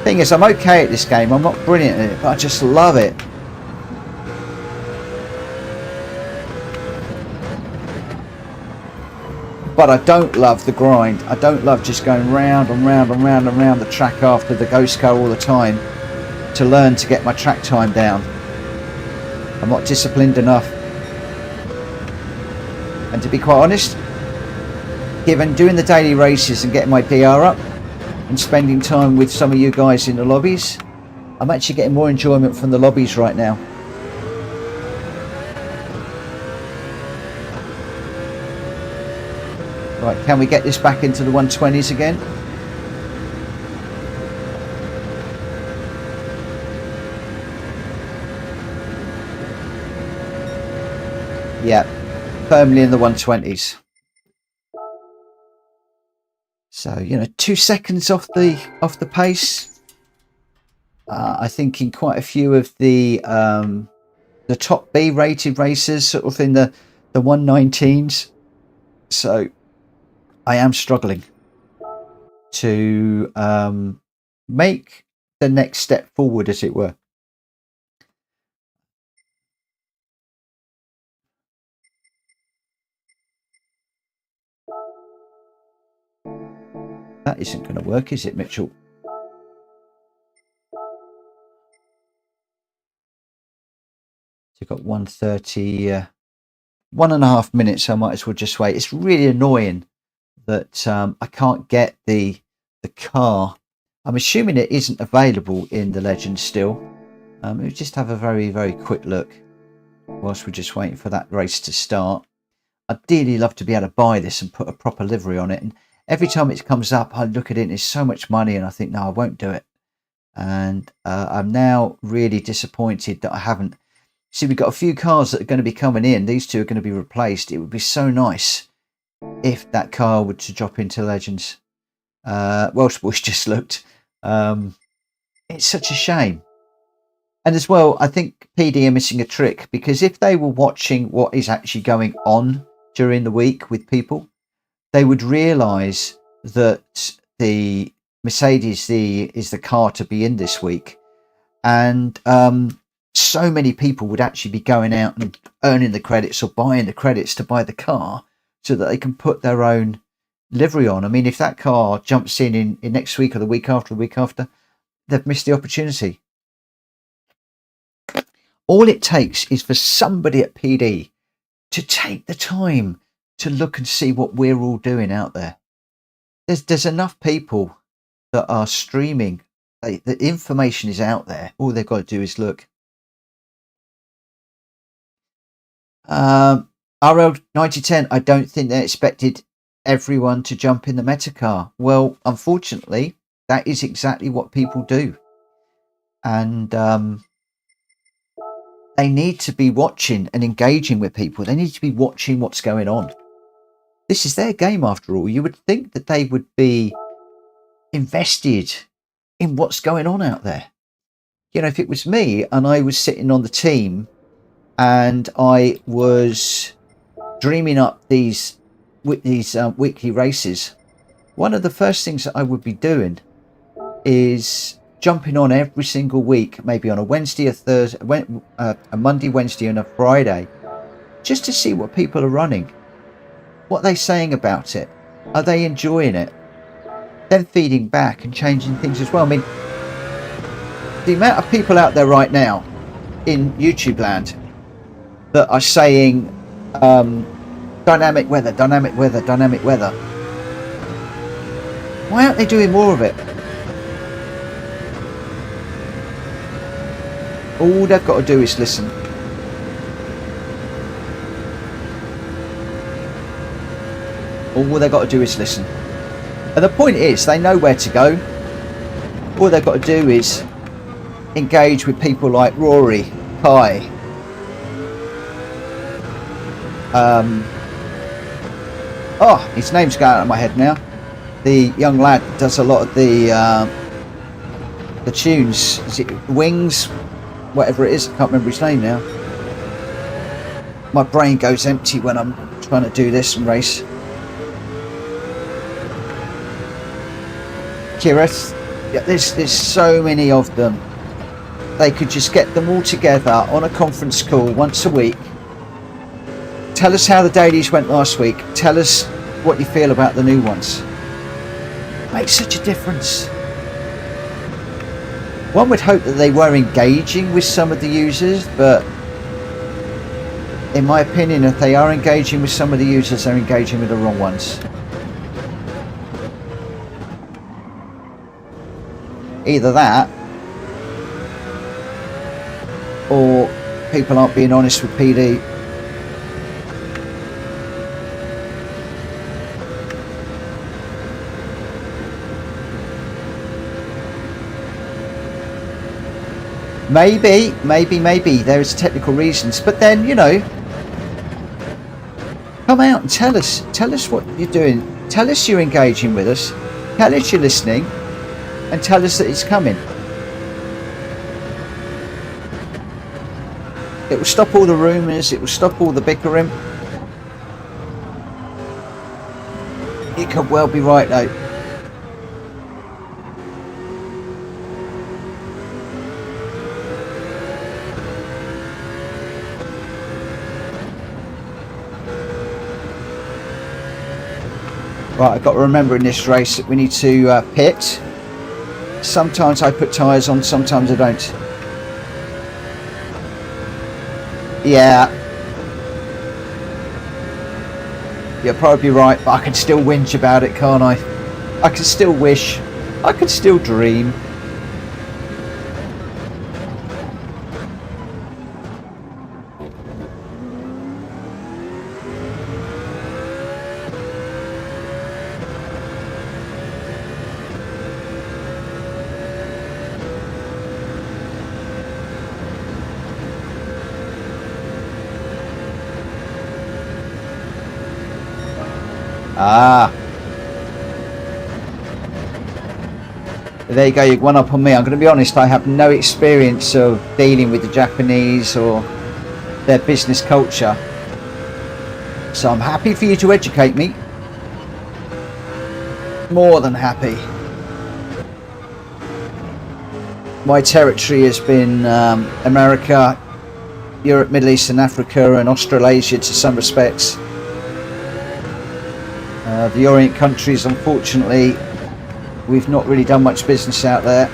S1: Thing is, I'm okay at this game. I'm not brilliant at it, but I just love it. But I don't love the grind. I don't love just going round and round and round and round the track after the ghost car all the time to learn to get my track time down. I'm not disciplined enough. And to be quite honest, given doing the daily races and getting my DR up and spending time with some of you guys in the lobbies, I'm actually getting more enjoyment from the lobbies right now. Right, can we get this back into the 120s again? Yeah, firmly in the 120s. So, you know, 2 seconds off the pace. I think in quite a few of the top B rated races, sort of in the 119s. So I am struggling to make the next step forward, as it were. That isn't going to work, is it, Mitchell? You've got 1:30, 1.5 minutes. I might as well just wait. It's really annoying that I can't get the car. I'm assuming it isn't available in the Legends still. We'll just have a very, very quick look whilst we're just waiting for that race to start. I'd dearly love to be able to buy this and put a proper livery on it. And every time it comes up, I look at it and it's so much money and I think, no, I won't do it. And I'm now really disappointed that I haven't. See, we've got a few cars that are going to be coming in. These two are going to be replaced. It would be so nice if that car were to drop into Legends. Welsh Boys just looked. It's such a shame. And as well, I think PD are missing a trick, because if they were watching what is actually going on during the week with people, they would realise that the Mercedes is the car to be in this week. And so many people would actually be going out and earning the credits or buying the credits to buy the car so that they can put their own livery on. I mean, if that car jumps in next week or the week after, they've missed the opportunity. All it takes is for somebody at PD to take the time to look and see what we're all doing out there. There's enough people that are streaming. The information is out there. All they've got to do is look. RL 9010, I don't think they expected everyone to jump in the Metacar. Well, unfortunately, that is exactly what people do. And they need to be watching and engaging with people. They need to be watching what's going on. This is their game after all. You would think that they would be invested in what's going on out there. You know, if it was me and I was sitting on the team and I was dreaming up these weekly races, one of the first things that I would be doing is jumping on every single week, maybe on a Wednesday, a Thursday, a Monday, Wednesday and a Friday, just to see what people are running, what they're saying about it, are they enjoying it, then feeding back and changing things as well. I mean, the amount of people out there right now in YouTube land that are saying dynamic weather, Why aren't they doing more of it? All they've got to do is listen. All they've got to do is listen. And the point is, they know where to go. All they've got to do is engage with people like Rory, Kai, oh, his name's going out of my head now. The young lad does a lot of the tunes. Is it Wings? Whatever it is, I can't remember his name now. My brain goes empty when I'm trying to do this and race. Kirith, yeah, there's so many of them. They could just get them all together on a conference call once a week. Tell us how the dailies went last week. Tell us what you feel about the new ones. Makes such a difference. One would hope that they were engaging with some of the users, but in my opinion, if they are engaging with some of the users, they're engaging with the wrong ones. Either that, or people aren't being honest with PD. Maybe there's technical reasons, but then, you know, come out and tell us what you're doing. Tell us you're engaging with us. Tell us you're listening, and tell us that it's coming. It will stop all the rumours. It will stop all the bickering. You could well be right, though. Right, I've got to remember in this race that we need to pit. Sometimes I put tyres on, sometimes I don't. Yeah. You're probably right, but I can still whinge about it, can't I? I can still wish. I can still dream. Ah, there you go, you one up on me. I'm going to be honest, I have no experience of dealing with the Japanese or their business culture, so I'm happy for you to educate me. More than happy. My territory has been America, Europe, Middle East and Africa, and Australasia to some respects. The Orient countries, unfortunately, we've not really done much business out there.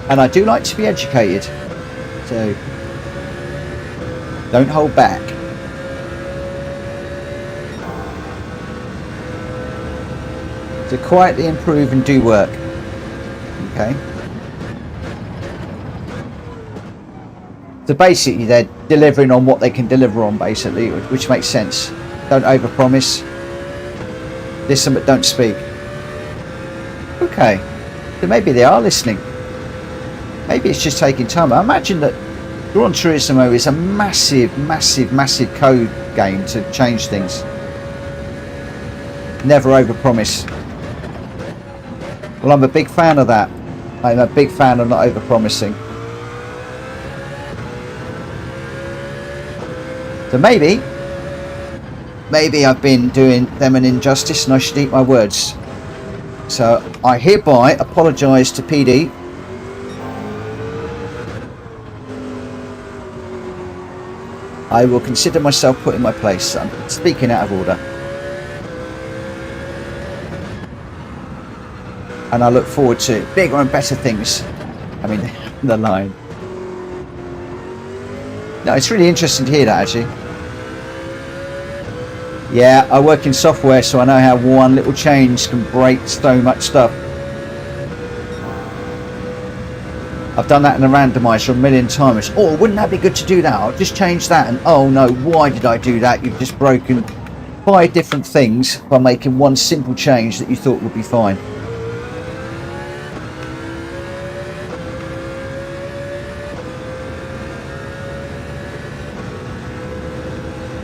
S1: And I do like to be educated, so don't hold back. To quietly improve and do work. Okay. So basically they're delivering on what they can deliver on, basically, which makes sense. Don't overpromise. Listen but don't speak. Okay. So maybe they are listening. Maybe it's just taking time. I imagine that Gran Turismo is a massive code game to change things. Never overpromise. Well, I'm a big fan of that. I'm a big fan of not overpromising. So maybe I've been doing them an injustice and I should eat my words. So I hereby apologise to PD. I will consider myself put in my place. I'm speaking out of order. And I look forward to bigger and better things. I mean, the line. No, it's really interesting to hear that, actually. Yeah, I work in software, so I know how one little change can break so much stuff. I've done that in a randomizer a million times. Oh, wouldn't that be good to do that? I'll just change that. And oh no, why did I do that? You've just broken 5 different things by making one simple change that you thought would be fine.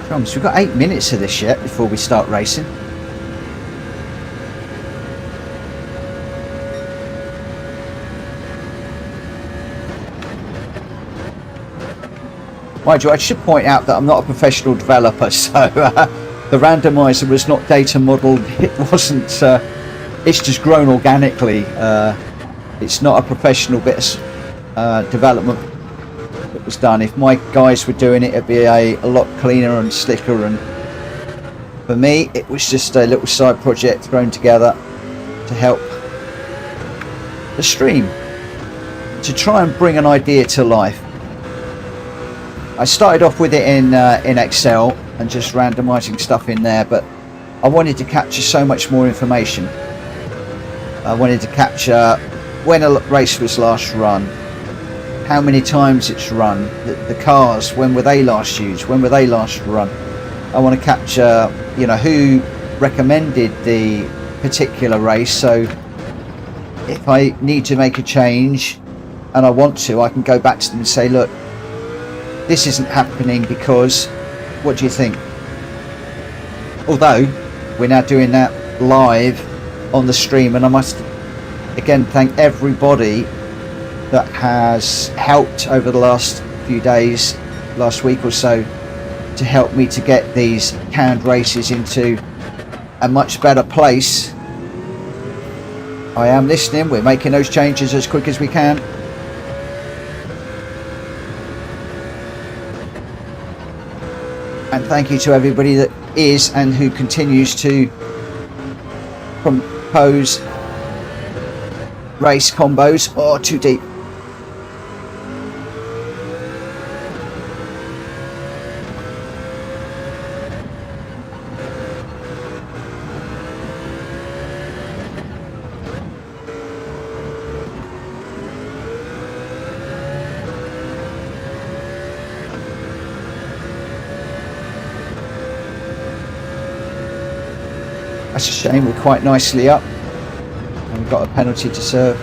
S1: Crumbs, we've got 8 minutes of this yet before we start racing. Mind you, I should point out that I'm not a professional developer, so the randomizer was not data modeled. It wasn't. It's just grown organically. It's not a professional bit of development that was done. If my guys were doing it, it'd be a lot cleaner and slicker. And for me, it was just a little side project thrown together to help the stream, to try and bring an idea to life. I started off with it in Excel and just randomizing stuff in there, but I wanted to capture so much more information. I wanted to capture when a race was last run, how many times it's run, the cars, when were they last used, when were they last run. I want to capture, you know, who recommended the particular race, so if I need to make a change and I want to, I can go back to them and say, look, this isn't happening because, what do you think? Although we're now doing that live on the stream, and I must again thank everybody that has helped over the last few days, last week or so, to help me to get these canned races into a much better place. I am listening. We're making those changes as quick as we can. And thank you to everybody that is and who continues to compose race combos. Oh, too deep. That's a shame. We're quite nicely up and we've got a penalty to serve.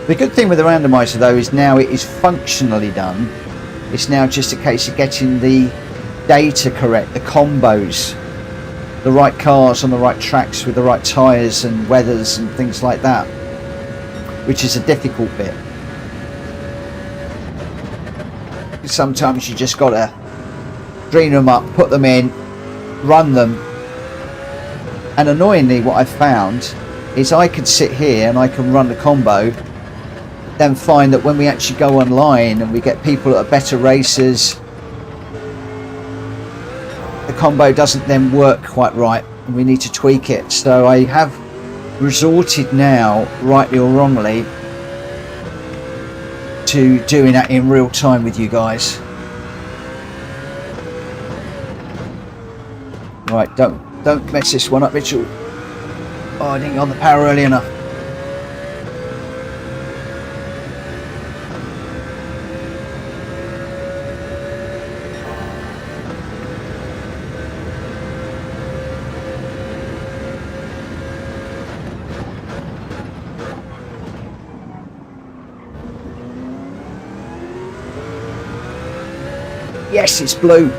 S1: The good thing with the randomizer though is now it is functionally done. It's now just a case of getting the data correct, the combos, the right cars on the right tracks with the right tyres and weathers and things like that, which is a difficult bit. Sometimes you just gotta dream them up, put them in, run them, and annoyingly what I've found is I could sit here and I can run the combo, then find that when we actually go online and we get people that are better racers, the combo doesn't then work quite right and we need to tweak it. So I have resorted now, rightly or wrongly, to doing that in real time with you guys. Right, don't mess this one up, Mitchell. Oh, I didn't get on the power early enough. Yes, it's blue.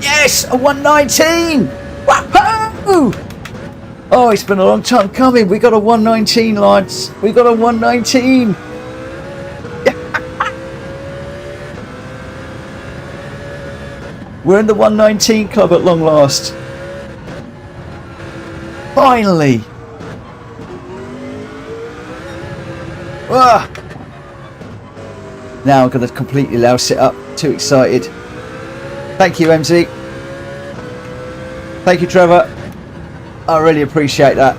S1: Yes, a 119. Wahoo! Oh, it's been a long time coming. We got a 119, lads. We got a 119. We're in the 119 club at long last. Finally! Ah! Now I'm going to completely louse it up. Too excited. Thank you, MZ. Thank you, Trevor. I really appreciate that.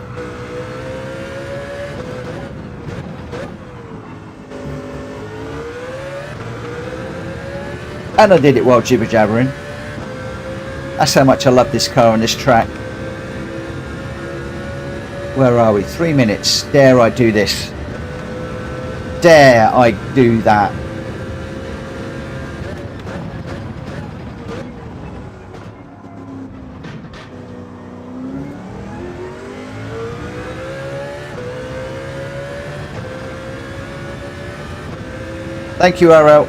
S1: And I did it while jibber jabbering. That's how much I love this car and this track. Where are we? 3 minutes. Dare I do this? Dare I do that? Thank you, RL.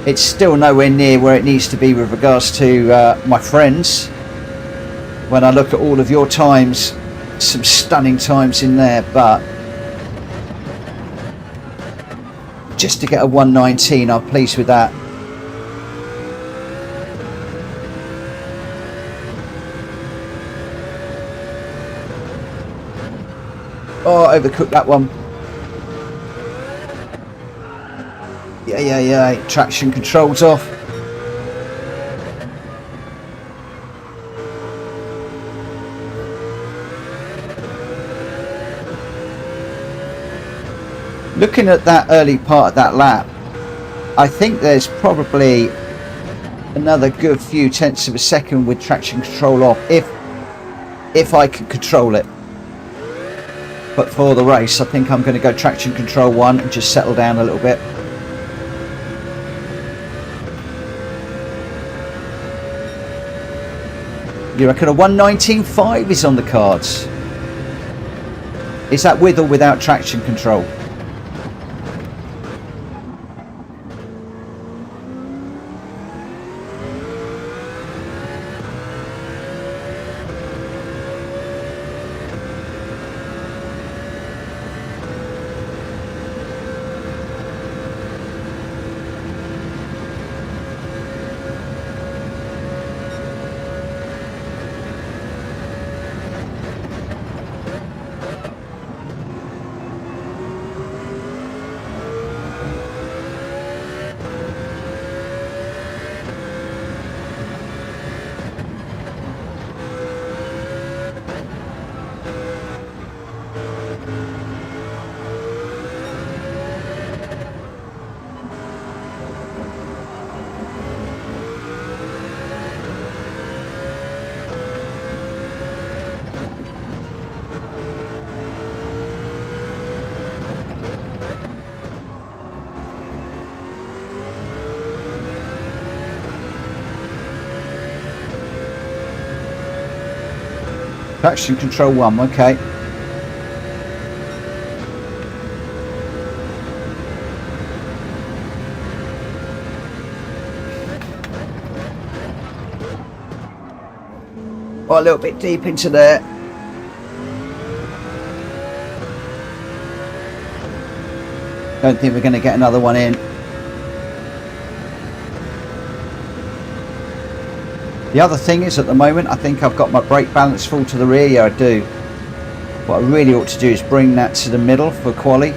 S1: It's still nowhere near where it needs to be with regards to my friends. When I look at all of your times, some stunning times in there, but just to get a 119, I'm pleased with that. Oh, I overcooked that one. Yeah. Traction control's off. Looking at that early part of that lap, I think there's probably another good few tenths of a second with traction control off if I can control it. But for the race, I think I'm going to go traction control 1 and just settle down a little bit. You reckon a 119.5 is on the cards? Is that with or without traction control? Traction control 1, okay. Oh, a little bit deep into there. Don't think we're going to get another one in. The other thing is, at the moment, I think I've got my brake balance full to the rear. Yeah, I do. What I really ought to do is bring that to the middle for quali.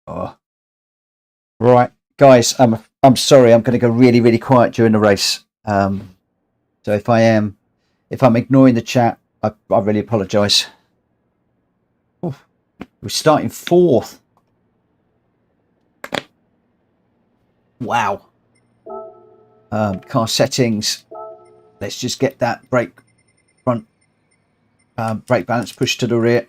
S1: Oh. Right, guys, I'm sorry, I'm going to go really quiet during the race. So if I'm ignoring the chat, I really apologise. We're starting 4th. Wow. Car settings. Let's just get that front brake balance pushed to the rear.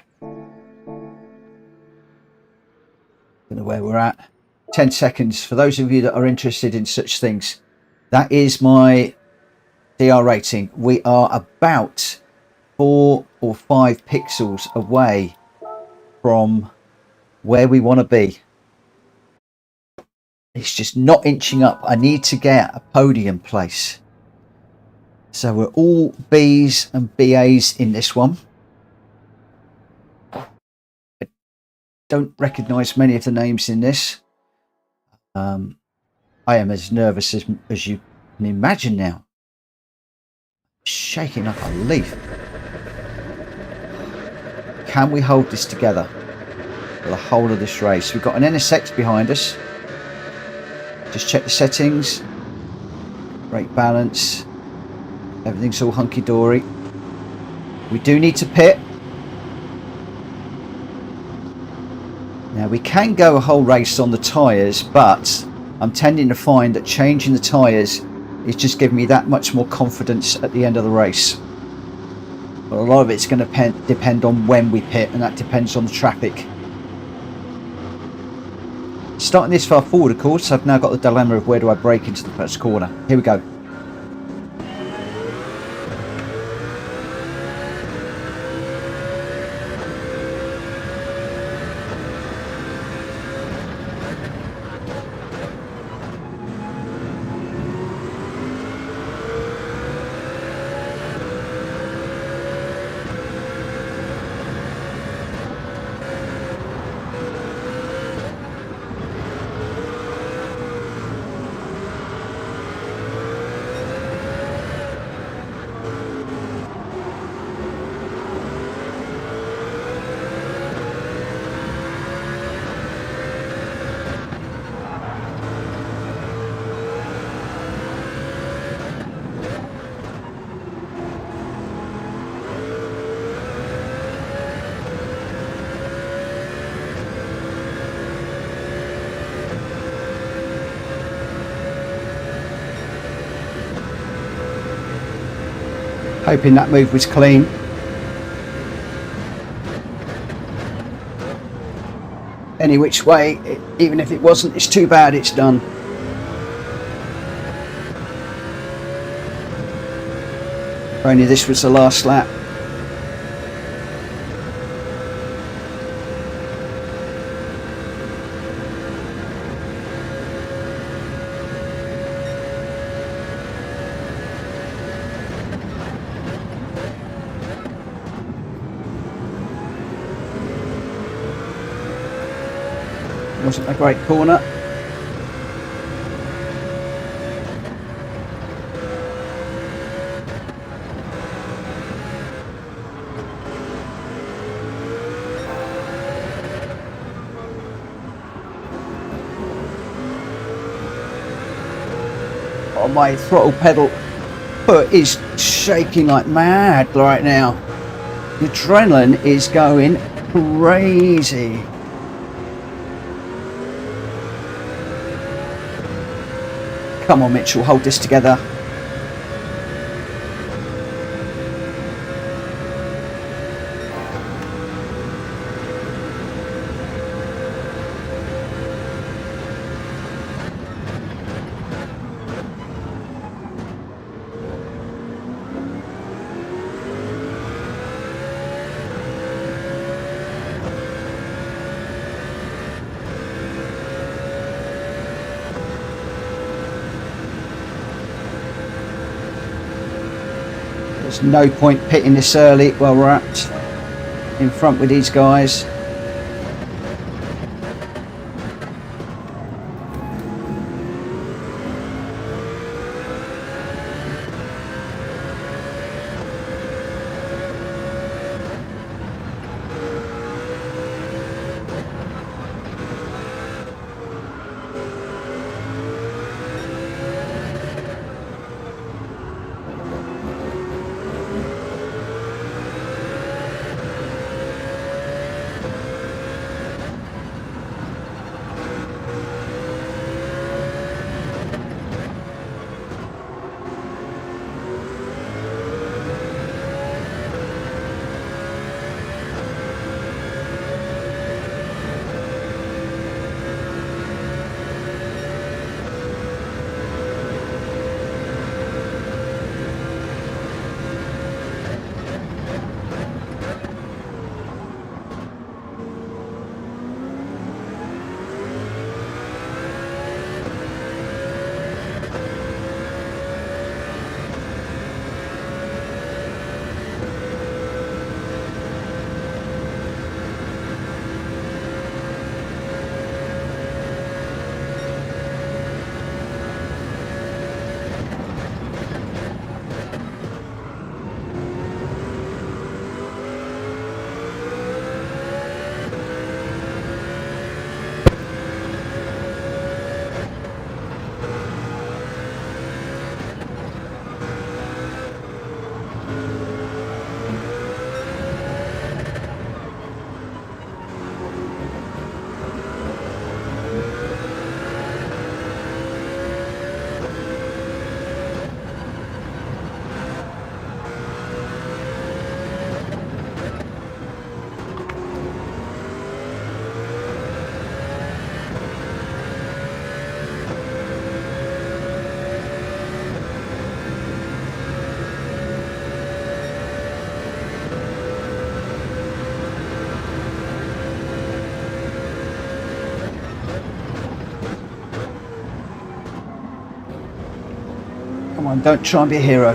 S1: Don't know where we're at. 10 seconds for those of you that are interested in such things. That is my DR rating. We are about 4 or 5 pixels away from where we want to be. It's just not inching up. I need to get a podium place. So we're all Bs and BAs in this one. I don't recognise many of the names in this. I am as nervous as you can imagine now. Shaking like a leaf. Can we hold this together for the whole of this race? We've got an NSX behind us. Just check the settings. Brake balance. Everything's all hunky-dory. We do need to pit. Now we can go a whole race on the tyres, but I'm tending to find that changing the tyres is just giving me that much more confidence at the end of the race. But a lot of it's going to depend on when we pit, and that depends on the traffic. Starting this far forward, of course, I've now got the dilemma of where do I brake into the first corner. Here we go. Hoping that move was clean. Any which way, even if it wasn't, it's too bad it's done. If only this was the last lap. Wasn't a great corner. Oh, my throttle pedal foot is shaking like mad right now. The adrenaline is going crazy. Come on, Mitchell, hold this together. There's no point pitting this early while we're up in front with these guys. Come on, don't try and be a hero.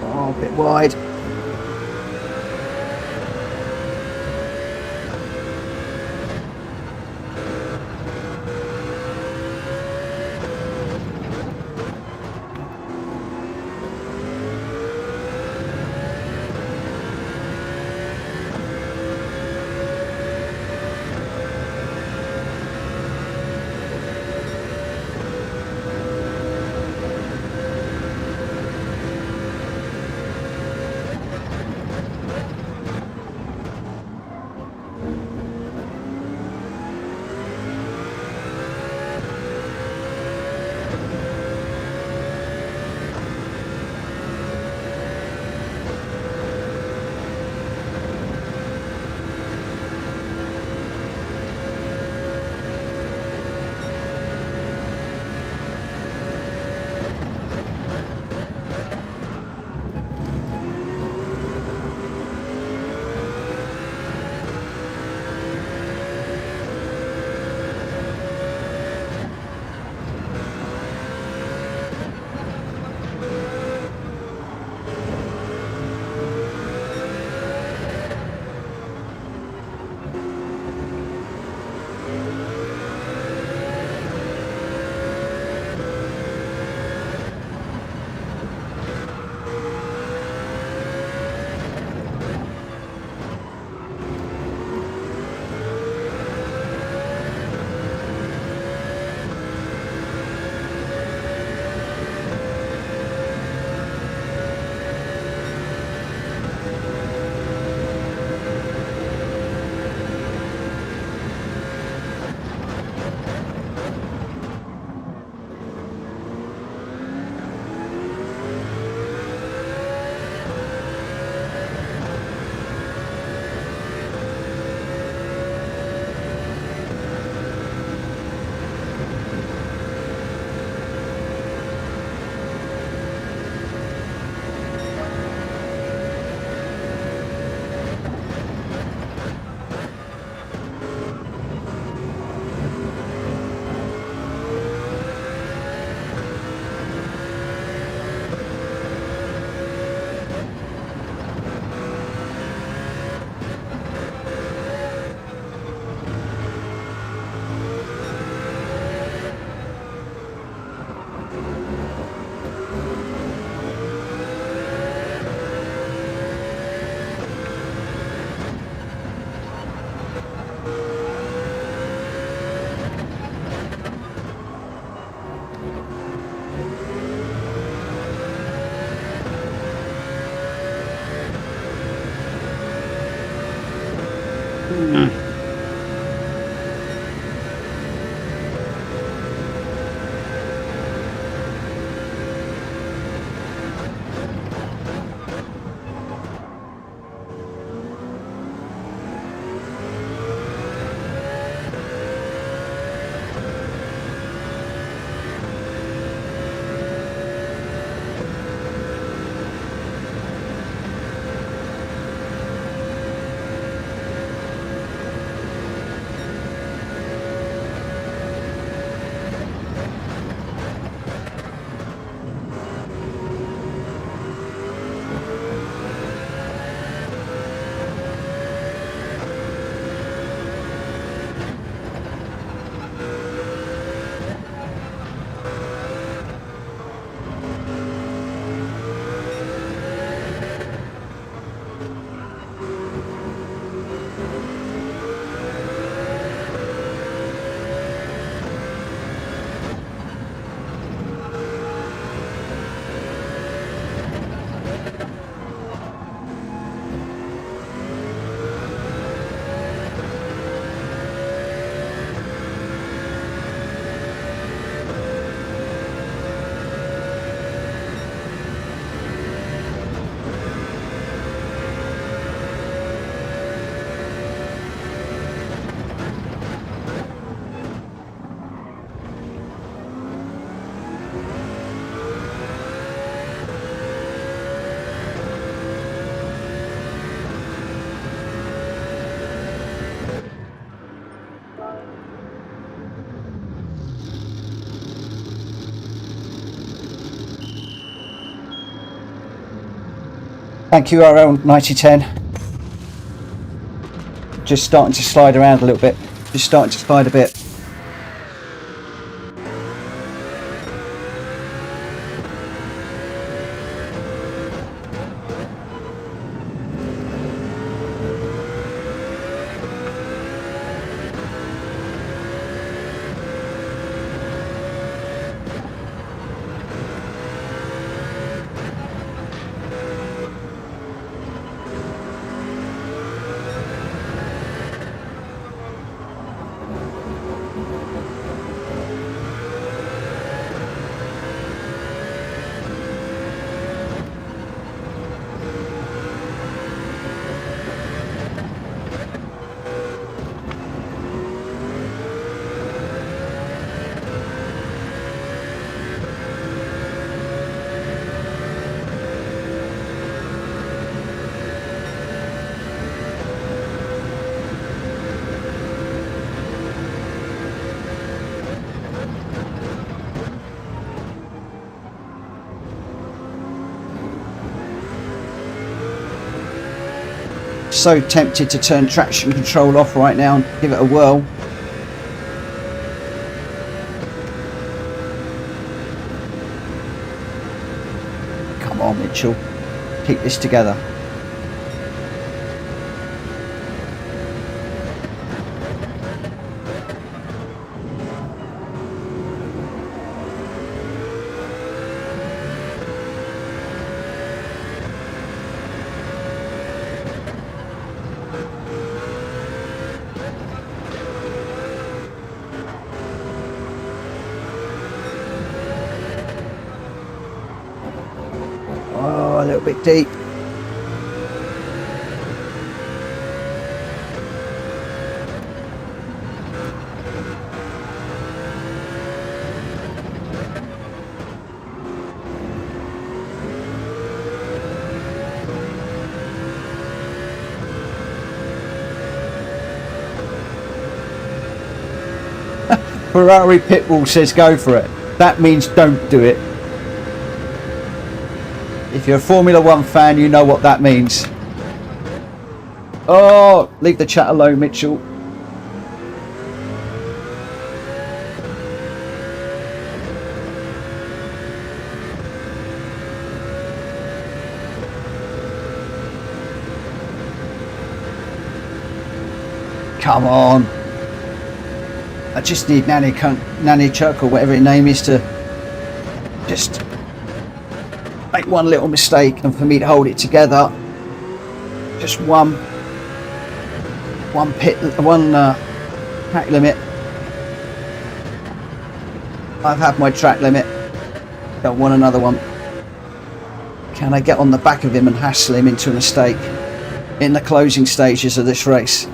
S1: Oh, a bit wide. Thank you, RL9010. Just starting to slide around a little bit. Just starting to slide a bit. So tempted to turn traction control off right now and give it a whirl. Come on, Mitchell, keep this together. Oh, a little bit deep. Ferrari Pitbull says go for it. That means don't do it. If you're a Formula 1 fan, you know what that means. Oh, leave the chat alone, Mitchell. Come on. I just need Nanny Chuck or whatever his name is to just make one little mistake and for me to hold it together. Just one track limit. I've had my track limit. Don't want another one. Can I get on the back of him and hassle him into a mistake in the closing stages of this race?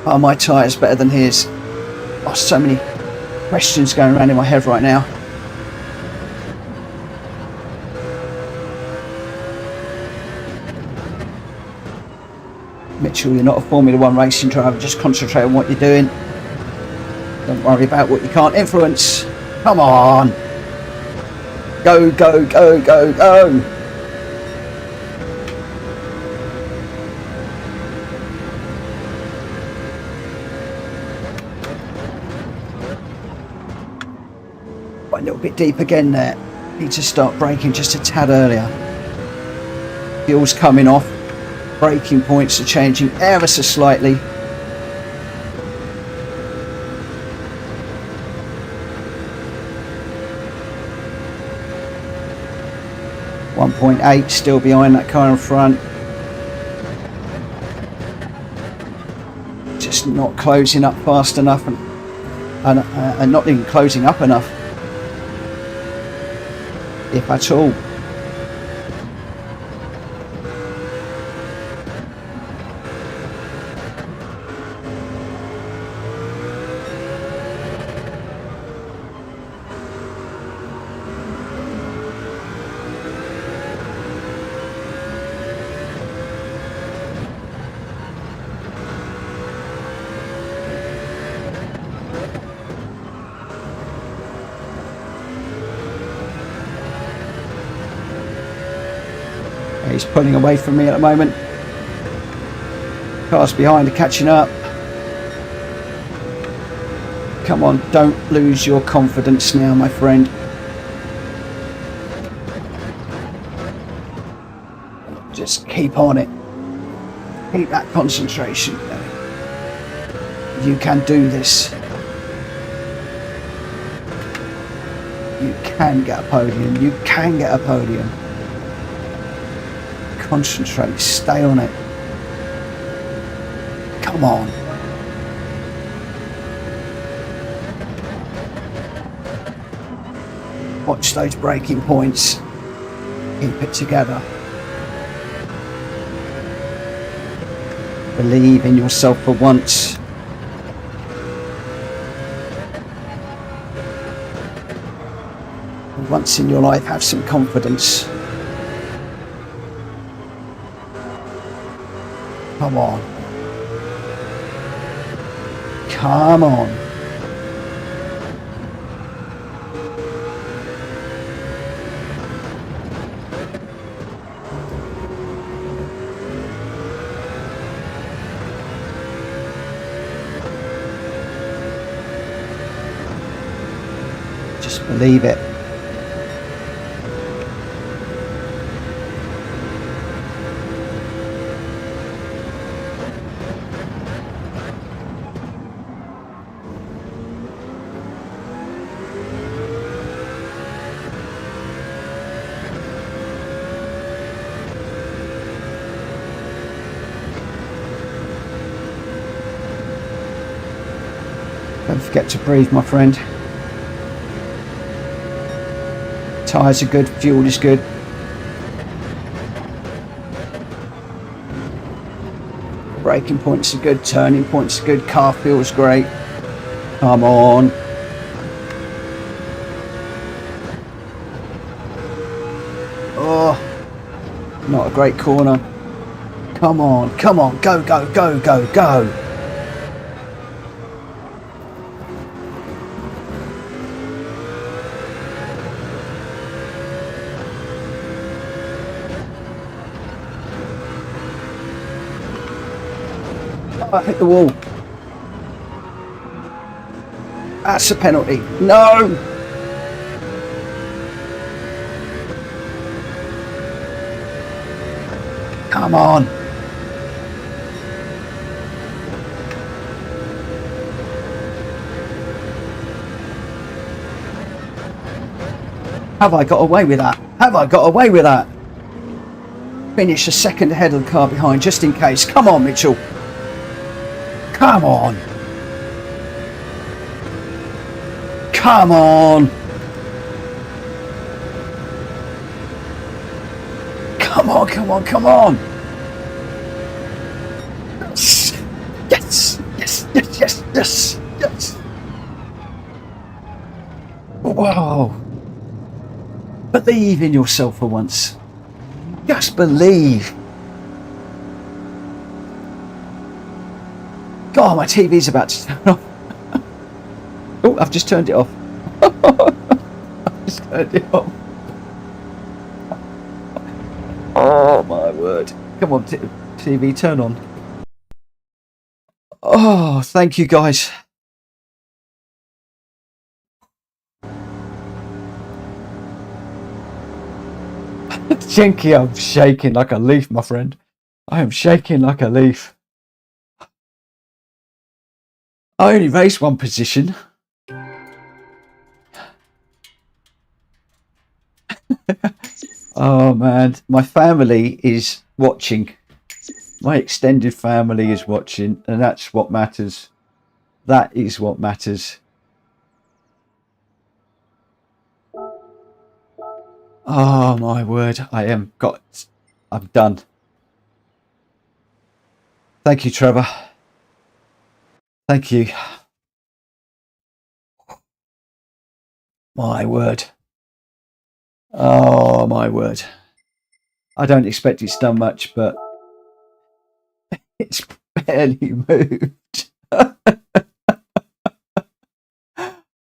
S1: Are my tyres better than his? Oh, so many questions going around in my head right now. Mitchell, you're not a Formula 1 racing driver. Just concentrate on what you're doing. Don't worry about what you can't influence. Come on. Go, go, go, go, go. A little bit deep again there. Need to start braking just a tad earlier. Fuel's coming off. Braking points are changing ever so slightly. .8 still behind that car in front. Just not closing up fast enough and not even closing up enough, if at all. He's pulling away from me at the moment. Cars behind are catching up. Come on, don't lose your confidence now, my friend. Just keep on it. Keep that concentration going. You can do this. You can get a podium. You can get a podium. Concentrate. Stay on it. Come on. Watch those braking points. Keep it together. Believe in yourself for once. Once in your life, have some confidence. Come on. Come on. Just believe it. Don't forget to breathe, my friend. Tyres are good, fuel is good. Braking points are good, turning points are good, car feels great. Come on. Oh, not a great corner. Come on, come on, go, go, go, go, go. I hit the wall. That's a penalty. No! Come on. Have I got away with that? Have I got away with that? Finish a second ahead of the car behind just in case. Come on, Mitchell. Come on. Come on. Come on, come on, come on. Yes, yes, yes, yes, yes, yes, yes. Wow. Believe in yourself for once. Just believe. God, my TV's about to turn off. Oh, I've just turned it off. I've just turned it off. Oh, my word. Come on, TV, turn on. Oh, thank you, guys. Jenky, I'm shaking like a leaf, my friend. I am shaking like a leaf. I only raced one position. Oh man, my family is watching. My extended family is watching, and that's what matters. That is what matters. Oh my word, I'm done. Thank you, Trevor. Thank you. My word. Oh my word. I don't expect it's done much, but it's barely moved.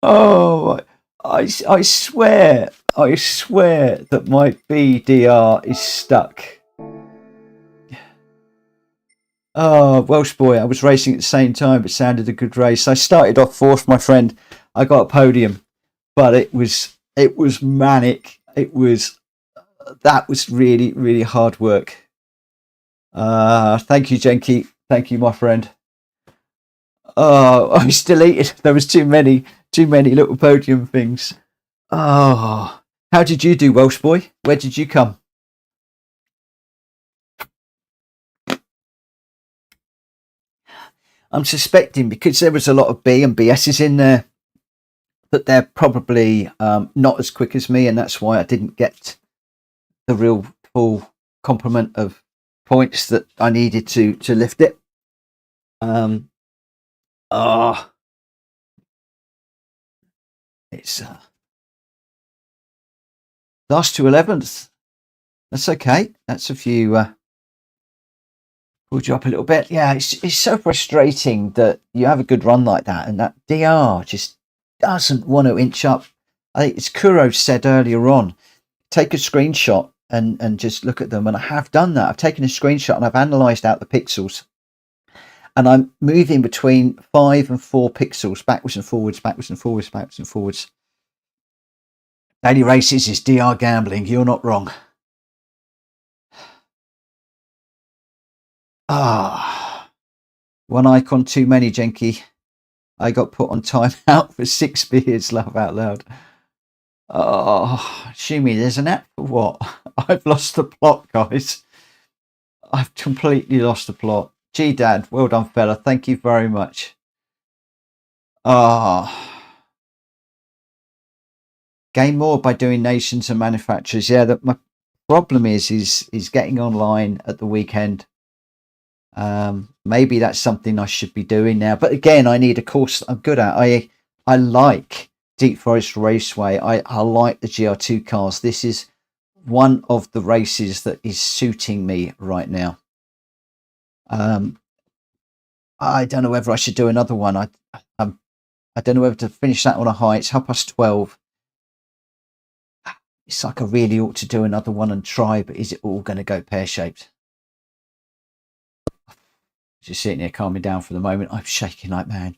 S1: Oh, I swear that my BDR is stuck. Oh, Welsh boy, I was racing at the same time, but sounded a good race. I started off fourth, my friend. I got a podium, but it was manic. That was really, really hard work. Thank you, Jenky. Thank you, my friend. Oh, I was deleted. There was too many little podium things. Oh, how did you do, Welsh boy? Where did you come? I'm suspecting, because there was a lot of B and BSs in there, that they're probably not as quick as me, and that's why I didn't get the real full complement of points that I needed to lift it. It's last to 11th. That's okay. That's a few. Pulled you up a little bit. Yeah, it's so frustrating that you have a good run like that, and that DR just doesn't want to inch up. I think it's Kuro said earlier on, take a screenshot and just look at them. And I have done that. I've taken a screenshot and I've analysed out the pixels. And I'm moving between 5 and 4 pixels, backwards and forwards, backwards and forwards, backwards and forwards. Daily races is DR gambling. You're not wrong. One icon too many, Jenky. I got put on timeout for 6 beers, laugh out loud. Oh, Shumi, there's an app for what? I've lost the plot, guys. I've completely lost the plot. Gee, Dad, well done, fella. Thank you very much. Gain more by doing nations and manufacturers. Yeah, my problem is getting online at the weekend. Maybe that's something I should be doing now. But again, I need a course I'm good at. I like Deep Forest Raceway. I like the GR2 cars. This is one of the races that is suiting me right now. I don't know whether I should do another one. I don't know whether to finish that on a high. It's 12:30. It's like I really ought to do another one and try, but is it all going to go pear-shaped? Just sitting here calming down for the moment. I'm shaking like man.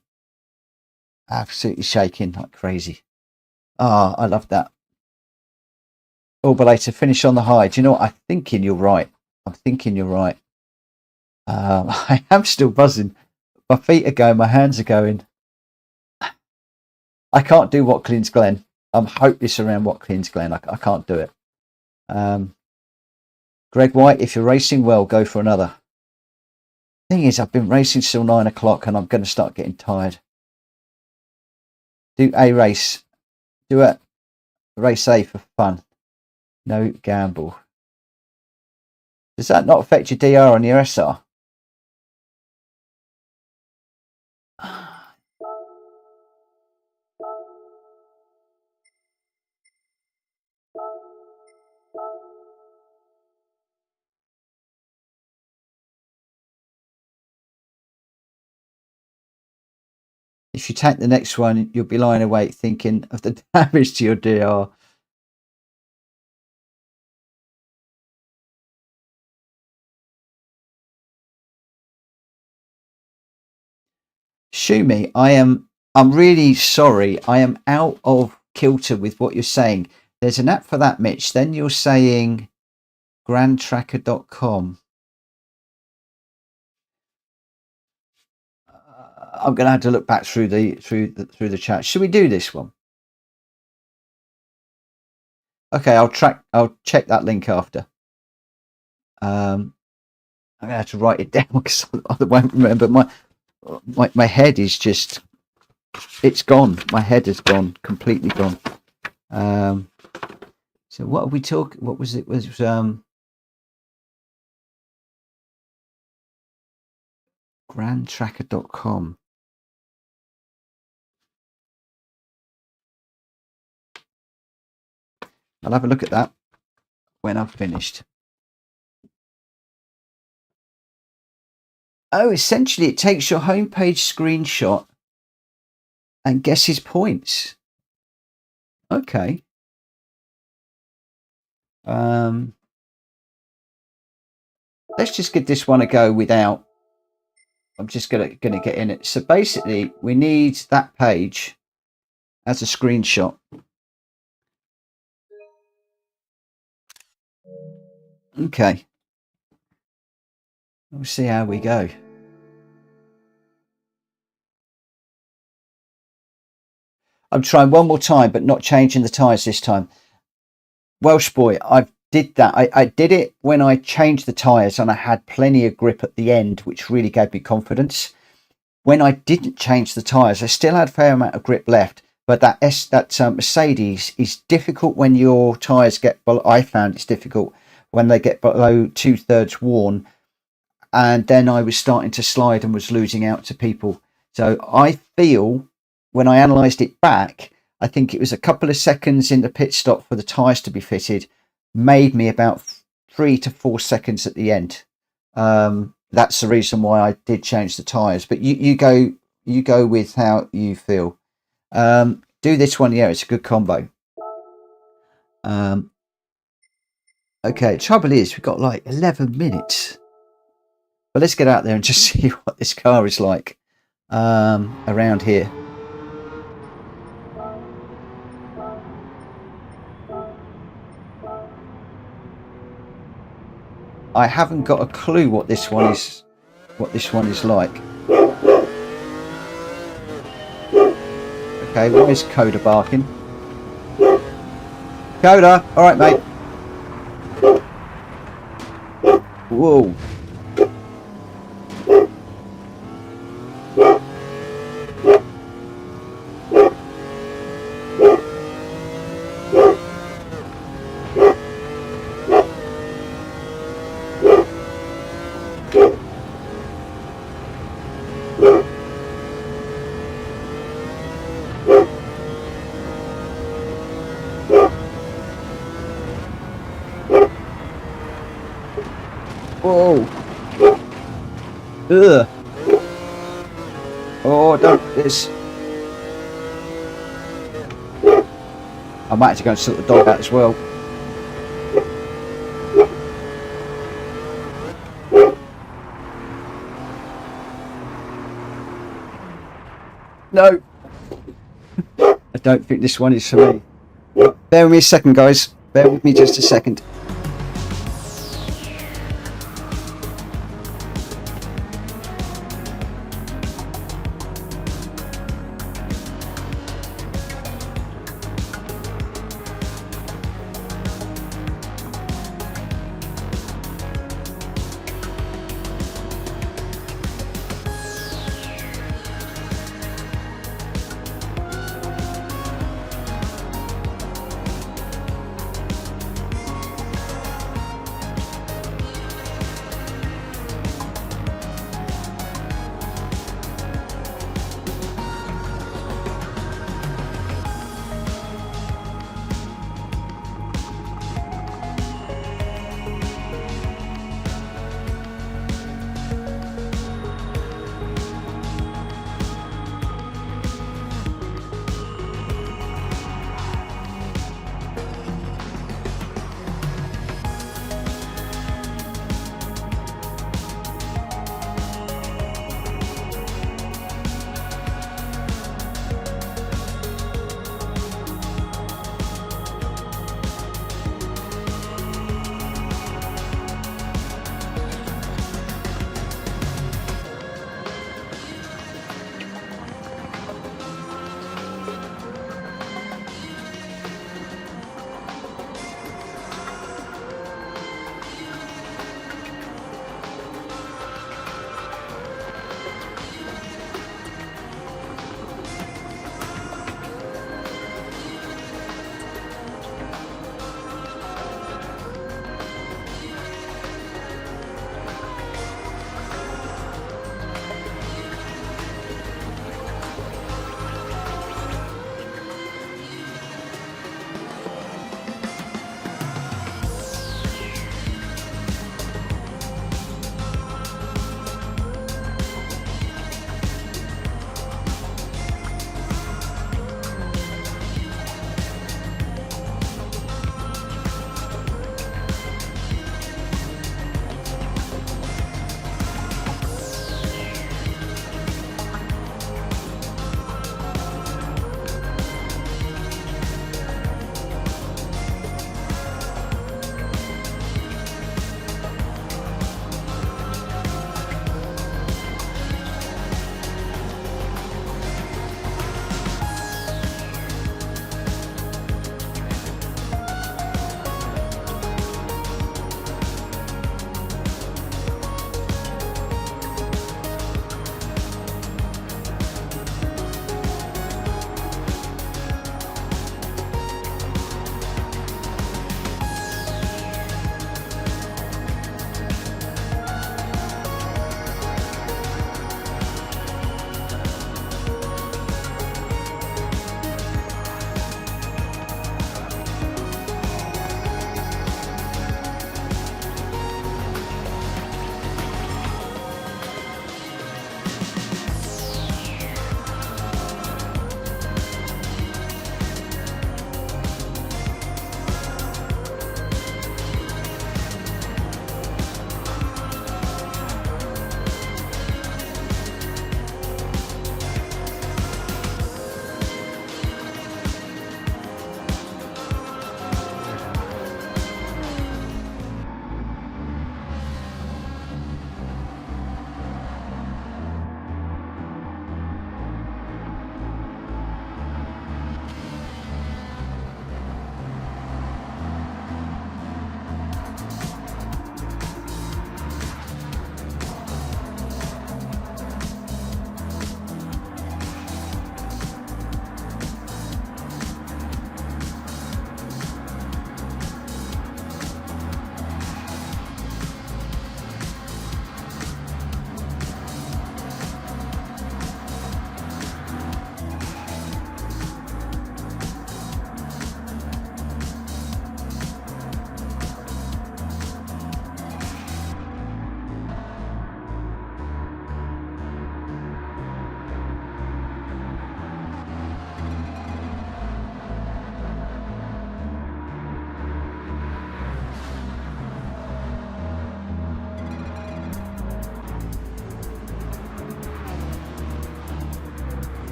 S1: Absolutely shaking like crazy. I love that. Oh, but later, finish on the high. Do you know what? I'm thinking you're right. I am still buzzing. My feet are going. My hands are going. I can't do Watkins Glen. I'm hopeless around Watkins Glen. I can't do it. Greg White, if you're racing well, go for another. Thing is, I've been racing till 9 o'clock and I'm going to start getting tired. Do a race. Do a race A for fun. No gamble. Does that not affect your DR and your SR? If you take the next one, you'll be lying awake thinking of the damage to your DR. Shumi, I'm really sorry. I am out of kilter with what you're saying. There's an app for that, Mitch. Then you're saying grandtracker.com. I'm going to have to look back through the chat. Should we do this one? Okay, I'll check that link after. I'm going to have to write it down because I won't remember. My head is just, it's gone. My head has gone, completely gone. So what are we talking? What was it? Was grandtracker.com. I'll have a look at that when I've finished. Oh, essentially it takes your homepage screenshot and guesses points. Okay. Let's just give this one a go without I'm just gonna get in it. So basically, we need that page as a screenshot. Okay. We'll see how we go. I'm trying one more time, but not changing the tyres this time. Welsh boy, I did that. I did it when I changed the tyres and I had plenty of grip at the end, which really gave me confidence. When I didn't change the tyres, I still had a fair amount of grip left. But that Mercedes is difficult when your tyres get below. I found it's difficult when they get below 2/3 worn. And then I was starting to slide and was losing out to people. So I feel when I analysed it back, I think it was a couple of seconds in the pit stop for the tyres to be fitted, made me about 3 to 4 seconds at the end. That's the reason why I did change the tyres. But you go with how you feel. Do this one, yeah, it's a good combo. Okay, trouble is we've got like 11 minutes. But let's get out there and just see what this car is like around here. I haven't got a clue what this one is like. Okay, why is Coda barking? Coda, all right, mate. Whoa. Whoa. Ugh. Oh, don't this. I might have to go and sort the dog out as well. No. I don't think this one is for me. Bear with me a second, guys. Bear with me just a second.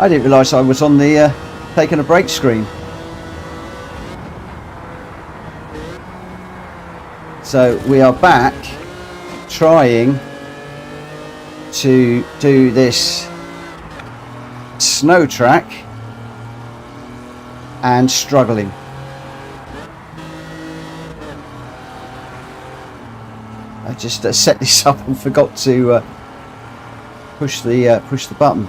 S1: I didn't realise I was on the taking a break screen. So we are back trying to do this snow track and struggling. I just set this up and forgot to push the button.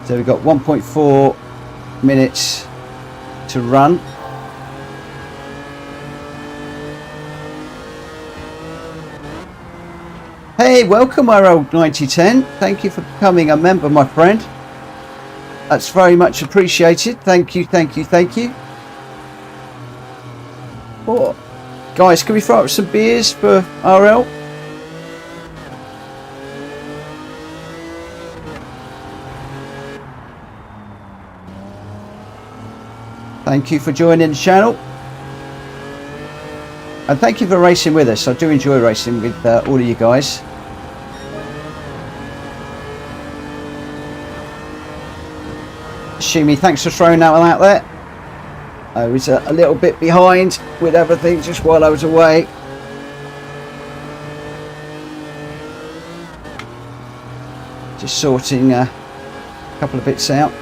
S1: So we've got 1.4 minutes to run. Hey, welcome our old 9010. Thank you for becoming a member, my friend. That's very much appreciated. Thank you, thank you, thank you. Oh, guys, can we throw up some beers for RL? Thank you for joining the channel. And thank you for racing with us. I do enjoy racing with all of you guys. Shimi, thanks for throwing that one out there. I was a little bit behind with everything just while I was away. Just sorting a couple of bits out.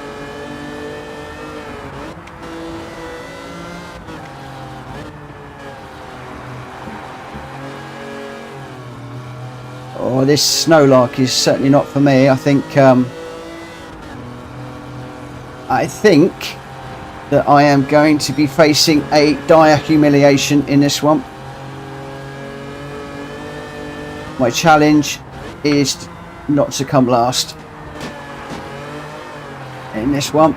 S1: Oh, this snowlark is certainly not for me. I think that I am going to be facing a dire humiliation in this one. My challenge is not to come last in this one,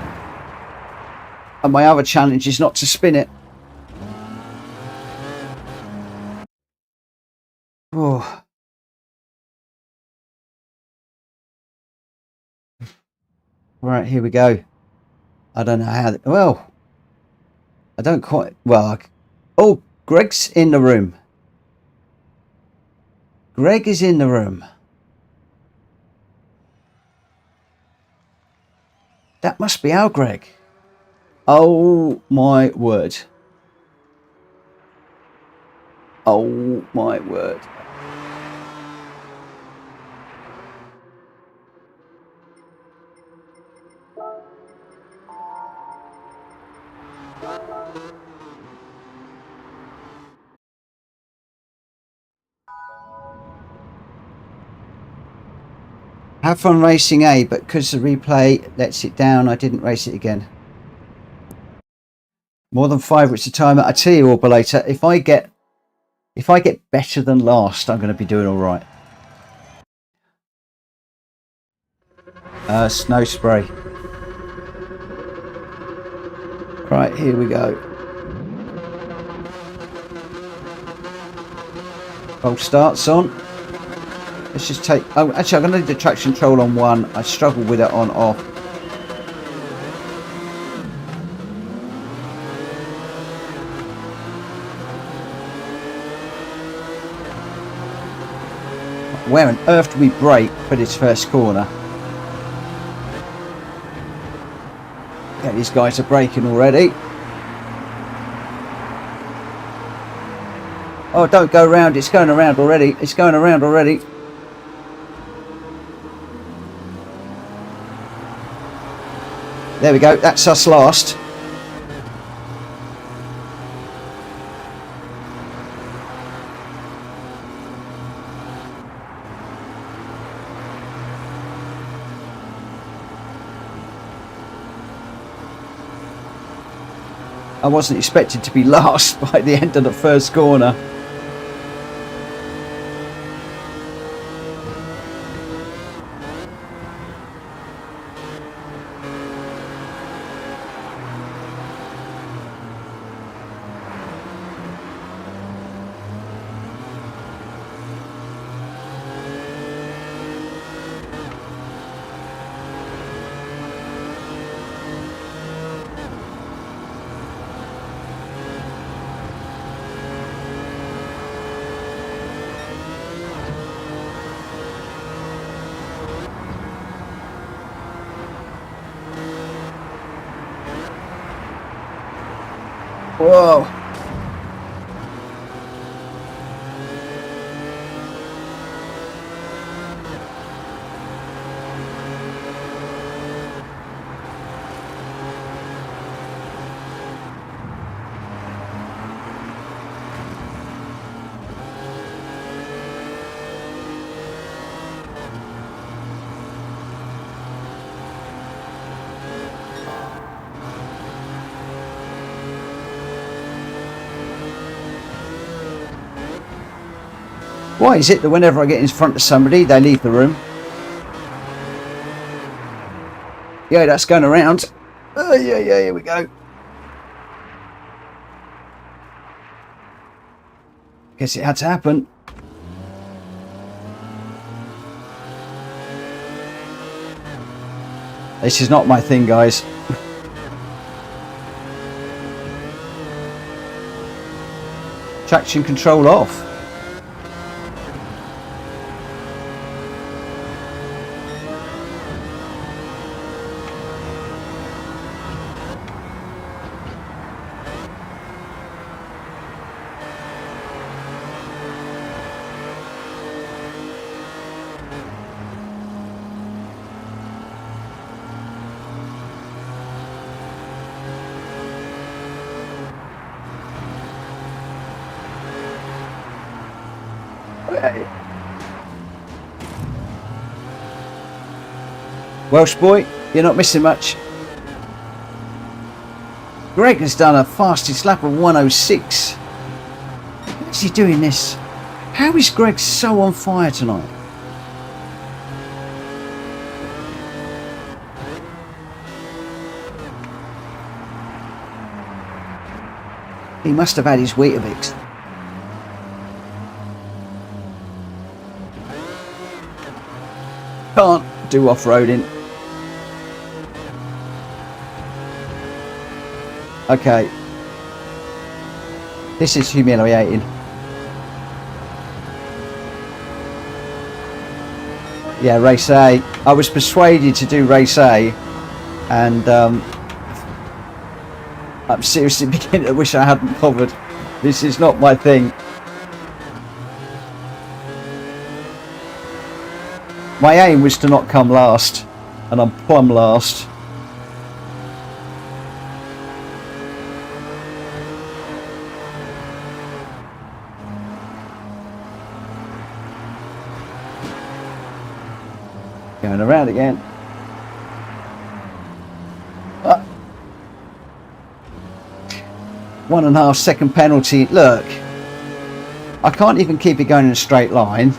S1: and my other challenge is not to spin it. Oh. Right, here we go. I don't know how. Well, I don't quite. Well, oh, Greg's in the room. Greg is in the room. That must be our Greg. Oh my word. Oh my word. Have fun racing A, but because the replay lets it down, I didn't race it again. More than 5 weeks of time. I tell you all, Belater, if I get better than last, I'm going to be doing all right. Snow spray. Right, here we go. False starts on. Let's just take... Oh, actually, I'm going to need the traction control on 1. I struggle with it on off. Where on earth do we brake for this first corner? Yeah, these guys are braking already. Oh, don't go around. It's going around already. It's going around already. There we go. That's us last. I wasn't expected to be last by the end of the first corner. Whoa. Why is it that whenever I get in front of somebody, they leave the room? Yeah, that's going around. Yeah, here we go. Guess it had to happen. This is not my thing, guys. Traction control off. Welsh boy, you're not missing much. Greg has done a fastest lap of 106. How is he doing this? How is Greg so on fire tonight? He must have had his Weetabix. Can't do off-roading. Okay. This is humiliating. Yeah, race A. I was persuaded to do race A, and I'm seriously beginning to wish I hadn't bothered. This is not my thing. My aim was to not come last, and I'm plumb last. Going around again. 1.5 second penalty. Look, I can't even keep it going in a straight line.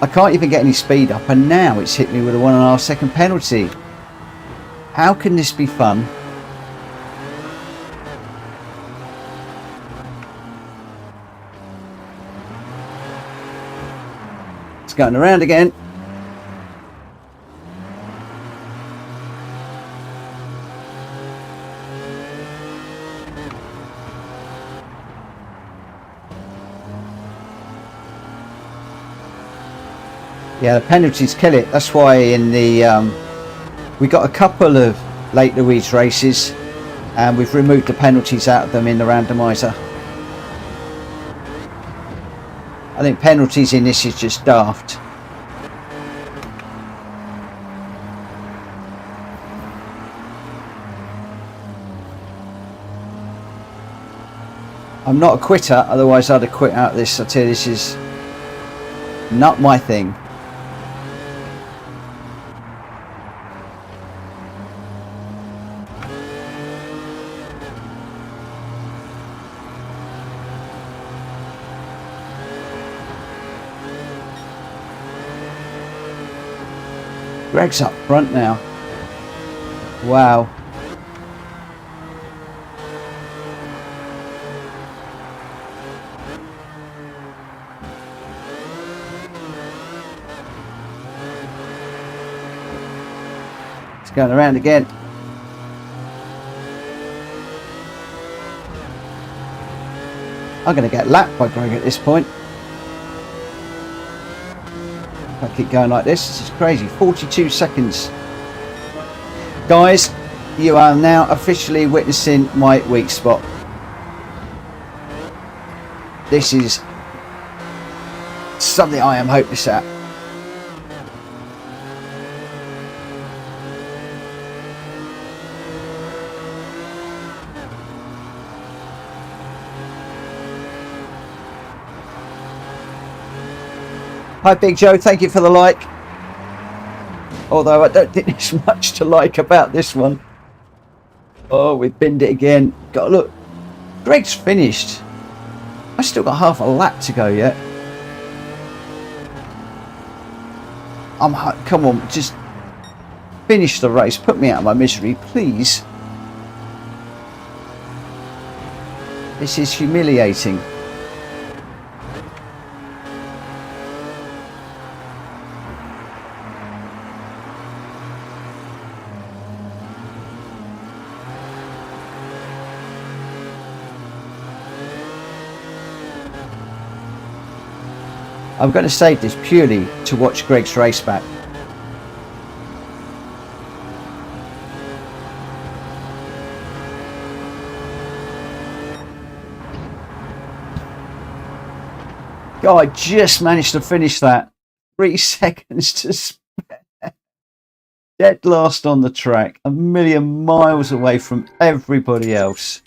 S1: I can't even get any speed up, and now it's hit me with a 1.5 second penalty. How can this be fun? It's going around again. Yeah, the penalties kill it. That's why in the we got a couple of late Louise races, and we've removed the penalties out of them in the randomizer. I think penalties in this is just daft. I'm not a quitter, otherwise I'd have quit out of this. I tell you, this is not my thing. Greg's up front now. Wow. It's going around again. I'm going to get lapped by Greg at this point. If I keep going like this is crazy. 42 seconds. Guys, You are now officially witnessing my weak spot. This is something I am hopeless at. Hi Big Joe, thank you for the like. Although I don't think there's much to like about this one. Oh, we've binned it again. Got look. Greg's finished. I still got half a lap to go yet. Come on, just finish the race. Put me out of my misery, please. This is humiliating. I'm going to save this purely to watch Greg's race back. God, I just managed to finish that. 3 seconds to spare. Dead last on the track. A million miles away from everybody else.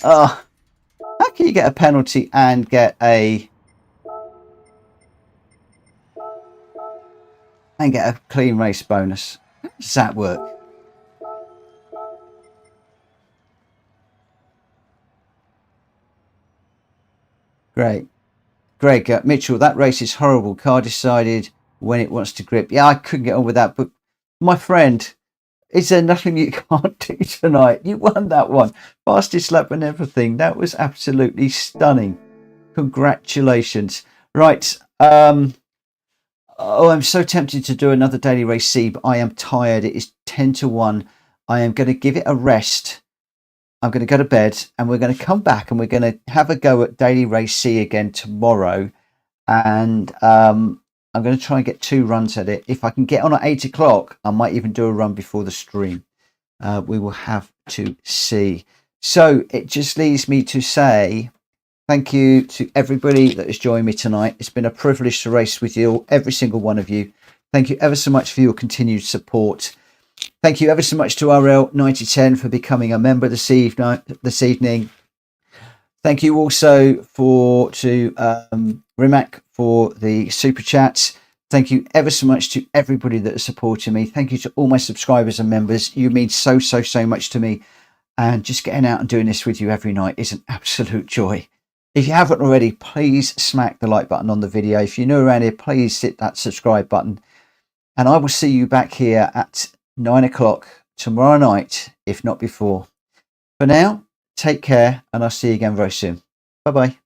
S1: How can you get a penalty and get a clean race bonus? How does that work? Great. Greg, Mitchell, that race is horrible. Car decided when it wants to grip. Yeah, I couldn't get on with that. But my friend, is there nothing you can't do tonight? You won that one. Fastest lap and everything. That was absolutely stunning. Congratulations. Right. Oh, I'm so tempted to do another daily race C, but I am tired. It is 10 to 1. I am going to give it a rest. I'm going to go to bed and we're going to come back and we're going to have a go at daily race C again tomorrow. And I'm going to try and get 2 runs at it. If I can get on at 8 o'clock, I might even do a run before the stream. We will have to see. So it just leaves me to say thank you to everybody that has joined me tonight. It's been a privilege to race with you, every single one of you. Thank you ever so much for your continued support. Thank you ever so much to RL 9010 for becoming a member this evening. Thank you also to Rimac for the super chats. Thank you ever so much to everybody that is supporting me. Thank you to all my subscribers and members. You mean so much to me. And just getting out and doing this with you every night is an absolute joy. If you haven't already, please smack the like button on the video. If you're new around here, please hit that subscribe button. And I will see you back here at 9 o'clock tomorrow night, if not before. For now, take care, and I'll see you again very soon. Bye-bye.